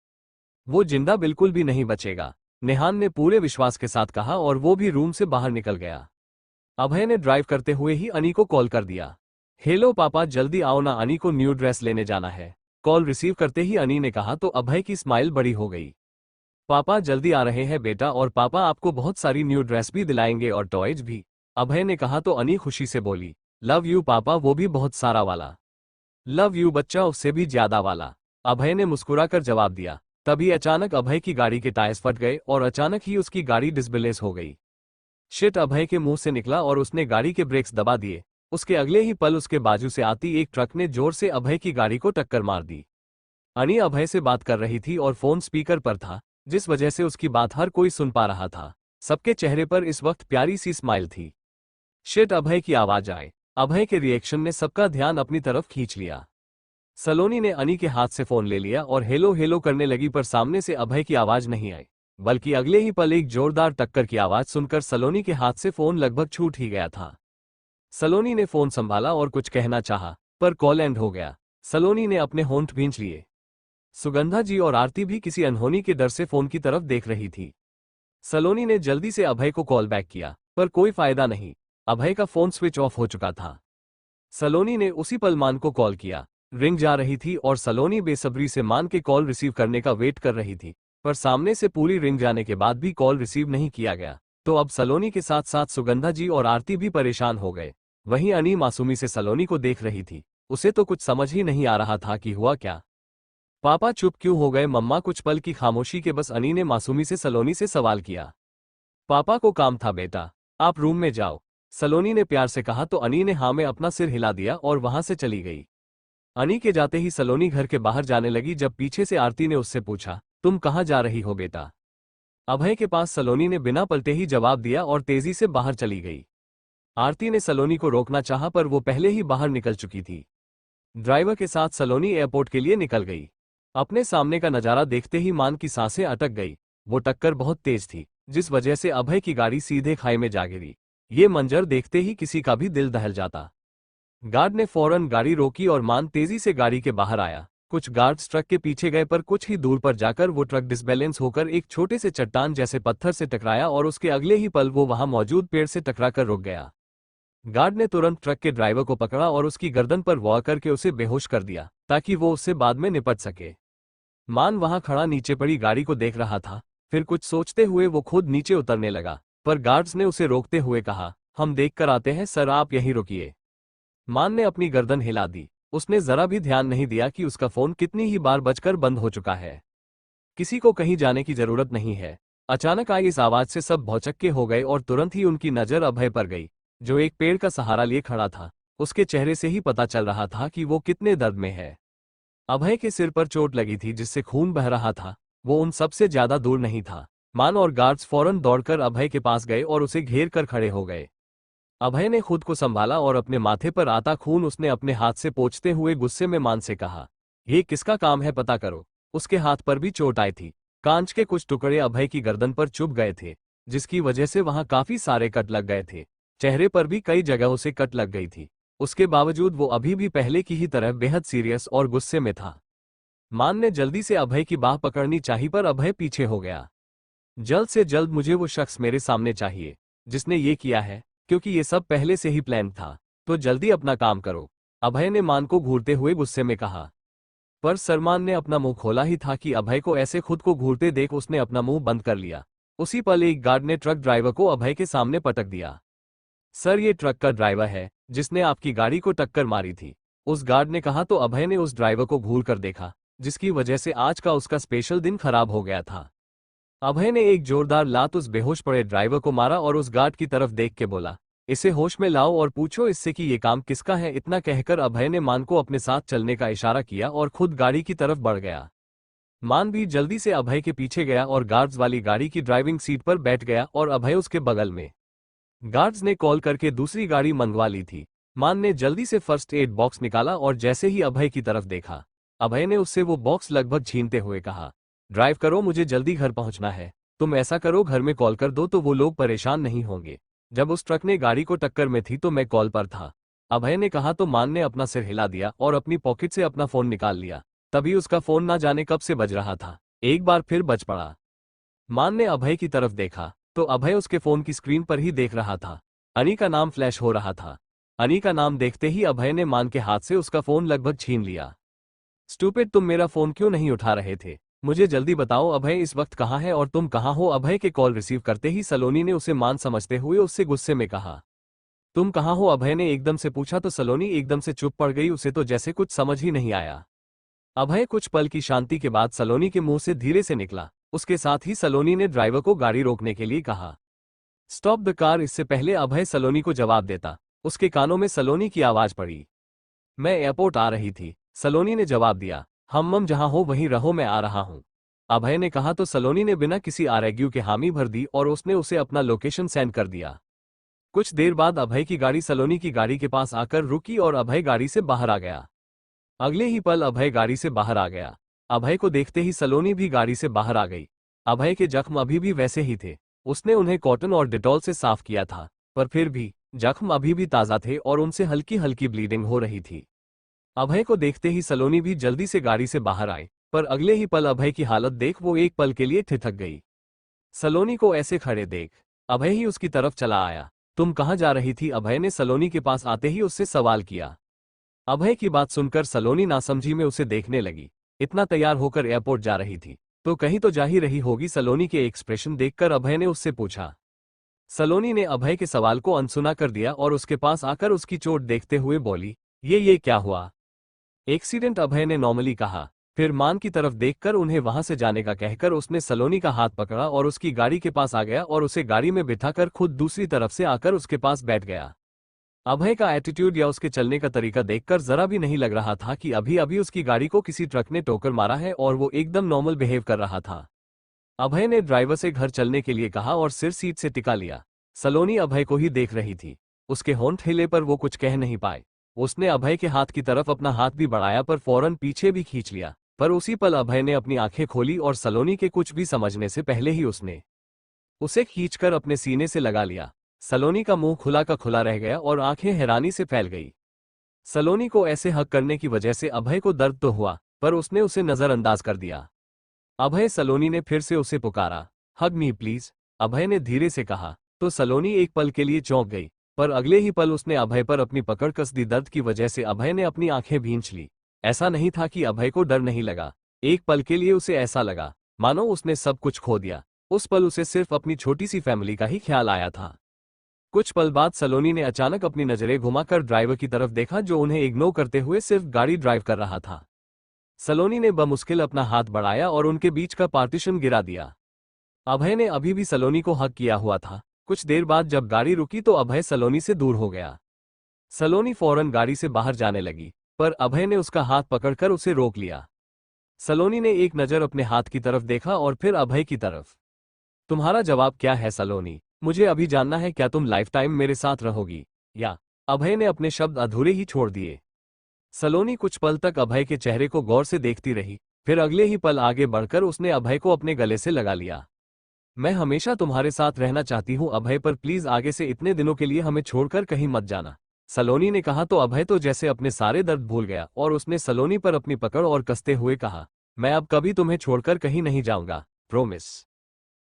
वो जिंदा बिल्कुल भी नहीं बचेगा, निहान ने पूरे विश्वास के साथ कहा और वो भी रूम से बाहर निकल गया। अभय ने ड्राइव करते हुए ही अनी को कॉल कर दिया। हेलो पापा, जल्दी आओ ना, अनी को न्यू ड्रेस लेने जाना है। कॉल रिसीव करते ही अनी ने कहा तो अभय की स्माइल बड़ी हो गई। पापा जल्दी आ रहे हैं बेटा, और पापा आपको बहुत सारी न्यू ड्रेस भी दिलाएंगे और टॉयज भी, अभय ने कहा तो अनी खुशी से बोली। लव यू पापा, वो भी बहुत सारा वाला। लव यू बच्चा, उससे भी ज्यादा वाला, अभय ने मुस्कुराकर जवाब दिया। तभी अचानक अभय की गाड़ी के टायर्स फट गए और अचानक ही उसकी गाड़ी डिसबैलेंस हो गई। शिट अभय के मुंह से निकला और उसने गाड़ी के ब्रेक्स दबा दिए। उसके अगले ही पल उसके बाजू से आती एक ट्रक ने जोर से अभय की गाड़ी को टक्कर मार दी। अनी अभय से बात कर रही थी और फोन स्पीकर पर था, जिस वजह से उसकी बात हर कोई सुन पा रहा था। सबके चेहरे पर इस वक्त प्यारी सी स्माइल थी। शिट अभय की आवाज आए। अभय के रिएक्शन ने सबका ध्यान अपनी तरफ खींच लिया। सलोनी ने अनी के हाथ से फोन ले लिया और हेलो हेलो करने लगी, पर सामने से अभय की आवाज नहीं आई, बल्कि अगले ही पल एक जोरदार टक्कर की आवाज सुनकर सलोनी के हाथ से फोन लगभग छूट ही गया था। सलोनी ने फोन संभाला और कुछ कहना चाहा, पर कॉल एंड हो गया। सलोनी ने अपने होंठ भींच लिए। सुगंधा जी और आरती भी किसी अनहोनी के डर से फोन की तरफ देख रही थी। सलोनी ने जल्दी से अभय को कॉल बैक किया, पर कोई फायदा नहीं, अभय का फोन स्विच ऑफ हो चुका था। सलोनी ने उसी पल मान को कॉल किया। रिंग जा रही थी और सलोनी बेसब्री से मान के कॉल रिसीव करने का वेट कर रही थी, पर सामने से पूरी रिंग जाने के बाद भी कॉल रिसीव नहीं किया गया। तो अब सलोनी के साथ साथ सुगंधा जी और आरती भी परेशान हो गए। वहीं अनी मासूमी से सलोनी को देख रही थी। उसे तो कुछ समझ ही नहीं आ रहा था कि हुआ क्या। पापा चुप क्यों हो गए मम्मा? कुछ पल की खामोशी के बस अनी ने मासूमी से सलोनी से सवाल किया। पापा को काम था बेटा, आप रूम में जाओ, सलोनी ने प्यार से कहा तो अनी ने हाँ में अपना सिर हिला दिया और वहां से चली गई। अनी के जाते ही सलोनी घर के बाहर जाने लगी जब पीछे से आरती ने उससे पूछा, तुम कहाँ जा रही हो बेटा? अभय के पास सलोनी ने बिना पलटे ही जवाब दिया और तेजी से बाहर चली गई। आरती ने सलोनी को रोकना चाहा पर वो पहले ही बाहर निकल चुकी थी। ड्राइवर के साथ सलोनी एयरपोर्ट के लिए निकल गई। अपने सामने का नजारा देखते ही मान की सांसें अटक गई। वो टक्कर बहुत तेज थी, जिस वजह से अभय की गाड़ी सीधे खाई में जा गिरी। ये मंजर देखते ही किसी का भी दिल दहल जाता। गार्ड ने फौरन गाड़ी रोकी और मान तेजी से गाड़ी के बाहर आया। कुछ गार्ड्स ट्रक के पीछे गए पर कुछ ही दूर पर जाकर वो ट्रक डिसबैलेंस होकर एक छोटे से चट्टान जैसे पत्थर से टकराया और उसके अगले ही पल वो वहां मौजूद पेड़ से टकराकर रुक गया। गार्ड ने तुरंत ट्रक के ड्राइवर को पकड़ा और उसकी गर्दन पर वार करके उसे बेहोश कर दिया ताकि वो उससे बाद में निपट सके। मान वहां खड़ा नीचे पड़ी गाड़ी को देख रहा था। फिर कुछ सोचते हुए वो खुद नीचे उतरने लगा, पर गार्ड्स ने उसे रोकते हुए कहा, हम देख कर आते हैं सर, आप यहीं रुकिए। मान ने अपनी गर्दन हिला दी। उसने जरा भी ध्यान नहीं दिया कि उसका फोन कितनी ही बार बजकर बंद हो चुका है। किसी को कहीं जाने की जरूरत नहीं है। अचानक आई इस आवाज से सब भौचक्के हो गए और तुरंत ही उनकी नजर अभय पर गई, जो एक पेड़ का सहारा लिए खड़ा था। उसके चेहरे से ही पता चल रहा था कि वो कितने दर्द में है। अभय के सिर पर चोट लगी थी जिससे खून बह रहा था। वो उन सबसे ज्यादा दूर नहीं था। मान और गार्ड्स फौरन दौड़कर अभय के पास गए और उसे घेर कर खड़े हो गए। अभय ने खुद को संभाला और अपने माथे पर आता खून उसने अपने हाथ से पोंछते हुए गुस्से में मान से कहा, ये किसका काम है पता करो। उसके हाथ पर भी चोट आई थी। कांच के कुछ टुकड़े अभय की गर्दन पर चुभ गए थे, जिसकी वजह से वहां काफी सारे कट लग गए थे। चेहरे पर भी कई जगहों से कट लग गई थी। उसके बावजूद वो अभी भी पहले की ही तरह बेहद सीरियस और गुस्से में था। मान ने जल्दी से अभय की बाह पकड़नी चाही पर अभय पीछे हो गया। जल्द से जल्द मुझे वो शख्स मेरे सामने चाहिए जिसने ये किया है, क्योंकि ये सब पहले से ही प्लान था। तो जल्दी अपना काम करो, अभय ने मान को घूरते हुए गुस्से में कहा। पर सरमान ने अपना मुंह खोला ही था कि अभय को ऐसे खुद को घूरते देख उसने अपना मुंह बंद कर लिया। उसी पल एक गार्ड ने ट्रक ड्राइवर को अभय के सामने पटक दिया। सर, ये ट्रक का ड्राइवर है जिसने आपकी गाड़ी को टक्कर मारी थी, उस गार्ड ने कहा। तो अभय ने उस ड्राइवर को घूर कर देखा, जिसकी वजह से आज का उसका स्पेशल दिन खराब हो गया था। अभय ने एक जोरदार लात उस बेहोश पड़े ड्राइवर को मारा और उस गार्ड की तरफ देख के बोला, इसे होश में लाओ और पूछो इससे कि ये काम किसका है। इतना कहकर अभय ने मान को अपने साथ चलने का इशारा किया और खुद गाड़ी की तरफ बढ़ गया। मान भी जल्दी से अभय के पीछे गया और गार्ड्स वाली गाड़ी की ड्राइविंग सीट पर बैठ गया और अभय उसके बगल में। गार्ड्स ने कॉल करके दूसरी गाड़ी मंगवा ली थी। मान ने जल्दी से फर्स्ट एड बॉक्स निकाला और जैसे ही अभय की तरफ देखा, अभय ने उससे वो बॉक्स लगभग छीनते हुए कहा, ड्राइव करो, मुझे जल्दी घर पहुंचना है। तुम ऐसा करो, घर में कॉल कर दो तो वो लोग परेशान नहीं होंगे। जब उस ट्रक ने गाड़ी को टक्कर में थी तो मैं कॉल पर था, अभय ने कहा। तो मान ने अपना सिर हिला दिया और अपनी पॉकेट से अपना फोन निकाल लिया। तभी उसका फोन ना जाने कब से बज रहा था, एक बार फिर बज पड़ा। मान ने अभय की तरफ देखा तो अभय उसके फोन की स्क्रीन पर ही देख रहा था। अनी का नाम फ्लैश हो रहा था। अनी का नाम देखते ही अभय ने मान के हाथ से उसका फोन लगभग छीन लिया। स्टूपिड, तुम मेरा फोन क्यों नहीं उठा रहे थे? मुझे जल्दी बताओ अभय इस वक्त कहाँ है और तुम कहाँ हो? अभय के कॉल रिसीव करते ही सलोनी ने उसे मान समझते हुए उससे गुस्से में कहा, तुम कहाँ हो? अभय ने एकदम से पूछा तो सलोनी एकदम से चुप पड़ गई। उसे तो जैसे कुछ समझ ही नहीं आया। अभय कुछ पल की शांति के बाद सलोनी के मुंह से धीरे से निकला। उसके साथ ही सलोनी ने ड्राइवर को गाड़ी रोकने के लिए कहा, स्टॉप द कार। इससे पहले अभय सलोनी को जवाब देता, उसके कानों में सलोनी की आवाज पड़ी। मैं एयरपोर्ट आ रही थी, सलोनी ने जवाब दिया। हम जहां हो वहीं रहो, मैं आ रहा हूं, अभय ने कहा। तो सलोनी ने बिना किसी आर्ग्यू के हामी भर दी और उसने उसे अपना लोकेशन सेंड कर दिया। कुछ देर बाद अभय की गाड़ी सलोनी की गाड़ी के पास आकर रुकी और अभय गाड़ी से बाहर आ गया। अगले ही पल अभय गाड़ी से बाहर आ गया। अभय को देखते ही सलोनी भी गाड़ी से बाहर आ गई। अभय के जख्म अभी भी वैसे ही थे। उसने उन्हें कॉटन और डिटॉल से साफ किया था, पर फिर भी जख्म अभी भी ताज़ा थे और उनसे हल्की हल्की ब्लीडिंग हो रही थी। अभय को देखते ही सलोनी भी जल्दी से गाड़ी से बाहर आए, पर अगले ही पल अभय की हालत देख वो एक पल के लिए ठिठक गई। सलोनी को ऐसे खड़े देख अभय ही उसकी तरफ चला आया। तुम कहाँ जा रही थी? अभय ने सलोनी के पास आते ही उससे सवाल किया। अभय की बात सुनकर सलोनी नासमझी में उसे देखने लगी। इतना तैयार होकर एयरपोर्ट जा रही थी तो कहीं तो जा ही रही होगी। सलोनी के एक्सप्रेशन देखकर अभय ने उससे पूछा। सलोनी ने अभय के सवाल को अनसुना कर दिया और उसके पास आकर उसकी चोट देखते हुए बोली, ये क्या हुआ? एक्सीडेंट, अभय ने नॉर्मली कहा। फिर मान की तरफ देखकर उन्हें वहां से जाने का कहकर उसने सलोनी का हाथ पकड़ा और उसकी गाड़ी के पास आ गया और उसे गाड़ी में बिठाकर खुद दूसरी तरफ से आकर उसके पास बैठ गया। अभय का एटीट्यूड या उसके चलने का तरीका देखकर जरा भी नहीं लग रहा था कि अभी अभी उसकी गाड़ी को किसी ट्रक ने टोकर मारा है और वो एकदम नॉर्मल बिहेव कर रहा था। अभय ने ड्राइवर से घर चलने के लिए कहा और सिर सीट से टिका लिया। सलोनी अभय को ही देख रही थी। उसके होंठ हिले पर वो कुछ कह नहीं पाए। उसने अभय के हाथ की तरफ अपना हाथ भी बढ़ाया पर फौरन पीछे भी खींच लिया। पर उसी पल अभय ने अपनी आंखें खोली और सलोनी के कुछ भी समझने से पहले ही उसने उसे खींचकर अपने सीने से लगा लिया। सलोनी का मुंह खुला का खुला रह गया और आंखें हैरानी से फैल गई। सलोनी को ऐसे हक करने की वजह से अभय को दर्द तो हुआ पर उसने उसे नजरअंदाज कर दिया। अभय, सलोनी ने फिर से उसे पुकारा। हग मी प्लीज, अभय ने धीरे से कहा। तो सलोनी एक पल के लिए चौंक गई पर अगले ही पल उसने अभय पर अपनी पकड़ कस दी। दर्द की वजह से अभय ने अपनी आंखें भींच ली। ऐसा नहीं था कि अभय को डर नहीं लगा। एक पल के लिए उसे ऐसा लगा मानो उसने सब कुछ खो दिया। उस पल उसे सिर्फ अपनी छोटी सी फैमिली का ही ख्याल आया था। कुछ पल बाद सलोनी ने अचानक अपनी नजरें घुमाकर ड्राइवर की तरफ देखा जो उन्हें इग्नोर करते हुए सिर्फ गाड़ी ड्राइव कर रहा था। सलोनी ने बमुश्किल अपना हाथ बढ़ाया और उनके बीच का पार्टीशन गिरा दिया। अभय ने अभी भी सलोनी को हक किया हुआ था। कुछ देर बाद जब गाड़ी रुकी तो अभय सलोनी से दूर हो गया। सलोनी फौरन गाड़ी से बाहर जाने लगी पर अभय ने उसका हाथ पकड़कर उसे रोक लिया। सलोनी ने एक नज़र अपने हाथ की तरफ देखा और फिर अभय की तरफ। तुम्हारा जवाब क्या है सलोनी? मुझे अभी जानना है, क्या तुम लाइफ टाइम मेरे साथ रहोगी या? अभय ने अपने शब्द अधूरे ही छोड़ दिए। सलोनी कुछ पल तक अभय के चेहरे को गौर से देखती रही। फिर अगले ही पल आगे बढ़कर उसने अभय को अपने गले से लगा लिया। मैं हमेशा तुम्हारे साथ रहना चाहती हूँ अभय, पर प्लीज आगे से इतने दिनों के लिए हमें छोड़कर कहीं मत जाना, सलोनी ने कहा। तो अभय तो जैसे अपने सारे दर्द भूल गया और उसने सलोनी पर अपनी पकड़ और कसते हुए कहा, मैं अब कभी तुम्हें छोड़कर कहीं नहीं जाऊंगा, प्रोमिस।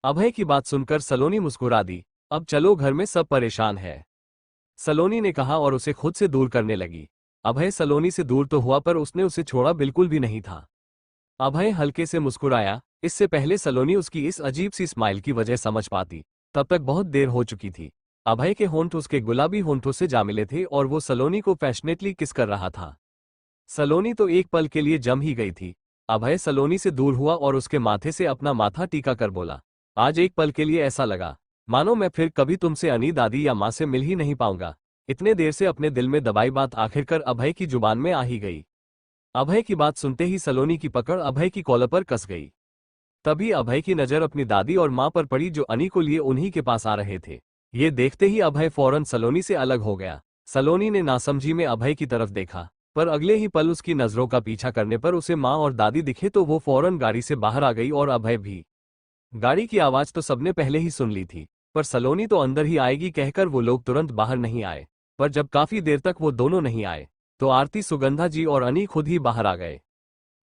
अभय की बात सुनकर सलोनी मुस्कुरा दी। अब चलो, घर में सब परेशान है, सलोनी ने कहा और उसे खुद से दूर करने लगी। अभय सलोनी से दूर तो हुआ पर उसने उसे छोड़ा बिल्कुल भी नहीं था। अभय हल्के से मुस्कुराया। इससे पहले सलोनी उसकी इस अजीब सी स्माइल की वजह समझ पाती, तब तक बहुत देर हो चुकी थी। अभय के होंठ उसके गुलाबी होंठों से जा मिले थे और वो सलोनी को पैशनेटली किस कर रहा था। सलोनी तो एक पल के लिए जम ही गई थी। अभय सलोनी से दूर हुआ और उसके माथे से अपना माथा टीका कर बोला, आज एक पल के लिए ऐसा लगा मानो मैं फिर कभी तुमसे अनी दादी या माँ से मिल ही नहीं पाऊंगा। इतने देर से अपने दिल में दबाई बात आखिरकार अभय की जुबान में आ ही गई। अभय की बात सुनते ही सलोनी की पकड़ अभय की कॉलर पर कस गई। तभी अभय की नजर अपनी दादी और मां पर पड़ी जो अनी को लिए उन्हीं के पास आ रहे थे। ये देखते ही अभय फौरन सलोनी से अलग हो गया। सलोनी ने नासमझी में अभय की तरफ देखा पर अगले ही पल उसकी नजरों का पीछा करने पर उसे मां और दादी दिखे तो वो फौरन गाड़ी से बाहर आ गई और अभय भी। गाड़ी की आवाज तो सबने पहले ही सुन ली थी पर सलोनी तो अंदर ही आएगी कहकर वो लोग तुरंत बाहर नहीं आए। पर जब काफी देर तक वो दोनों नहीं आए तो आरती, सुगंधा जी और अनी खुद ही बाहर आ गए।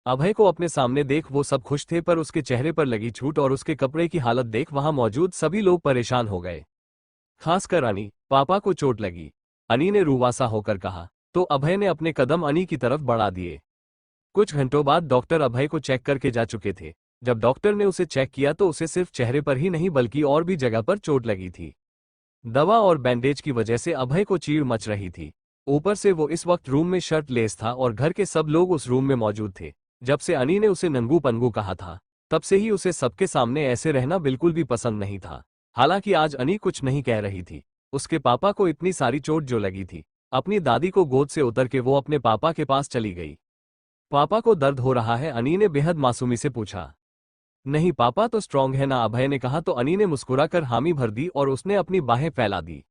अभय को अपने सामने देख वो सब खुश थे पर उसके चेहरे पर लगी छूट और उसके कपड़े की हालत देख वहां मौजूद सभी लोग परेशान हो गए, खासकर अनी। पापा को चोट लगी, अनी ने रूवासा होकर कहा। तो अभय ने अपने कदम अनी की तरफ बढ़ा दिए। कुछ घंटों बाद डॉक्टर अभय को चेक करके जा चुके थे। जब डॉक्टर ने उसे चेक किया तो उसे सिर्फ चेहरे पर ही नहीं बल्कि और भी जगह पर चोट लगी थी। दवा और बैंडेज की वजह से अभय को चीड़ मच रही थी। ऊपर से वो इस वक्त रूम में शर्ट लेस था और घर के सब लोग उस रूम में मौजूद थे। जब से अनी ने उसे नंगू पनगू कहा था तब से ही उसे सबके सामने ऐसे रहना बिल्कुल भी पसंद नहीं था। हालांकि आज अनी कुछ नहीं कह रही थी। उसके पापा को इतनी सारी चोट जो लगी थी, अपनी दादी को गोद से उतर के वो अपने पापा के पास चली गई। पापा को दर्द हो रहा है? अनी ने बेहद मासूमी से पूछा। नहीं, पापा तो स्ट्रांग है ना, अभय ने कहा। तो अनी ने मुस्कुराकर हामी भर दी और उसने अपनी बाहें फैला दी।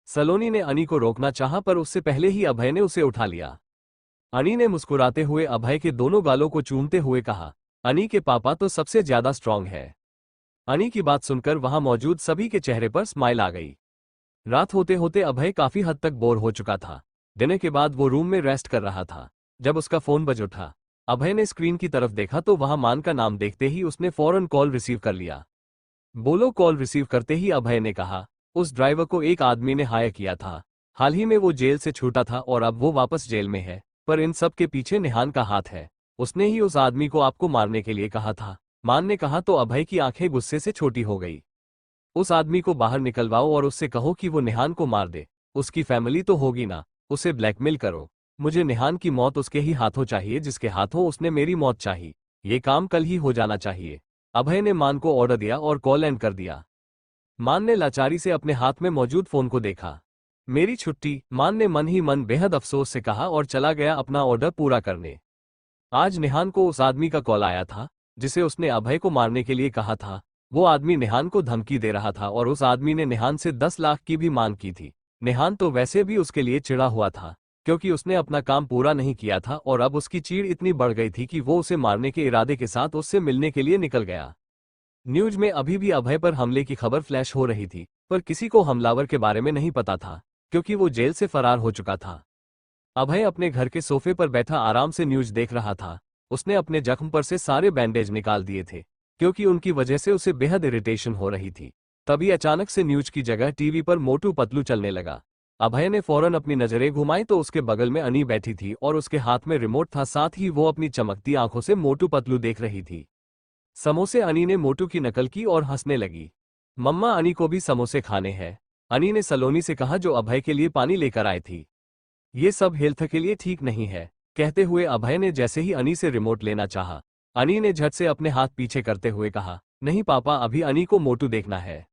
सलोनी ने अनी को रोकना चाहा पर उससे पहले ही अभय ने उसे उठा लिया। अनी ने मुस्कुराते हुए अभय के दोनों गालों को चूमते हुए कहा, अनी के पापा तो सबसे ज्यादा स्ट्रांग है। अनी की बात सुनकर वहां मौजूद सभी के चेहरे पर स्माइल आ गई। रात होते होते अभय काफी हद तक बोर हो चुका था। डिनर के बाद वो रूम में रेस्ट कर रहा था जब उसका फोन बज उठा। अभय ने स्क्रीन की तरफ देखा तो वहां मान का नाम देखते ही उसने फौरन कॉल रिसीव कर लिया। बोलो। कॉल रिसीव करते ही अभय ने कहा, उस ड्राइवर को एक आदमी ने हायर किया था। हाल ही में वो जेल से छूटा था और अब वो वापस जेल में है। पर इन सब के पीछे निहान का हाथ है। उसने ही उस आदमी को आपको मारने के लिए कहा था। मान ने कहा तो अभय की आंखें गुस्से से छोटी हो गई। उस आदमी को बाहर निकलवाओ और उससे कहो कि वो निहान को मार दे। उसकी फैमिली तो होगी ना, उसे ब्लैकमेल करो। मुझे निहान की मौत उसके ही हाथों चाहिए जिसके हाथों उसने मेरी मौत चाही। ये काम कल ही हो जाना चाहिए। अभय ने मान को ऑर्डर दिया और कॉल एंड कर दिया। मान ने लाचारी से अपने हाथ में मौजूद फोन को देखा। मेरी छुट्टी, मान ने मन ही मन बेहद अफसोस से कहा और चला गया अपना ऑर्डर पूरा करने। आज निहान को उस आदमी का कॉल आया था जिसे उसने अभय को मारने के लिए कहा था। वो आदमी निहान को धमकी दे रहा था और उस आदमी ने निहान से 10 लाख की भी मांग की थी। निहान तो वैसे भी उसके लिए चिढ़ा हुआ था क्योंकि उसने अपना काम पूरा नहीं किया था और अब उसकी चीड़ इतनी बढ़ गई थी कि वो उसे मारने के इरादे के साथ उससे मिलने के लिए निकल गया। न्यूज में अभी भी अभय पर हमले की खबर फ्लैश हो रही थी, पर किसी को हमलावर के बारे में नहीं पता था क्योंकि वो जेल से फरार हो चुका था। अभय अपने घर के सोफे पर बैठा आराम से न्यूज देख रहा था। उसने अपने जख्म पर से सारे बैंडेज निकाल दिए थे क्योंकि उनकी वजह से उसे बेहद इरिटेशन हो रही थी। तभी अचानक से न्यूज की जगह टीवी पर मोटू पतलू चलने लगा। अभय ने फौरन अपनी नजरें घुमाई तो उसके बगल में अनी बैठी थी और उसके हाथ में रिमोट था। साथ ही वो अपनी चमकती आंखों से मोटू पतलू देख रही थी। समोसे अनी ने मोटू की नकल की और हंसने लगी। मम्मा अनी को भी समोसे खाने हैं, अनी ने सलोनी से कहा जो अभय के लिए पानी लेकर आई थी। ये सब हेल्थ के लिए ठीक नहीं है, कहते हुए अभय ने जैसे ही अनी से रिमोट लेना चाहा, अनी ने झट से अपने हाथ पीछे करते हुए कहा, नहीं पापा, अभी अनी को मोटू देखना है।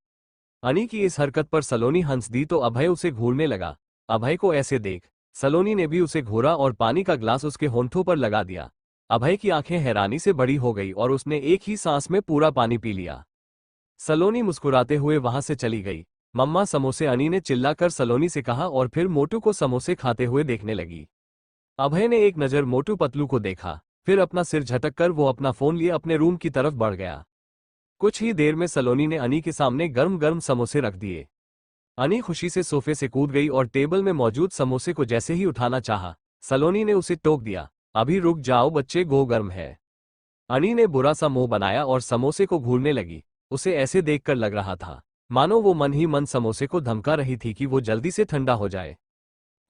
अनी की इस हरकत पर सलोनी हंस दी तो अभय उसे घूरने लगा। अभय को ऐसे देख सलोनी ने भी उसे घूरा और पानी का ग्लास उसके होंठों पर लगा दिया। अभय की आंखें हैरानी से बड़ी हो गई और उसने एक ही सांस में पूरा पानी पी लिया। सलोनी मुस्कुराते हुए वहां से चली गई। मम्मा समोसे, अनी ने चिल्लाकर सलोनी से कहा और फिर मोटू को समोसे खाते हुए देखने लगी। अभय ने एक नज़र मोटू पतलू को देखा, फिर अपना सिर झटक कर वो अपना फोन लिए अपने रूम की तरफ बढ़ गया। कुछ ही देर में सलोनी ने अनी के सामने गर्म गर्म समोसे रख दिए। अनी खुशी से सोफे से कूद गई और टेबल में मौजूद समोसे को जैसे ही उठाना चाहा, सलोनी ने उसे टोक दिया। अभी रुक जाओ बच्चे, गो गर्म है। अनी ने बुरा सा मुंह बनाया और समोसे को घूरने लगी। उसे ऐसे देखकर लग रहा था मानो वो मन ही मन समोसे को धमका रही थी कि वो जल्दी से ठंडा हो जाए।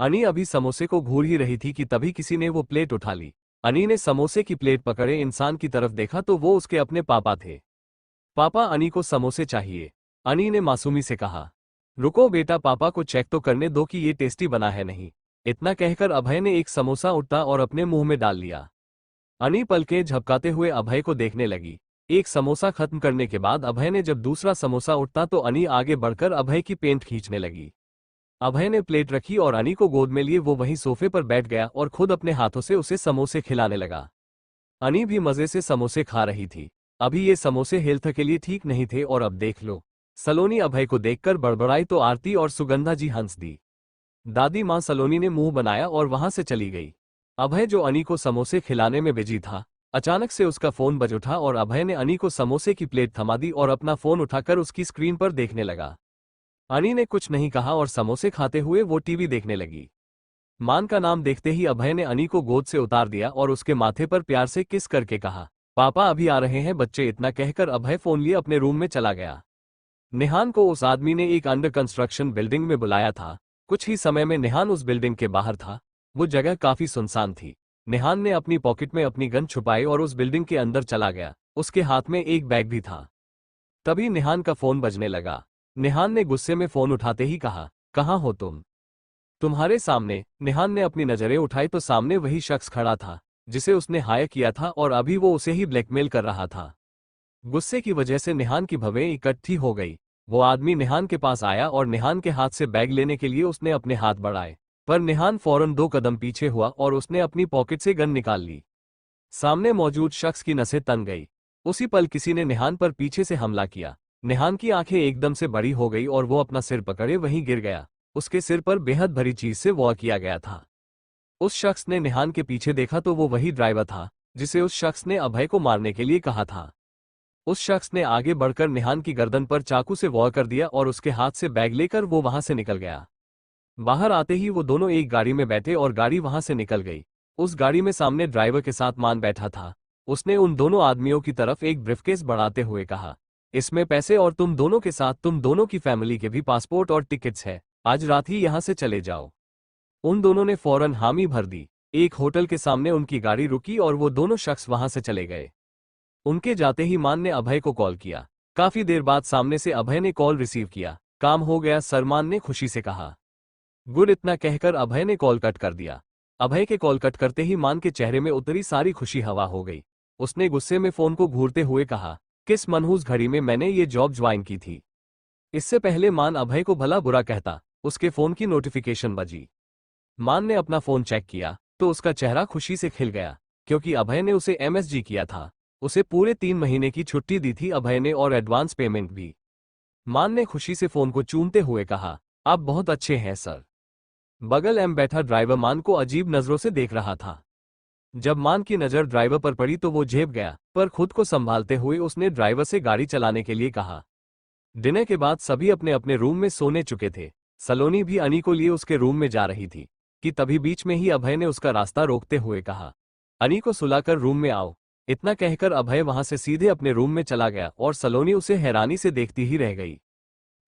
अनी अभी समोसे को घूर ही रही थी कि तभी किसी ने वो प्लेट उठा ली। अनी ने समोसे की प्लेट पकड़े इंसान की तरफ देखा तो वो उसके अपने पापा थे। पापा, अनी को समोसे चाहिए, अनी ने मासूमी से कहा। रुको बेटा, पापा को चेक तो करने दो कि ये टेस्टी बना है नहीं। इतना कहकर अभय ने एक समोसा उठा और अपने मुंह में डाल लिया। अनी पलकें झपकाते हुए अभय को देखने लगी। एक समोसा खत्म करने के बाद अभय ने जब दूसरा समोसा उठा तो अनी आगे बढ़कर अभय की पेंट खींचने लगी। अभय ने प्लेट रखी और अनी को गोद में लिए वो वहीं सोफे पर बैठ गया और खुद अपने हाथों से उसे समोसे खिलाने लगा। अनी भी मजे से समोसे खा रही थी। अभी ये समोसे हेल्थ के लिए ठीक नहीं थे और अब देख लो। सलोनी अभय को देखकर बड़बड़ाई तो आरती और सुगंधा जी हंस दी। दादी माँ सलोनी ने मुंह बनाया और वहां से चली गई। अभय जो अनी को समोसे खिलाने में बिजी था, अचानक से उसका फोन बज उठा और अभय ने अनी को समोसे की प्लेट थमा दी और अपना फोन उठाकर उसकी स्क्रीन पर देखने लगा। अनी ने कुछ नहीं कहा और समोसे खाते हुए वो टीवी देखने लगी। मान का नाम देखते ही अभय ने अनी को गोद से उतार दिया और उसके माथे पर प्यार से किस करके कहा, पापा अभी आ रहे हैं बच्चे। इतना कहकर अभय फोन लिए अपने रूम में चला गया। निहान को उस आदमी ने एक अंडर कंस्ट्रक्शन बिल्डिंग में बुलाया था। कुछ ही समय में निहान उस बिल्डिंग के बाहर था। वो जगह काफी सुनसान थी। निहान ने अपनी पॉकेट में अपनी गन छुपाई और उस बिल्डिंग के अंदर चला गया। उसके हाथ में एक बैग भी था। तभी निहान का फोन बजने लगा। निहान ने गुस्से में फोन उठाते ही कहा, कहाँ हो तुम? तुम्हारे सामने। निहान ने अपनी नजरें उठाई तो सामने वही शख्स खड़ा था जिसे उसने हायर किया था और अभी वो उसे ही ब्लैकमेल कर रहा था। गुस्से की वजह से निहान की भवें इकट्ठी हो गई। वो आदमी निहान के पास आया और निहान के हाथ से बैग लेने के लिए उसने अपने हाथ बढ़ाए, पर निहान फौरन 2 कदम पीछे हुआ और उसने अपनी पॉकेट से गन निकाल ली। सामने मौजूद शख्स की नसें तन गई। उसी पल किसी ने निहान पर पीछे से हमला किया। निहान की आंखें एकदम से बड़ी हो गई और वो अपना सिर पकड़े वहीं गिर गया। उसके सिर पर बेहद भरी चीज से वॉर किया गया था। उस शख्स ने निहान के पीछे देखा तो वो वही ड्राइवर था जिसे उस शख्स ने अभय को मारने के लिए कहा था। उस शख्स ने आगे बढ़कर निहान की गर्दन पर चाकू से वॉर कर दिया और उसके हाथ से बैग लेकर वो वहां से निकल गया। बाहर आते ही वो दोनों एक गाड़ी में बैठे और गाड़ी वहां से निकल गई। उस गाड़ी में सामने ड्राइवर के साथ मान बैठा था। उसने उन दोनों आदमियों की तरफ एक ब्रीफकेस बढ़ाते हुए कहा, इसमें पैसे और तुम दोनों के साथ तुम दोनों की फैमिली के भी पासपोर्ट और टिकट्स है। आज रात ही यहां से चले जाओ। उन दोनों ने फौरन हामी भर दी। एक होटल के सामने उनकी गाड़ी रुकी और वो दोनों शख्स वहां से चले गए। उनके जाते ही मान ने अभय को कॉल किया। काफी देर बाद सामने से अभय ने कॉल रिसीव किया। काम हो गया सर, मान ने खुशी से कहा। गुड, इतना कहकर अभय ने कॉल कट कर दिया। अभय के कॉल कट करते ही मान के चेहरे में उतरी सारी खुशी हवा हो गई। उसने गुस्से में फोन को घूरते हुए कहा, किस मनहूस घड़ी में मैंने ये जॉब ज्वाइन की थी। इससे पहले मान अभय को भला बुरा कहता, उसके फोन की नोटिफिकेशन बजी। मान ने अपना फोन चेक किया तो उसका चेहरा खुशी से खिल गया, क्योंकि अभय ने उसे एमएसजी किया था। उसे पूरे 3 महीने की छुट्टी दी थी अभय ने, और एडवांस पेमेंट भी। मान ने खुशी से फोन को चूमते हुए कहा, आप बहुत अच्छे हैं सर। बगल में बैठा ड्राइवर मान को अजीब नजरों से देख रहा था। जब मान की नजर ड्राइवर पर पड़ी तो वो झेप गया, पर खुद को संभालते हुए उसने ड्राइवर से गाड़ी चलाने के लिए कहा। डिनर के बाद सभी अपने अपने रूम में सोने चुके थे। सलोनी भी अनी को लिए उसके रूम में जा रही थी कि तभी बीच में ही अभय ने उसका रास्ता रोकते हुए कहा, अनी को सुलाकर रूम में आओ। इतना कहकर अभय वहां से सीधे अपने रूम में चला गया और सलोनी उसे हैरानी से देखती ही रह गई।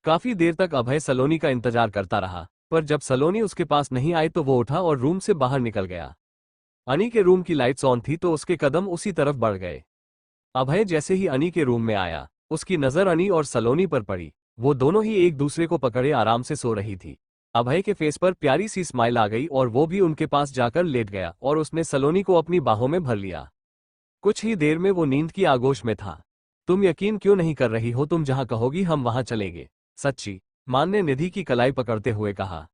काफी देर तक अभय सलोनी का इंतजार करता रहा, पर जब सलोनी उसके पास नहीं आई तो वो उठा और रूम से बाहर निकल गया। अनी के रूम की लाइट्स ऑन थी तो उसके कदम उसी तरफ बढ़ गए। अभय जैसे ही अनी के रूम में आया, उसकी नजर अनी और सलोनी पर पड़ी। वो दोनों ही एक दूसरे को पकड़े आराम से सो रही थी। अभय के फेस पर प्यारी सी स्माइल आ गई और वो भी उनके पास जाकर लेट गया और उसने सलोनी को अपनी बाहों में भर लिया। कुछ ही देर में वो नींद की आगोश में था। तुम यकीन क्यों नहीं कर रही हो, तुम जहां कहोगी हम वहां चलेंगे। सच्ची, मान ने निधि की कलाई पकड़ते हुए कहा।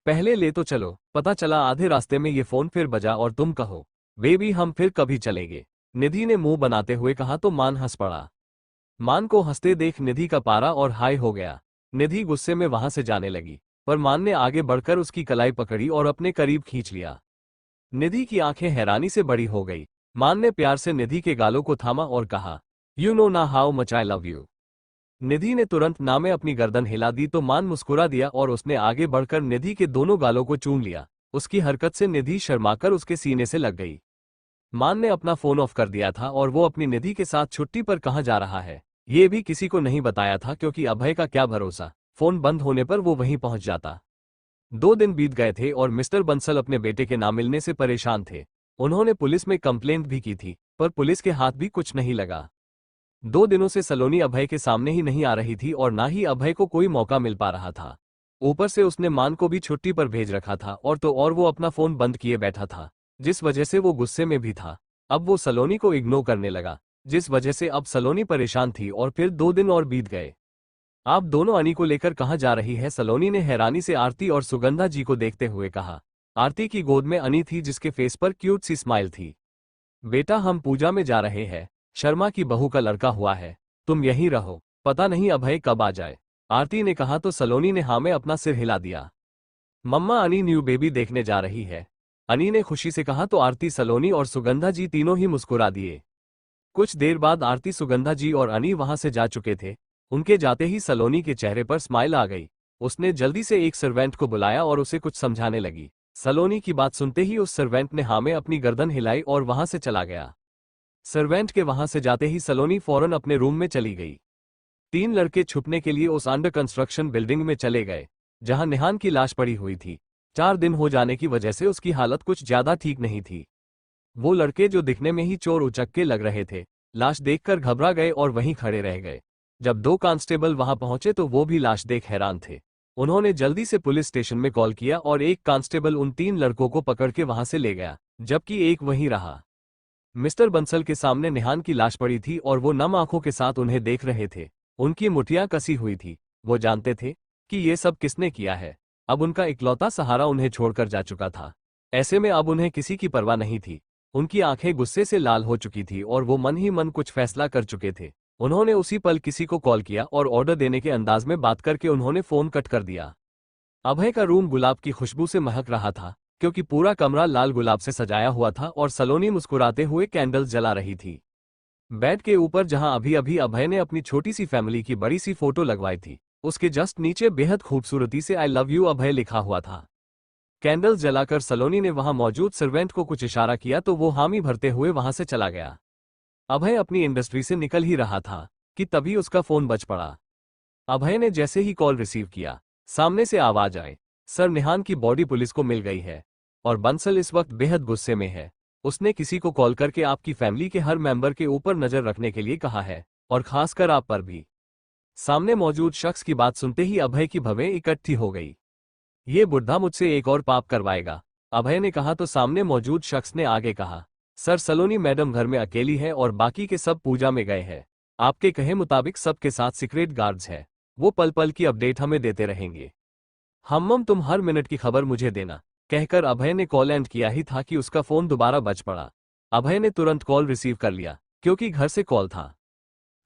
पहले ले तो चलो, पता चला आधे रास्ते में ये फोन फिर बजा और तुम कहो, बेबी हम फिर कभी चलेंगे। निधि ने मुंह बनाते हुए कहा तो मान हंस पड़ा। मान को हंसते देख निधि का पारा और हाई हो गया। निधि गुस्से में वहां से जाने लगी, पर मान ने आगे बढ़कर उसकी कलाई पकड़ी और अपने करीब खींच लिया। निधि की आंखें हैरानी से बड़ी हो गई। मान ने प्यार से निधि के गालों को थामा और कहा, यू नो ना how much I love you. Nidhi ने तुरंत ना में अपनी गर्दन हिला दी तो मान मुस्कुरा दिया और उसने आगे बढ़कर निधि के दोनों गालों को चूम लिया। उसकी हरकत से निधि शर्माकर उसके सीने से लग गई। मान ने अपना फोन ऑफ कर दिया था और वो अपनी निधि के साथ छुट्टी पर कहाँ जा रहा है ये भी किसी को नहीं बताया था, क्योंकि अभय का क्या भरोसा, फोन बंद होने पर वो वहीं पहुंच जाता। 2 दिन बीत गए थे और मिस्टर बंसल अपने बेटे के ना मिलने से परेशान थे। उन्होंने पुलिस में कंप्लेंट भी की थी, पर पुलिस के हाथ भी कुछ नहीं लगा। 2 दिनों से सलोनी अभय के सामने ही नहीं आ रही थी और ना ही अभय को कोई मौका मिल पा रहा था। ऊपर से उसने मान को भी छुट्टी पर भेज रखा था और वो अपना फोन बंद किए बैठा था, जिस वजह से वो गुस्से में भी था। अब वो सलोनी को इग्नोर करने लगा, जिस वजह से अब सलोनी परेशान थी। और फिर 2 दिन और बीत गए। आप दोनों अनी को लेकर कहाँ जा रही है? सलोनी ने हैरानी से आरती और सुगंधा जी को देखते हुए कहा। आरती की गोद में अनी थी जिसके फेस पर क्यूट सी स्माइल थी। बेटा हम पूजा में जा रहे हैं, शर्मा की बहू का लड़का हुआ है, तुम यहीं रहो, पता नहीं अभय कब आ जाए। आरती ने कहा तो सलोनी ने हाँ में अपना सिर हिला दिया। मम्मा अनी न्यू बेबी देखने जा रही है, अनी ने खुशी से कहा तो आरती, सलोनी और सुगंधा जी तीनों ही मुस्कुरा दिए। कुछ देर बाद आरती, सुगंधा जी और अनी वहां से जा चुके थे। उनके जाते ही सलोनी के चेहरे पर स्माइल आ गई। उसने जल्दी से एक सर्वेंट को बुलाया और उसे कुछ समझाने लगी। सलोनी की बात सुनते ही उस सर्वेंट ने हाँ में अपनी गर्दन हिलाई और वहां से चला गया। सर्वेंट के वहां से जाते ही सलोनी फौरन अपने रूम में चली गई। 3 लड़के छुपने के लिए उस अंडर कंस्ट्रक्शन बिल्डिंग में चले गए जहां निहान की लाश पड़ी हुई थी। 4 दिन हो जाने की वजह से उसकी हालत कुछ ज्यादा ठीक नहीं थी। वो लड़के जो दिखने में ही चोर उचक्के लग रहे थे, लाश देखकर घबरा गए और वहीं खड़े रह गए। जब 2 कांस्टेबल वहां पहुंचे तो वो भी लाश देख हैरान थे। उन्होंने जल्दी से पुलिस स्टेशन में कॉल किया और एक कांस्टेबल उन 3 लड़कों को पकड़ के वहां से ले गया, जबकि एक वहीं रहा। मिस्टर बंसल के सामने निहान की लाश पड़ी थी और वो नम आंखों के साथ उन्हें देख रहे थे। उनकी मुठियां कसी हुई थी। वो जानते थे कि ये सब किसने किया है। अब उनका इकलौता सहारा उन्हें छोड़कर जा चुका था। ऐसे में अब उन्हें किसी की परवाह नहीं थी। उनकी आंखें गुस्से से लाल हो चुकी थी और वो मन ही मन कुछ फैसला कर चुके थे। उन्होंने उसी पल किसी को कॉल किया और ऑर्डर देने के अंदाज में बात करके उन्होंने फोन कट कर दिया। अभय का रूम गुलाब की खुशबू से महक रहा था, क्योंकि पूरा कमरा लाल गुलाब से सजाया हुआ था और सलोनी मुस्कुराते हुए कैंडल्स जला रही थी। बेड के ऊपर जहां अभी अभी अभय ने अपनी छोटी सी फैमिली की बड़ी सी फोटो लगवाई थी, उसके जस्ट नीचे बेहद खूबसूरती से आई लव यू अभय लिखा हुआ था। कैंडल्स जलाकर सलोनी ने वहां मौजूद सर्वेंट को कुछ इशारा किया तो वो हामी भरते हुए वहां से चला गया। अभय अपनी इंडस्ट्री से निकल ही रहा था कि तभी उसका फोन बज पड़ा। अभय ने जैसे ही कॉल रिसीव किया, सामने से आवाज आई, सर निहान की बॉडी पुलिस को मिल गई है। और बंसल इस वक्त बेहद गुस्से में है। उसने किसी को कॉल करके आपकी फैमिली के हर मेंबर के ऊपर नजर रखने के लिए कहा है, और खासकर आप पर भी। सामने मौजूद शख्स की बात सुनते ही अभय की भवें इकट्ठी हो गई। ये बुढ़ा मुझसे एक और पाप करवाएगा, अभय ने कहा तो सामने मौजूद शख्स ने आगे कहा, सर सलोनी मैडम घर में अकेली है और बाकी के सब पूजा में गए हैं। आपके कहे मुताबिक सबके साथ सीक्रेट गार्ड्स है, वो पल पल की अपडेट हमें देते रहेंगे। हम्मम तुम हर मिनट की खबर मुझे देना, कहकर अभय ने कॉल एंड किया ही था कि उसका फोन दोबारा बज पड़ा। अभय ने तुरंत कॉल रिसीव कर लिया क्योंकि घर से कॉल था।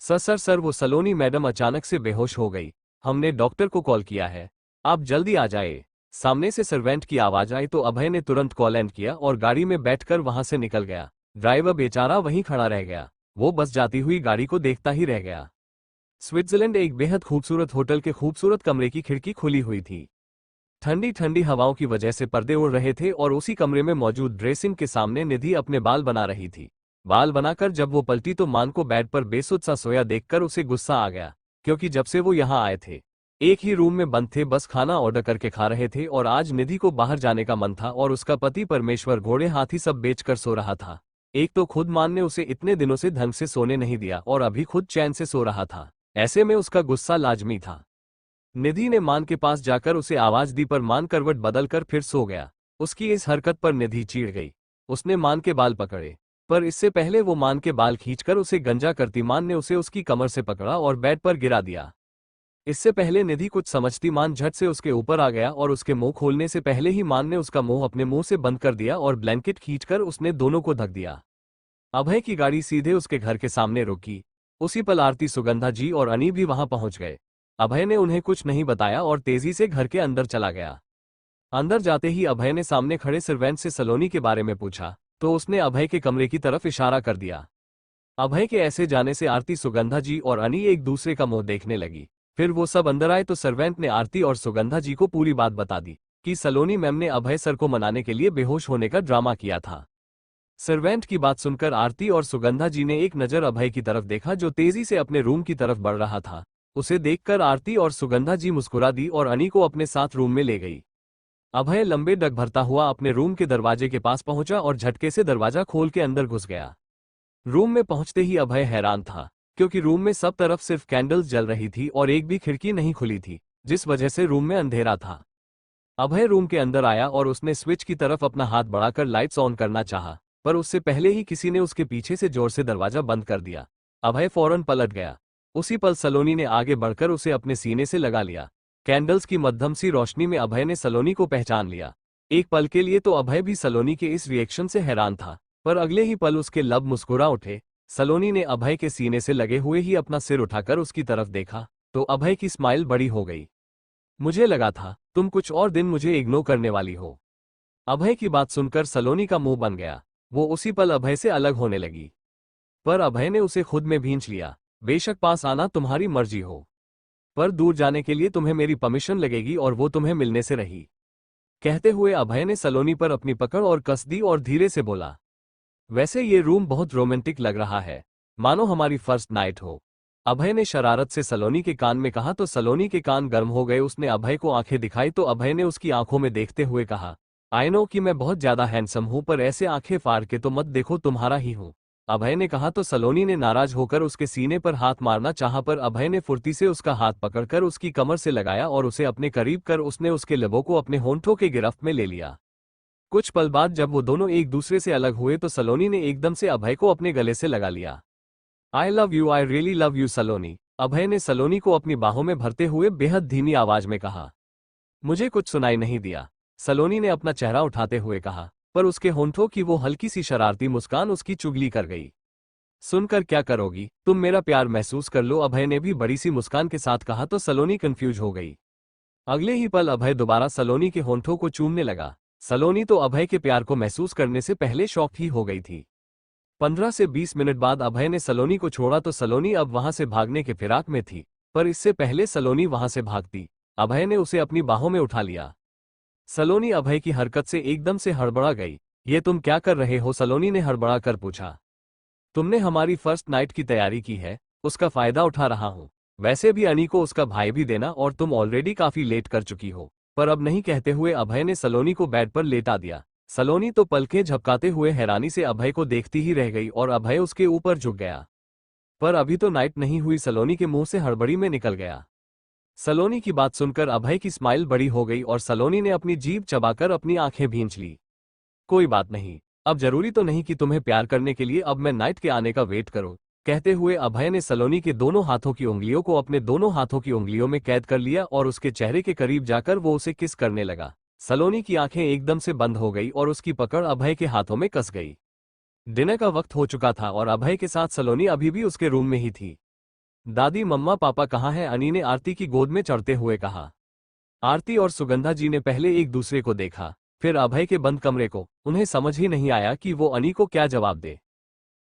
सर वो सलोनी मैडम अचानक से बेहोश हो गई, हमने डॉक्टर को कॉल किया है, आप जल्दी आ जाए। सामने से सर्वेंट की आवाज आई तो अभय ने तुरंत कॉल एंड किया और गाड़ी में बैठकर वहां से निकल गया। ड्राइवर बेचारा वहीं खड़ा रह गया, वो बस जाती हुई गाड़ी को देखता ही रह गया। स्विट्जरलैंड एक बेहद खूबसूरत होटल के खूबसूरत कमरे की खिड़की खुली हुई थी। ठंडी ठंडी हवाओं की वजह से पर्दे उड़ रहे थे और उसी कमरे में मौजूद ड्रेसिंग के सामने निधि अपने बाल बना रही थी। बाल बनाकर जब वो पलटी तो मान को बेड पर बेसुध सा सोया देखकर उसे गुस्सा आ गया, क्योंकि जब से वो यहाँ आए थे एक ही रूम में बंद थे, बस खाना ऑर्डर करके खा रहे थे, और आज निधि को बाहर जाने का मन था और उसका पति परमेश्वर घोड़े हाथी सब बेचकर सो रहा था। एक तो खुद मान ने उसे इतने दिनों से ढंग से सोने नहीं दिया और अभी खुद चैन से सो रहा था, ऐसे में उसका गुस्सा लाजमी था। निधि ने मान के पास जाकर उसे आवाज दी पर मान करवट बदलकर फिर सो गया। उसकी इस हरकत पर निधि चिढ़ गई। उसने मान के बाल पकड़े, पर इससे पहले वो मान के बाल खींचकर उसे गंजा करती मान ने उसे उसकी कमर से पकड़ा और बेड पर गिरा दिया। इससे पहले निधि कुछ समझती मान झट से उसके ऊपर आ गया और उसके मुंह खोलने से पहले ही मान ने उसका मुंह अपने मुंह से बंद कर दिया और ब्लैंकेट खींचकर उसने दोनों को ढक दिया। अभय की गाड़ी सीधे उसके घर के सामने रुकी। उसी पल आरती, सुगंधा जी और अनी भी वहां पहुंच गए। अभय ने उन्हें कुछ नहीं बताया और तेजी से घर के अंदर चला गया। अंदर जाते ही अभय ने सामने खड़े सर्वेंट से सलोनी के बारे में पूछा तो उसने अभय के कमरे की तरफ इशारा कर दिया। अभय के ऐसे जाने से आरती, सुगंधा जी और अनी एक दूसरे का मुंह देखने लगी। फिर वो सब अंदर आए तो सर्वेंट ने आरती और सुगंधा जी को पूरी बात बता दी कि सलोनी मैम ने अभय सर को मनाने के लिए बेहोश होने का ड्रामा किया था। सर्वेंट की बात सुनकर आरती और सुगंधा जी ने एक नज़र अभय की तरफ देखा जो तेजी से अपने रूम की तरफ बढ़ रहा था। उसे देखकर आरती और सुगंधा जी मुस्कुरा दी और अनी को अपने साथ रूम में ले गई। अभय लंबे डग भरता हुआ अपने रूम के दरवाजे के पास पहुंचा और झटके से दरवाजा खोल के अंदर घुस गया। रूम में पहुंचते ही अभय हैरान था, क्योंकि रूम में सब तरफ सिर्फ कैंडल्स जल रही थी और एक भी खिड़की नहीं खुली थी, जिस वजह से रूम में अंधेरा था। अभय रूम के अंदर आया और उसने स्विच की तरफ अपना हाथ बढ़ाकर लाइट्स ऑन करना चाहा, पर उससे पहले ही किसी ने उसके पीछे से जोर से दरवाजा बंद कर दिया। अभय फौरन पलट गया। उसी पल सलोनी ने आगे बढ़कर उसे अपने सीने से लगा लिया। कैंडल्स की मध्यम सी रोशनी में अभय ने सलोनी को पहचान लिया। एक पल के लिए तो अभय भी सलोनी के इस रिएक्शन से हैरान था, पर अगले ही पल उसके लब मुस्कुरा उठे। सलोनी ने अभय के सीने से लगे हुए ही अपना सिर उठाकर उसकी तरफ देखा तो अभय की स्माइल बड़ी हो गई। मुझे लगा था तुम कुछ और दिन मुझे इग्नोर करने वाली हो। अभय की बात सुनकर सलोनी का मुंह बन गया। वो उसी पल अभय से अलग होने लगी, पर अभय ने उसे खुद में भींच लिया। बेशक पास आना तुम्हारी मर्जी हो, पर दूर जाने के लिए तुम्हें मेरी परमिशन लगेगी और वो तुम्हें मिलने से रही। कहते हुए अभय ने सलोनी पर अपनी पकड़ और कस दी और धीरे से बोला, वैसे ये रूम बहुत रोमांटिक लग रहा है, मानो हमारी फर्स्ट नाइट हो। अभय ने शरारत से सलोनी के कान में कहा तो सलोनी के कान गर्म हो गए। उसने अभय को आंखें दिखाई तो अभय ने उसकी आंखों में देखते हुए कहा, आई नो कि मैं बहुत ज्यादा हैंडसम हूं, पर ऐसे आंखें फाड़ के तो मत देखो, तुम्हारा ही हूं। अभय ने कहा तो सलोनी ने नाराज होकर उसके सीने पर हाथ मारना चाहा, पर अभय ने फुर्ती से उसका हाथ पकड़कर उसकी कमर से लगाया और उसे अपने करीब कर उसने उसके लबों को अपने होंठों के गिरफ्त में ले लिया। कुछ पल बाद जब वो दोनों एक दूसरे से अलग हुए तो सलोनी ने एकदम से अभय को अपने गले से लगा लिया। I love you, I really love you Saloni, Abhay ने सलोनी को अपनी बाहों में भरते हुए बेहद धीमी आवाज में कहा। मुझे कुछ सुनाई नहीं दिया, सलोनी ने अपना चेहरा उठाते हुए कहा, पर उसके होंठों की वो हल्की सी शरारती मुस्कान उसकी चुगली कर गई। सुनकर क्या करोगी, तुम मेरा प्यार महसूस कर लो, अभय ने भी बड़ी सी मुस्कान के साथ कहा तो सलोनी कंफ्यूज हो गई। अगले ही पल अभय दोबारा सलोनी के होंठों को चूमने लगा। सलोनी तो अभय के प्यार को महसूस करने से पहले शॉक ही हो गई थी। 15 से 20 मिनट बाद अभय ने सलोनी को छोड़ा तो सलोनी अब वहां से भागने के फिराक में थी, पर इससे पहले सलोनी वहां से भागती अभय ने उसे अपनी बाहों में उठा लिया। सलोनी अभय की हरकत से एकदम से हड़बड़ा गई। ये तुम क्या कर रहे हो, सलोनी ने हड़बड़ा कर पूछा। तुमने हमारी फर्स्ट नाइट की तैयारी की है, उसका फायदा उठा रहा हूं। वैसे भी अनी को उसका भाई भी देना और तुम ऑलरेडी काफी लेट कर चुकी हो। पर अब नहीं, कहते हुए अभय ने सलोनी को बेड पर लेटा दिया। सलोनी तो पलकें झपकाते हुए हैरानी से अभय को देखती ही रह गई और अभय उसके ऊपर झुक गया। पर अभी तो नाइट नहीं हुई, सलोनी के मुंह से हड़बड़ी में निकल गया। सलोनी की बात सुनकर अभय की स्माइल बड़ी हो गई और सलोनी ने अपनी जीभ चबाकर अपनी आंखें भींच ली। कोई बात नहीं, अब जरूरी तो नहीं कि तुम्हें प्यार करने के लिए अब मैं नाइट के आने का वेट करूं। कहते हुए अभय ने सलोनी के दोनों हाथों की उंगलियों को अपने दोनों हाथों की उंगलियों में कैद कर लिया और उसके चेहरे के करीब जाकर वो उसे किस करने लगा। सलोनी की आंखें एकदम से बंद हो गई और उसकी पकड़ अभय के हाथों में कस गई। डिनर का वक्त हो चुका था और अभय के साथ सलोनी अभी भी उसके रूम में ही थी। दादी मम्मा पापा कहाँ हैं? अनी ने आरती की गोद में चढ़ते हुए कहा। आरती और सुगंधा जी ने पहले एक दूसरे को देखा, फिर अभय के बंद कमरे को। उन्हें समझ ही नहीं आया कि वो अनी को क्या जवाब दे।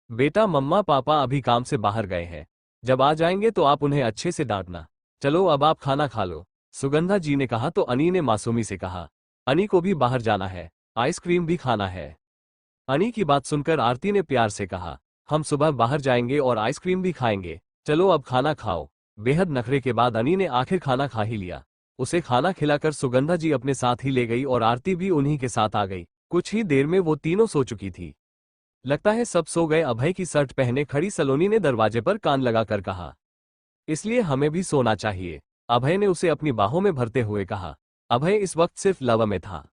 बेटा, मम्मा पापा अभी काम से बाहर गए हैं, जब आ जाएंगे तो आप उन्हें अच्छे से डांटना। चलो अब आप खाना खा लो, सुगंधा जी ने कहा तो अनी ने मासूमी से कहा, अनी को भी बाहर जाना है, आइसक्रीम भी खाना है। अनी की बात सुनकर आरती ने प्यार से कहा, हम सुबह बाहर जाएंगे और आइसक्रीम भी खाएंगे, चलो अब खाना खाओ। बेहद नखरे के बाद अनी ने आखिर खाना खा ही लिया। उसे खाना खिलाकर सुगंधा जी अपने साथ ही ले गई और आरती भी उन्हीं के साथ आ गई। कुछ ही देर में वो तीनों सो चुकी थी। लगता है सब सो गए, अभय की शर्ट पहने खड़ी सलोनी ने दरवाजे पर कान लगाकर कहा। इसलिए हमें भी सोना चाहिए, अभय ने उसे अपनी बाहों में भरते हुए कहा। अभय इस वक्त सिर्फ लव में था।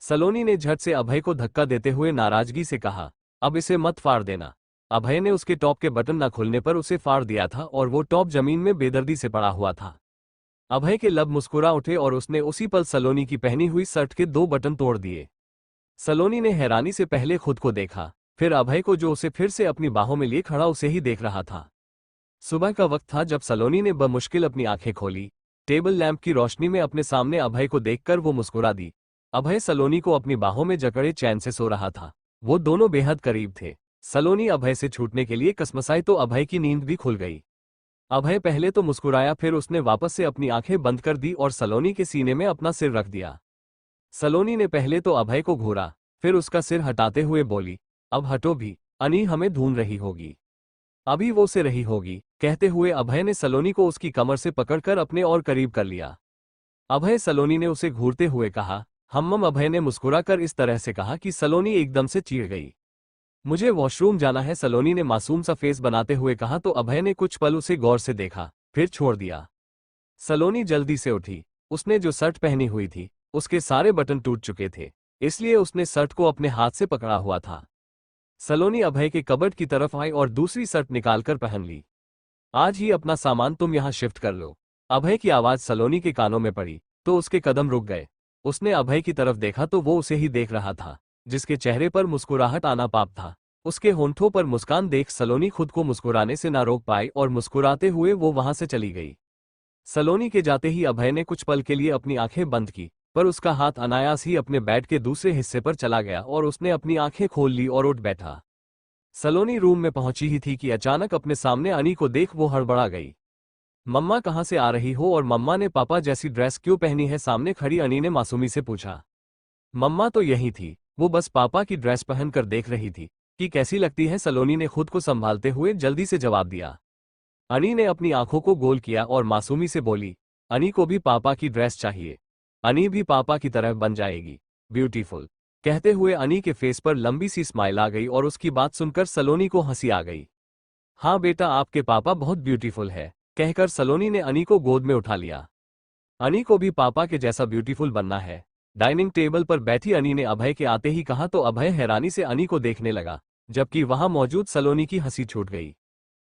सलोनी ने झट से अभय को धक्का देते हुए नाराजगी से कहा, अब इसे मत फाड़ देना। अभय ने उसके टॉप के बटन न खुलने पर उसे फाड़ दिया था और वो टॉप जमीन में बेदर्दी से पड़ा हुआ था। अभय के लब मुस्कुरा उठे और उसने उसी पल सलोनी की पहनी हुई शर्ट के 2 बटन तोड़ दिए। सलोनी ने हैरानी से पहले खुद को देखा, फिर अभय को जो उसे फिर से अपनी बाहों में लिए खड़ा उसे ही देख रहा था। सुबह का वक्त था जब सलोनी ने बमुश्किल अपनी आंखें खोली। टेबल लैंप की रोशनी में अपने सामने अभय को देखकर वो मुस्कुरा दी। अभय सलोनी को अपनी बाहों में जकड़े चैन से सो रहा था। वो दोनों बेहद करीब थे। सलोनी अभय से छूटने के लिए कसमसाई तो अभय की नींद भी खुल गई। अभय पहले तो मुस्कुराया, फिर उसने वापस से अपनी आंखें बंद कर दी और सलोनी के सीने में अपना सिर रख दिया। सलोनी ने पहले तो अभय को घूरा, फिर उसका सिर हटाते हुए बोली, अब हटो भी, अनी हमें ढूंढ रही होगी, अभी वो से रही होगी। कहते हुए अभय ने सलोनी को उसकी कमर से पकड़कर अपने और करीब कर लिया। अभय, सलोनी ने उसे घूरते हुए कहा। अभय ने मुस्कुराकर इस तरह से कहा कि सलोनी एकदम से चीड़ गई। मुझे वॉशरूम जाना है, सलोनी ने मासूम सा फेस बनाते हुए कहा तो अभय ने कुछ पल उसे गौर से देखा, फिर छोड़ दिया। सलोनी जल्दी से उठी। उसने जो शर्ट पहनी हुई थी उसके सारे बटन टूट चुके थे, इसलिए उसने शर्ट को अपने हाथ से पकड़ा हुआ था। सलोनी अभय के कबर्ड की तरफ आई और दूसरी शर्ट निकालकर पहन ली। आज ही अपना सामान तुम यहां शिफ्ट कर लो। अभय की आवाज सलोनी के कानों में पड़ी तो उसके कदम रुक गए। उसने अभय की तरफ देखा तो वो उसे ही देख रहा था, जिसके चेहरे पर मुस्कुराहट आना पाप था। उसके होंठों पर मुस्कान देख सलोनी खुद को मुस्कुराने से ना रोक पाई और मुस्कुराते हुए वो वहां से चली गई। सलोनी के जाते ही अभय ने कुछ पल के लिए अपनी आंखें बंद की, पर उसका हाथ अनायास ही अपने बेड के दूसरे हिस्से पर चला गया और उसने अपनी आंखें खोल ली और उठ बैठा। सलोनी रूम में पहुंची ही थी कि अचानक अपने सामने अनी को देख वो हड़बड़ा गई। मम्मा कहाँ से आ रही हो और मम्मा ने पापा जैसी ड्रेस क्यों पहनी है? सामने खड़ी अनी ने मासूमी से पूछा। मम्मा तो यही थी, वो बस पापा की ड्रेस पहनकर देख रही थी कि कैसी लगती है। सलोनी ने खुद को संभालते हुए जल्दी से जवाब दिया। अनी ने अपनी आंखों को गोल किया और मासूमी से बोली, अनी को भी पापा की ड्रेस चाहिए, अनी भी पापा की तरह बन जाएगी, ब्यूटीफुल। कहते हुए अनी के फेस पर लंबी सी स्माइल आ गई और उसकी बात सुनकर सलोनी को हंसी आ गई। हाँ बेटा, आपके पापा बहुत ब्यूटीफुल है, कहकर सलोनी ने अनी को गोद में उठा लिया। अनी को भी पापा के जैसा ब्यूटीफुल बनना है, डाइनिंग टेबल पर बैठी अनी ने अभय के आते ही कहा तो अभय हैरानी से अनी को देखने लगा, जबकि वहां मौजूद सलोनी की हंसी छूट गई।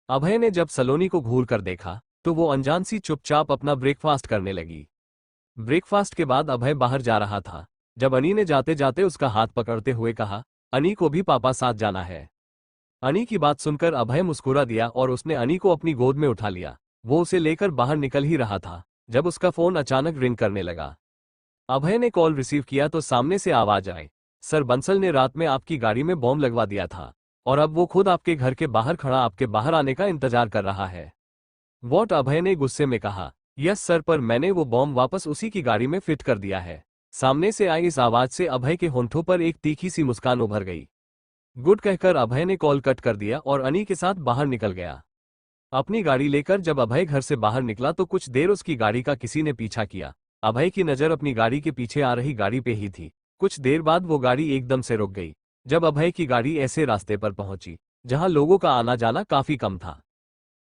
अभय ने जब सलोनी को घूर कर देखा तो वो अनजान सी चुपचाप अपना ब्रेकफास्ट करने लगी। ब्रेकफास्ट के बाद अभय बाहर जा रहा था, जब अनी ने जाते जाते उसका हाथ पकड़ते हुए कहा, अनी को भी पापा साथ जाना है। अनी की बात सुनकर अभय मुस्कुरा दिया और उसने अनी को अपनी गोद में उठा लिया। वो उसे लेकर बाहर निकल ही रहा था जब उसका फोन अचानक रिंग करने लगा। अभय ने कॉल रिसीव किया तो सामने से आवाज आई, सर बंसल ने रात में आपकी गाड़ी में बॉम्ब लगवा दिया था और अब वो खुद आपके घर के बाहर खड़ा आपके बाहर आने का इंतजार कर रहा है। वॉट? अभय ने गुस्से में कहा। यस सर, पर मैंने वो बॉम्ब वापस उसी की गाड़ी में फिट कर दिया है। सामने से आई इस आवाज से अभय के होंठों पर एक तीखी सी मुस्कान उभर गई। गुड कहकर अभय ने कॉल कट कर दिया और अनी के साथ बाहर निकल गया। अपनी गाड़ी लेकर जब अभय घर से बाहर निकला तो कुछ देर उसकी गाड़ी का किसी ने पीछा किया। अभय की नजर अपनी गाड़ी के पीछे आ रही गाड़ी पे ही थी। कुछ देर बाद वो गाड़ी एकदम से रुक गई। जब अभय की गाड़ी ऐसे रास्ते पर पहुंची जहां लोगों का आना जाना काफी कम था।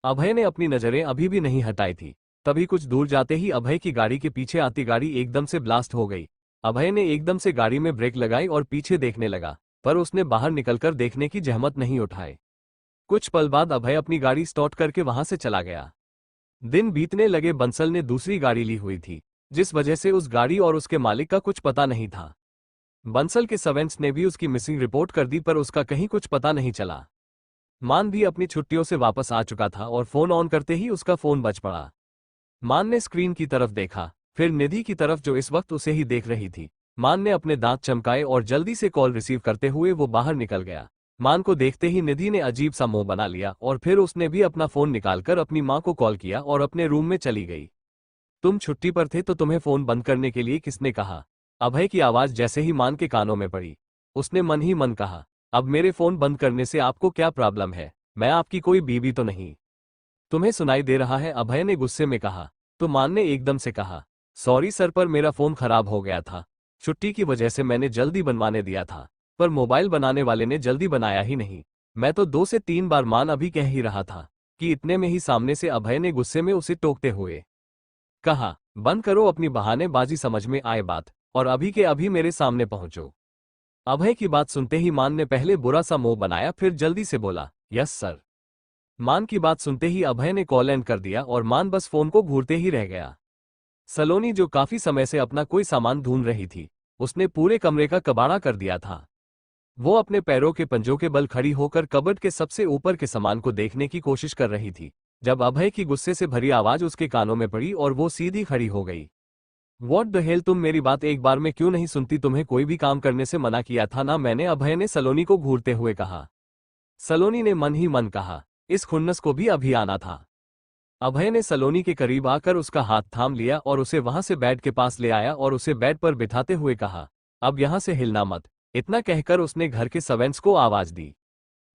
अभय ने अपनी नजरें अभी भी नहीं हटाई थी। तभी कुछ दूर जाते ही अभय की गाड़ी के पीछे आती गाड़ी एकदम से ब्लास्ट हो गई। अभय ने एकदम से गाड़ी में ब्रेक लगाई और पीछे देखने लगा, पर उसने बाहर निकलकर देखने की जहमत नहीं उठाई। कुछ पल बाद अभय अपनी गाड़ी स्टार्ट करके वहां से चला गया। दिन बीतने लगे। बंसल ने दूसरी गाड़ी ली हुई थी, जिस वजह से उस गाड़ी और उसके मालिक का कुछ पता नहीं था। बंसल के सर्वेंट्स ने भी उसकी मिसिंग रिपोर्ट कर दी, पर उसका कहीं कुछ पता नहीं चला। मान भी अपनी छुट्टियों से वापस आ चुका था और फोन ऑन करते ही उसका फोन बज पड़ा। मान ने स्क्रीन की तरफ देखा, फिर निधि की तरफ जो इस वक्त उसे ही देख रही थी। मान ने अपने दांत चमकाए और जल्दी से कॉल रिसीव करते हुए वो बाहर निकल गया। मान को देखते ही निधि ने अजीब सा मुंह बना लिया और फिर उसने भी अपना फोन निकालकर अपनी मां को कॉल किया और अपने रूम में चली गई। तुम छुट्टी पर थे तो तुम्हें फोन बंद करने के लिए किसने कहा? अभय की आवाज जैसे ही मान के कानों में पड़ी, उसने मन ही मन कहा, अब मेरे फोन बंद करने से आपको क्या प्रॉब्लम है? मैं आपकी कोई बीवी तो नहीं। तुम्हें सुनाई दे रहा है? अभय ने गुस्से में कहा। तो मान ने एकदम से कहा, सॉरी सर, पर मेरा फोन खराब हो गया था। छुट्टी की वजह से मैंने जल्दी बनवाने दिया था, पर मोबाइल बनाने वाले ने जल्दी बनाया ही नहीं। मैं तो 2 से 3 बार मान अभी कह ही रहा था कि इतने में ही सामने से अभय ने गुस्से में उसे टोकते हुए कहा, बंद करो अपनी बहानेबाजी, समझ में आए बात, और अभी के अभी मेरे सामने पहुंचो। अभय की बात सुनते ही मान ने पहले बुरा सा मुंह बनाया, फिर जल्दी से बोला, यस सर। मान की बात सुनते ही अभय ने कॉल एंड कर दिया और मान बस फोन को घूरते ही रह गया। सलोनी जो काफी समय से अपना कोई सामान ढूंढ रही थी, उसने पूरे कमरे का कबाड़ा कर दिया था। वो अपने पैरों के पंजों के बल खड़ी होकर कबर्ड के सबसे ऊपर के सामान को देखने की कोशिश कर रही थी, जब अभय की गुस्से से भरी आवाज उसके कानों में पड़ी और वो सीधी खड़ी हो गई। व्हाट द हेल, तुम मेरी बात एक बार में क्यों नहीं सुनती? तुम्हें कोई भी काम करने से मना किया था ना मैंने? अभय ने सलोनी को घूरते हुए कहा। सलोनी ने मन ही मन कहा, इस खुन्नस को भी अभी आना था। अभय ने सलोनी के करीब आकर उसका हाथ थाम लिया और उसे वहां से बेड के पास ले आया और उसे बेड पर बिठाते हुए कहा, अब यहां से हिलना मत। इतना कहकर उसने घर के सर्वेंट्स को आवाज दी,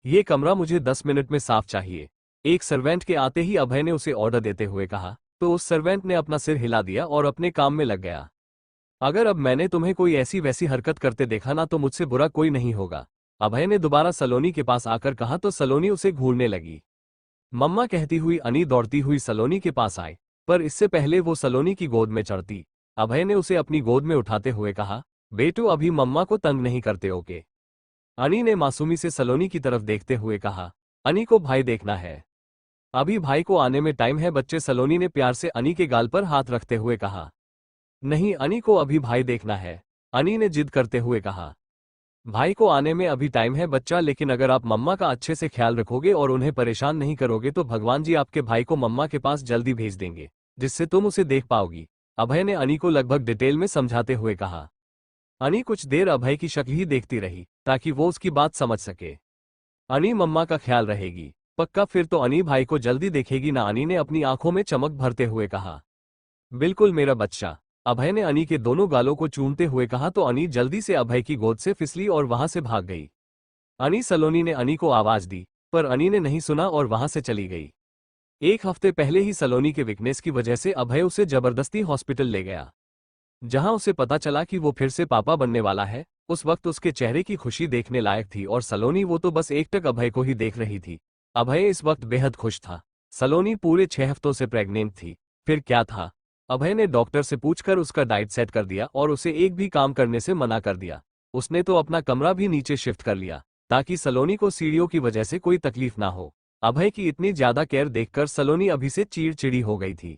ये कमरा मुझे 10 मिनट में साफ चाहिए। एक सर्वेंट के आते ही अभय ने उसे ऑर्डर देते हुए कहा, तो उस सर्वेंट ने अपना सिर हिला दिया और अपने काम में लग गया। अगर अब मैंने तुम्हें कोई ऐसी वैसी हरकत करते देखा ना तो मुझसे बुरा कोई नहीं होगा। अभय ने दोबारा सलोनी के पास आकर कहा तो सलोनी उसे घूरने लगी। मम्मा कहती हुई अनी दौड़ती हुई सलोनी के पास आए, पर इससे पहले वो सलोनी की गोद में चढ़ती। अभय ने उसे अपनी गोद में उठाते हुए कहा, बेटू अभी मम्मा को तंग नहीं करते ओके? अनी ने मासूमी से सलोनी की तरफ देखते हुए कहा, अनी को भाई देखना है, अभी भाई को आने में टाइम है बच्चे। सलोनी ने प्यार से अनी के गाल पर हाथ रखते हुए कहा, नहीं अनी को अभी भाई देखना है। अनी ने जिद करते हुए कहा, भाई को आने में अभी टाइम है बच्चा, लेकिन अगर आप मम्मा का अच्छे से ख्याल रखोगे और उन्हें परेशान नहीं करोगे तो भगवान जी आपके भाई को मम्मा के पास जल्दी भेज देंगे, जिससे तुम उसे देख पाओगी। अभय ने अनी को लगभग डिटेल में समझाते हुए कहा। अनी कुछ देर अभय की शक्ल ही देखती रही ताकि वो उसकी बात समझ सके। अनी मम्मा का ख्याल रहेगी पक्का? फिर तो अनी भाई को जल्दी देखेगी ना? अनी ने अपनी आंखों में चमक भरते हुए कहा। बिल्कुल मेरा बच्चा, अभय ने अनी के दोनों गालों को चूमते हुए कहा तो अनी जल्दी से अभय की गोद से फिसली और वहां से भाग गई। अनी सलोनी ने अनी को आवाज दी, पर अनी ने नहीं सुना और वहां से चली गई। एक हफ्ते पहले ही सलोनी के वीकनेस की वजह से अभय उसे जबरदस्ती हॉस्पिटल ले गया, जहां उसे पता चला कि वो फिर से पापा बनने वाला है। उस वक्त उसके चेहरे की खुशी देखने लायक थी और सलोनी वो तो बस एकटक अभय को ही देख रही थी। अभय इस वक्त बेहद खुश था। सलोनी पूरे 6 हफ्तों से प्रेग्नेंट थी। फिर क्या था? अभय ने डॉक्टर से पूछकर उसका डाइट सेट कर दिया और उसे एक भी काम करने से मना कर दिया। उसने तो अपना कमरा भी नीचे शिफ्ट कर लिया ताकि सलोनी को सीढ़ियों की वजह से कोई तकलीफ ना हो। अभय की इतनी ज्यादा केयर देखकर सलोनी अभी से चिड़चिड़ी हो गई थी।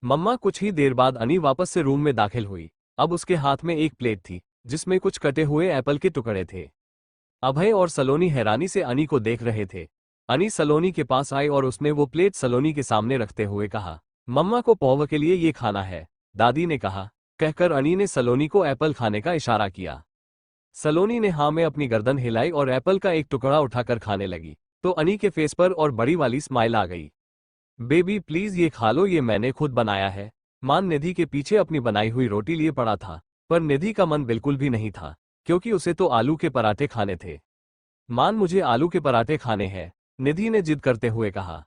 मम्मा कुछ ही देर बाद अनी वापस से रूम में दाखिल हुई। अब उसके हाथ में एक प्लेट थी जिसमें कुछ कटे हुए एप्पल के टुकड़े थे। अभय और सलोनी हैरानी से अनी को देख रहे थे। अनी सलोनी के पास आई और उसने वो प्लेट सलोनी के सामने रखते हुए कहा, मम्मा को पौवा के लिए ये खाना है, दादी ने कहा। कहकर अनी ने सलोनी को एप्पल खाने का इशारा किया। सलोनी ने हाँ में अपनी गर्दन हिलाई और एप्पल का एक टुकड़ा उठाकर खाने लगी, तो अनी के फेस पर और बड़ी वाली स्माइल आ गई। बेबी प्लीज ये खा लो, ये मैंने खुद बनाया है। मान निधि के पीछे अपनी बनाई हुई रोटी लिए पड़ा था, पर निधि का मन बिल्कुल भी नहीं था क्योंकि उसे तो आलू के पराठे खाने थे। मान मुझे आलू के पराठे खाने हैं, निधि ने जिद करते हुए कहा।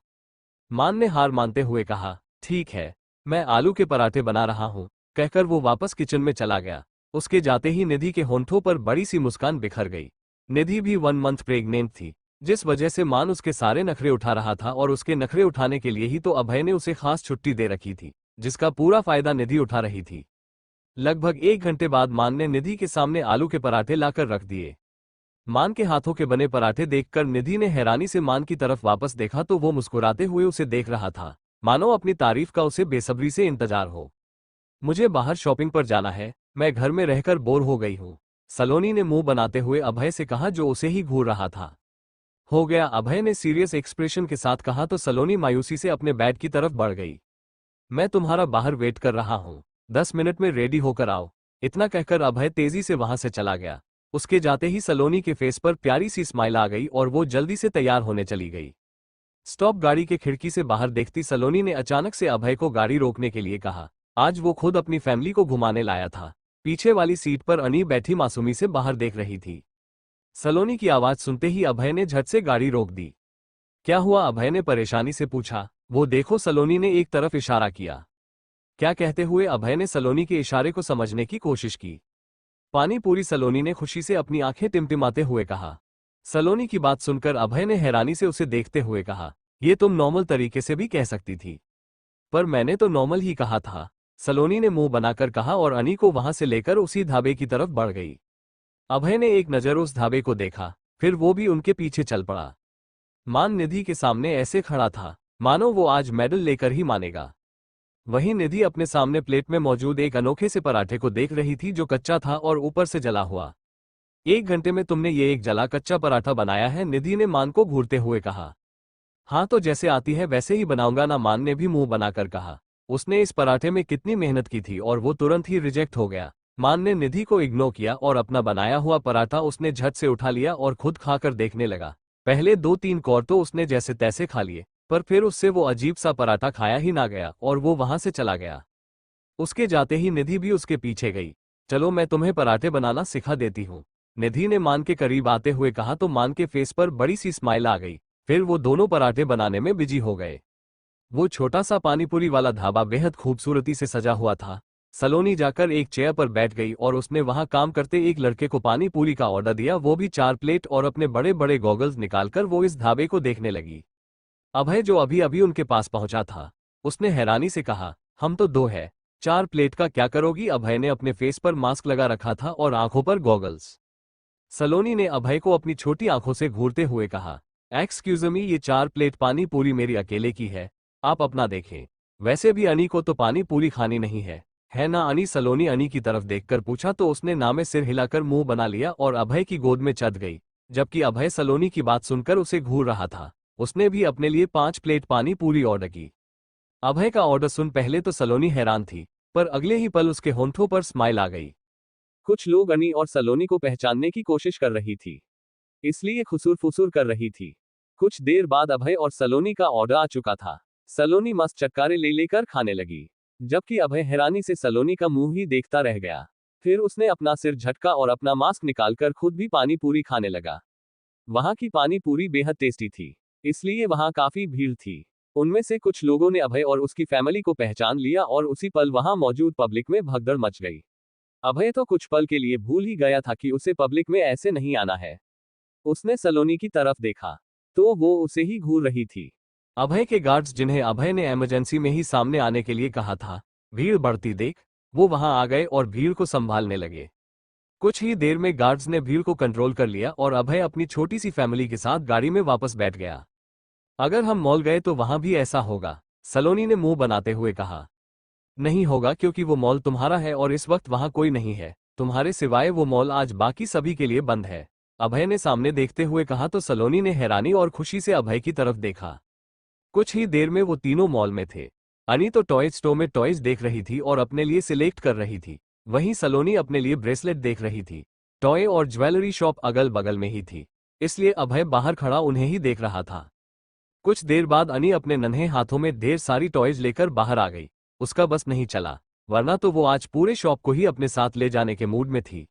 मान ने हार मानते हुए कहा, ठीक है, मैं आलू के पराठे बना रहा हूं। कहकर वो वापस किचन में चला गया। उसके जाते ही निधि के होंठों पर बड़ी सी मुस्कान बिखर गई। निधि भी 1 मंथ प्रेग्नेंट थी, जिस वजह से मान उसके सारे नखरे उठा रहा था और उसके नखरे उठाने के लिए ही तो अभय ने उसे खास छुट्टी दे रखी थी, जिसका पूरा फायदा निधि उठा रही थी। लगभग 1 घंटे बाद मान ने निधि के सामने आलू के पराठे लाकर रख दिए। मान के हाथों के बने पराठे देखकर निधि ने हैरानी से मान की तरफ वापस देखा तो वो मुस्कुराते हुए उसे देख रहा था, मानो अपनी तारीफ का उसे बेसब्री से इंतजार हो। मुझे बाहर शॉपिंग पर जाना है, मैं घर में रहकर बोर हो गई हूँ, सलोनी ने मुंह बनाते हुए अभय से कहा जो उसे ही घूर रहा था। हो गया, अभय ने सीरियस एक्सप्रेशन के साथ कहा तो सलोनी मायूसी से अपने बेड की तरफ बढ़ गई। मैं तुम्हारा बाहर वेट कर रहा हूँ, 10 मिनट में रेडी होकर आओ। इतना कहकर अभय तेजी से वहां से चला गया। उसके जाते ही सलोनी के फेस पर प्यारी सी स्माइल आ गई और वो जल्दी से तैयार होने चली गई। स्टॉप गाड़ी के खिड़की से बाहर देखती सलोनी ने अचानक से अभय को गाड़ी रोकने के लिए कहा। आज वो खुद अपनी फैमिली को घुमाने लाया था। पीछे वाली सीट पर अनी बैठी मासूमी से बाहर देख रही थी। सलोनी की आवाज सुनते ही अभय ने झट से गाड़ी रोक दी। क्या हुआ, अभय ने परेशानी से पूछा। वो देखो, सलोनी ने एक तरफ इशारा किया। क्या कहते हुए अभय ने सलोनी के इशारे को समझने की कोशिश की। पानी पूरी, सलोनी ने खुशी से अपनी आंखें टिमटिमाते हुए कहा। सलोनी की बात सुनकर अभय ने हैरानी से उसे देखते हुए कहा, ये तुम नॉर्मल तरीके से भी कह सकती थी। पर मैंने तो नॉर्मल ही कहा था, सलोनी ने मुंह बनाकर कहा और अनी को वहां से लेकर उसी ढाबे की तरफ बढ़ गई। अभय ने एक नजर उस ढाबे को देखा, फिर वो भी उनके पीछे चल पड़ा। मान निधि के सामने ऐसे खड़ा था मानो वो आज मेडल लेकर ही मानेगा। वहीं निधि अपने सामने प्लेट में मौजूद एक अनोखे से पराठे को देख रही थी जो कच्चा था और ऊपर से जला हुआ। 1 घंटे में तुमने ये एक जला कच्चा पराठा बनाया है, निधि ने मान को घूरते हुए कहा। हाँ तो जैसे आती है वैसे ही बनाऊंगा ना, मान ने भी मुंह बनाकर कहा। उसने इस पराठे में कितनी मेहनत की थी और वो तुरंत ही रिजेक्ट हो गया। मान ने निधि को इग्नोर किया और अपना बनाया हुआ पराठा उसने झट से उठा लिया और खुद खाकर देखने लगा। पहले 2-3 कौर तो उसने जैसे तैसे खा लिए, पर फिर उससे वो अजीब सा पराठा खाया ही ना गया और वो वहां से चला गया। उसके जाते ही निधि भी उसके पीछे गई। चलो मैं तुम्हें पराठे बनाना सिखा देती हूँ, निधि ने मान के करीब आते हुए कहा तो मान के फेस पर बड़ी सी स्माइल आ गई। फिर वो दोनों पराठे बनाने में बिजी हो गए। वो छोटा सा पानीपुरी वाला ढाबा बेहद खूबसूरती से सजा हुआ था। सलोनी जाकर एक चेयर पर बैठ गई और उसने वहां काम करते एक लड़के को पानी पूरी का ऑर्डर दिया, वो भी 4 प्लेट, और अपने बड़े बड़े गॉगल्स निकालकर वो इस ढाबे को देखने लगी। अभय जो अभी अभी उनके पास पहुंचा था, उसने हैरानी से कहा, हम तो 2 है, 4 प्लेट का क्या करोगी। अभय ने अपने फेस पर मास्क लगा रखा था और आंखों पर गॉगल्स। सलोनी ने अभय को अपनी छोटी आंखों से घूरते हुए कहा, एक्सक्यूज मी, ये 4 प्लेट पानी पूरी मेरी अकेले की है, आप अपना देखें। वैसे भी अनी को तो पानी पूरी खानी नहीं है ना अनी, सलोनी अनी की तरफ देखकर पूछा तो उसने ना में सिर हिलाकर मुंह बना लिया और अभय की गोद में चढ़ गई। जबकि अभय सलोनी की बात सुनकर उसे घूर रहा था, उसने भी अपने लिए 5 प्लेट पानी पूरी ऑर्डर की। अभय का ऑर्डर सुन पहले तो सलोनी हैरान थी, पर अगले ही पल उसके होंठों पर स्माइल आ गई। कुछ लोग अनी और सलोनी को पहचानने की कोशिश कर रही थी, इसलिए खुसूर फुसूर कर रही थी। कुछ देर बाद अभय और सलोनी का ऑर्डर आ चुका था। सलोनी मस्त चटकारे ले लेकर खाने लगी, जबकि अभय हैरानी से सलोनी का मुंह ही देखता रह गया। फिर उसने अपना सिर झटका और अपना मास्क निकालकर खुद भी पानी पूरी खाने लगा। वहां की पानी पूरी बेहद टेस्टी थी, इसलिए वहां काफी भीड़ थी। उनमें से कुछ लोगों ने अभय और उसकी फैमिली को पहचान लिया और उसी पल वहां मौजूद पब्लिक में भगदड़ मच गई। अभय तो कुछ पल के लिए भूल ही गया था कि उसे पब्लिक में ऐसे नहीं आना है। उसने सलोनी की तरफ देखा तो वो उसे ही घूर रही थी। अभय के गार्ड्स, जिन्हें अभय ने इमरजेंसी में ही सामने आने के लिए कहा था, भीड़ बढ़ती देख वो वहां आ गए और भीड़ को संभालने लगे। कुछ ही देर में गार्ड्स ने भीड़ को कंट्रोल कर लिया और अभय अपनी छोटी सी फैमिली के साथ गाड़ी में वापस बैठ गया। अगर हम मॉल गए तो वहां भी ऐसा होगा, सलोनी ने मुंह बनाते हुए कहा। नहीं होगा, क्योंकि वो मॉल तुम्हारा है और इस वक्त वहां कोई नहीं है, तुम्हारे सिवाय वो मॉल आज बाकी सभी के लिए बंद है, अभय ने सामने देखते हुए कहा तो सलोनी ने हैरानी और खुशी से अभय की तरफ देखा। कुछ ही देर में वो तीनों मॉल में थे। अनी तो टॉय स्टोर में टॉयज देख रही थी और अपने लिए सिलेक्ट कर रही थी, वहीं सलोनी अपने लिए ब्रेसलेट देख रही थी। टॉय और ज्वेलरी शॉप अगल बगल में ही थी, इसलिए अभय बाहर खड़ा उन्हें ही देख रहा था। कुछ देर बाद अनी अपने नन्हे हाथों में ढेर सारी टॉयज लेकर बाहर आ गई। उसका बस नहीं चला, वरना तो वो आज पूरे शॉप को ही अपने साथ ले जाने के मूड में थी।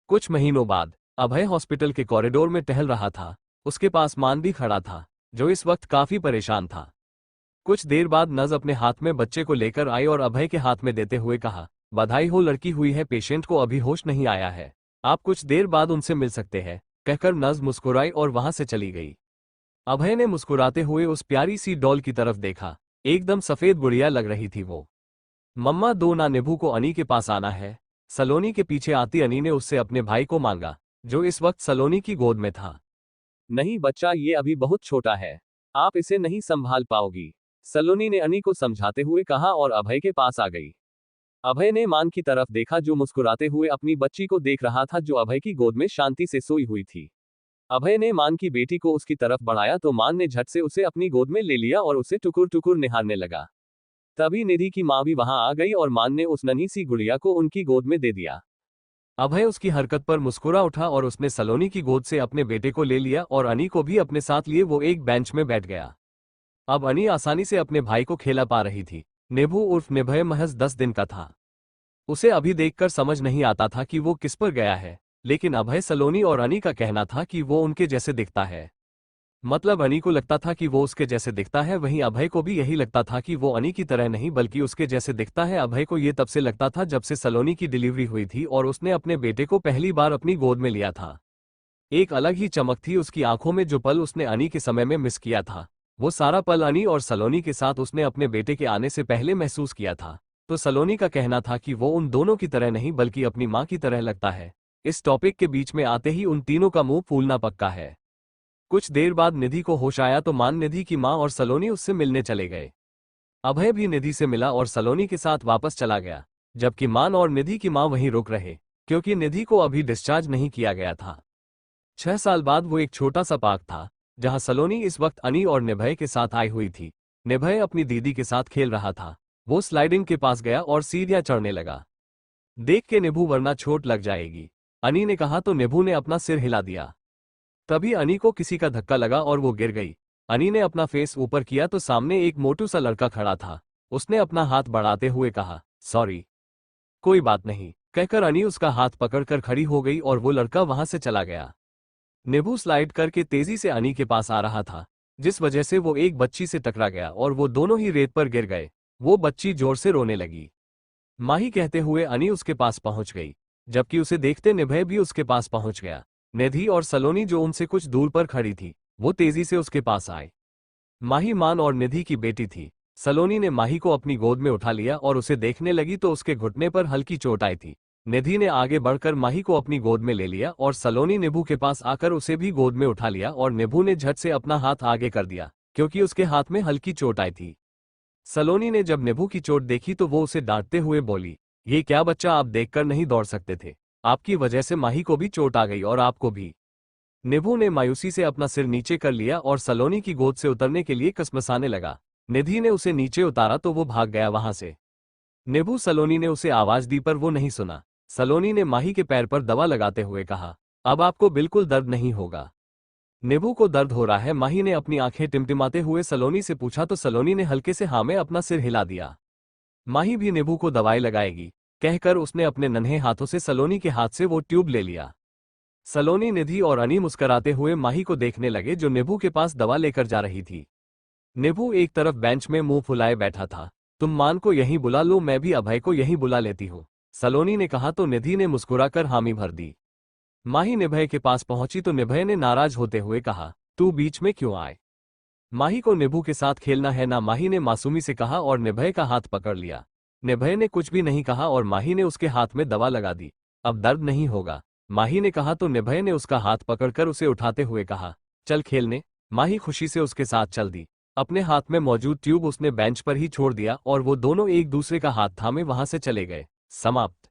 कुछ महीनों बाद अभय हॉस्पिटल के कॉरिडोर में टहल रहा था। उसके पास मान भी खड़ा था, जो इस वक्त काफी परेशान था। कुछ देर बाद नज अपने हाथ में बच्चे को लेकर आई और अभय के हाथ में देते हुए कहा, बधाई हो, लड़की हुई है, पेशेंट को अभी होश नहीं आया है, आप कुछ देर बाद उनसे मिल सकते हैं, कहकर नर्स मुस्कुराई और वहां से चली गई। अभय ने मुस्कुराते हुए उस प्यारी सी डॉल की तरफ देखा। एकदम सफेद गुड़िया लग रही थी वो। मम्मा दो ना, निभू को अनी के पास आना है। सलोनी के पीछे आती अनी ने उससे अपने भाई को मांगा, जो इस वक्त सलोनी की गोद में था। नहीं बच्चा, ये अभी बहुत छोटा है, आप इसे नहीं संभाल पाओगी, सलोनी ने अनी को समझाते हुए कहा और अभय के पास आ गई। अभय ने मान की तरफ देखा जो मुस्कुराते हुए अपनी बच्ची को देख रहा था, जो अभय की गोद में शांति से सोई हुई थी। अभय ने मान की बेटी को उसकी तरफ बढ़ाया तो मान ने झट से उसे अपनी गोद में ले लिया और उसे टुकुर टुकुर निहारने लगा। तभी निधि की मां भी वहां आ गई और मान ने उस नन्ही सी गुड़िया को उनकी गोद में दे दिया। अभय उसकी हरकत पर मुस्कुरा उठा और उसने सलोनी की गोद से अपने बेटे को ले लिया और अनी को भी अपने साथ लिए वो एक बेंच में बैठ गया। अब अनी आसानी से अपने भाई को खेला पा रही थी। नेभू उर्फ निभय महज 10 दिन का था। उसे अभी देखकर समझ नहीं आता था कि वो किस पर गया है, लेकिन अभय, सलोनी और अनी का कहना था कि वो उनके जैसे दिखता है। मतलब अनी को लगता था कि वो उसके जैसे दिखता है, वहीं अभय को भी यही लगता था कि वो अनी की तरह नहीं बल्कि उसके जैसे दिखता है। अभय को ये तब से लगता था जब से सलोनी की डिलीवरी हुई थी और उसने अपने बेटे को पहली बार अपनी गोद में लिया था। एक अलग ही चमक थी उसकी आंखों में। जो पल उसने अनी के समय में मिस किया था, वो सारा पल अनी और सलोनी के साथ उसने अपने बेटे के आने से पहले महसूस किया था। तो सलोनी का कहना था कि वो उन दोनों की तरह नहीं बल्कि अपनी मां की तरह लगता है। इस टॉपिक के बीच में आते ही उन तीनों का मुंह फूलना पक्का है। कुछ देर बाद निधि को होश आया तो मान, निधि की मां और सलोनी उससे मिलने चले गए। अभय भी निधि से मिला और सलोनी के साथ वापस चला गया, जबकि मान और निधि की मां वहीं रुक रहे, क्योंकि निधि को अभी डिस्चार्ज नहीं किया गया था। 6 साल बाद वो एक छोटा सा पार्क था, जहां सलोनी इस वक्त अनी और निभय के साथ आई हुई थी। निभय अपनी दीदी के साथ खेल रहा था। वो स्लाइडिंग के पास गया और सीढ़ियां चढ़ने लगा। देख के निभू, वरना चोट लग जाएगी, अनी ने कहा तो निभू ने अपना सिर हिला दिया। तभी अनी को किसी का धक्का लगा और वो गिर गई। अनी ने अपना फेस ऊपर किया तो सामने एक मोटू सा लड़का खड़ा था। उसने अपना हाथ बढ़ाते हुए कहा, सॉरी। कोई बात नहीं, कहकर अनी उसका हाथ पकड़कर खड़ी हो गई और वो लड़का वहां से चला गया। निभू स्लाइड करके तेजी से अनी के पास आ रहा था, जिस वजह से वो एक बच्ची से टकरा गया और वो दोनों ही रेत पर गिर गए। वो बच्ची जोर से रोने लगी। माही कहते हुए अनी उसके पास पहुंच गई, जबकि उसे देखते निभय भी उसके पास पहुंच गया। निधि और सलोनी जो उनसे कुछ दूर पर खड़ी थी, वो तेजी से उसके पास आए। माही मान और निधि की बेटी थी। सलोनी ने माही को अपनी गोद में उठा लिया और उसे देखने लगी तो उसके घुटने पर हल्की चोट आई थी। निधि ने आगे बढ़कर माही को अपनी गोद में ले लिया और सलोनी निभू के पास आकर उसे भी गोद में उठा लिया और निभू ने झट से अपना हाथ आगे कर दिया, क्योंकि उसके हाथ में हल्की चोट आई थी। सलोनी ने जब निभू की चोट देखी तो वो उसे डांटते हुए बोली, ये क्या बच्चा, आप देखकर नहीं दौड़ सकते थे, आपकी वजह से माही को भी चोट आ गई और आपको भी। निभू ने मायूसी से अपना सिर नीचे कर लिया और सलोनी की गोद से उतरने के लिए कसमसाने लगा। निधि ने उसे नीचे उतारा तो वो भाग गया वहां से। निभू, सलोनी ने उसे आवाज दी पर वो नहीं सुना। सलोनी ने माही के पैर पर दवा लगाते हुए कहा, अब आपको बिल्कुल दर्द नहीं होगा। निभू को दर्द हो रहा है, माही ने अपनी आंखें टिमटिमाते हुए सलोनी से पूछा तो सलोनी ने हल्के से हाँ में अपना सिर हिला दिया। माही भी निभू को दवाई लगाएगी, कहकर उसने अपने नन्हे हाथों से सलोनी के हाथ से वो ट्यूब ले लिया। सलोनी, निधि और अनी मुस्कुराते हुए माही को देखने लगे, जो निभू के पास दवा लेकर जा रही थी। निभू एक तरफ बेंच में मुंह फुलाए बैठा था। तुम मान को यहीं बुला लो, मैं भी अभय को यहीं बुला लेती हूँ, सलोनी ने कहा तो निधि ने मुस्कुराकर हामी भर दी। माही निभय के पास पहुंची तो निभय ने नाराज होते हुए कहा, तू बीच में क्यों आए? माही को निभू के साथ खेलना है ना, माही ने मासूमी से कहा और निभय का हाथ पकड़ लिया। निभय ने कुछ भी नहीं कहा और माही ने उसके हाथ में दवा लगा दी। अब दर्द नहीं होगा, माही ने कहा तो निभय ने उसका हाथ पकड़कर उसे उठाते हुए कहा, चल खेलने। माही खुशी से उसके साथ चल दी। अपने हाथ में मौजूद ट्यूब उसने बेंच पर ही छोड़ दिया और वो दोनों एक दूसरे का हाथ थामे वहां से चले गए। समाप्त।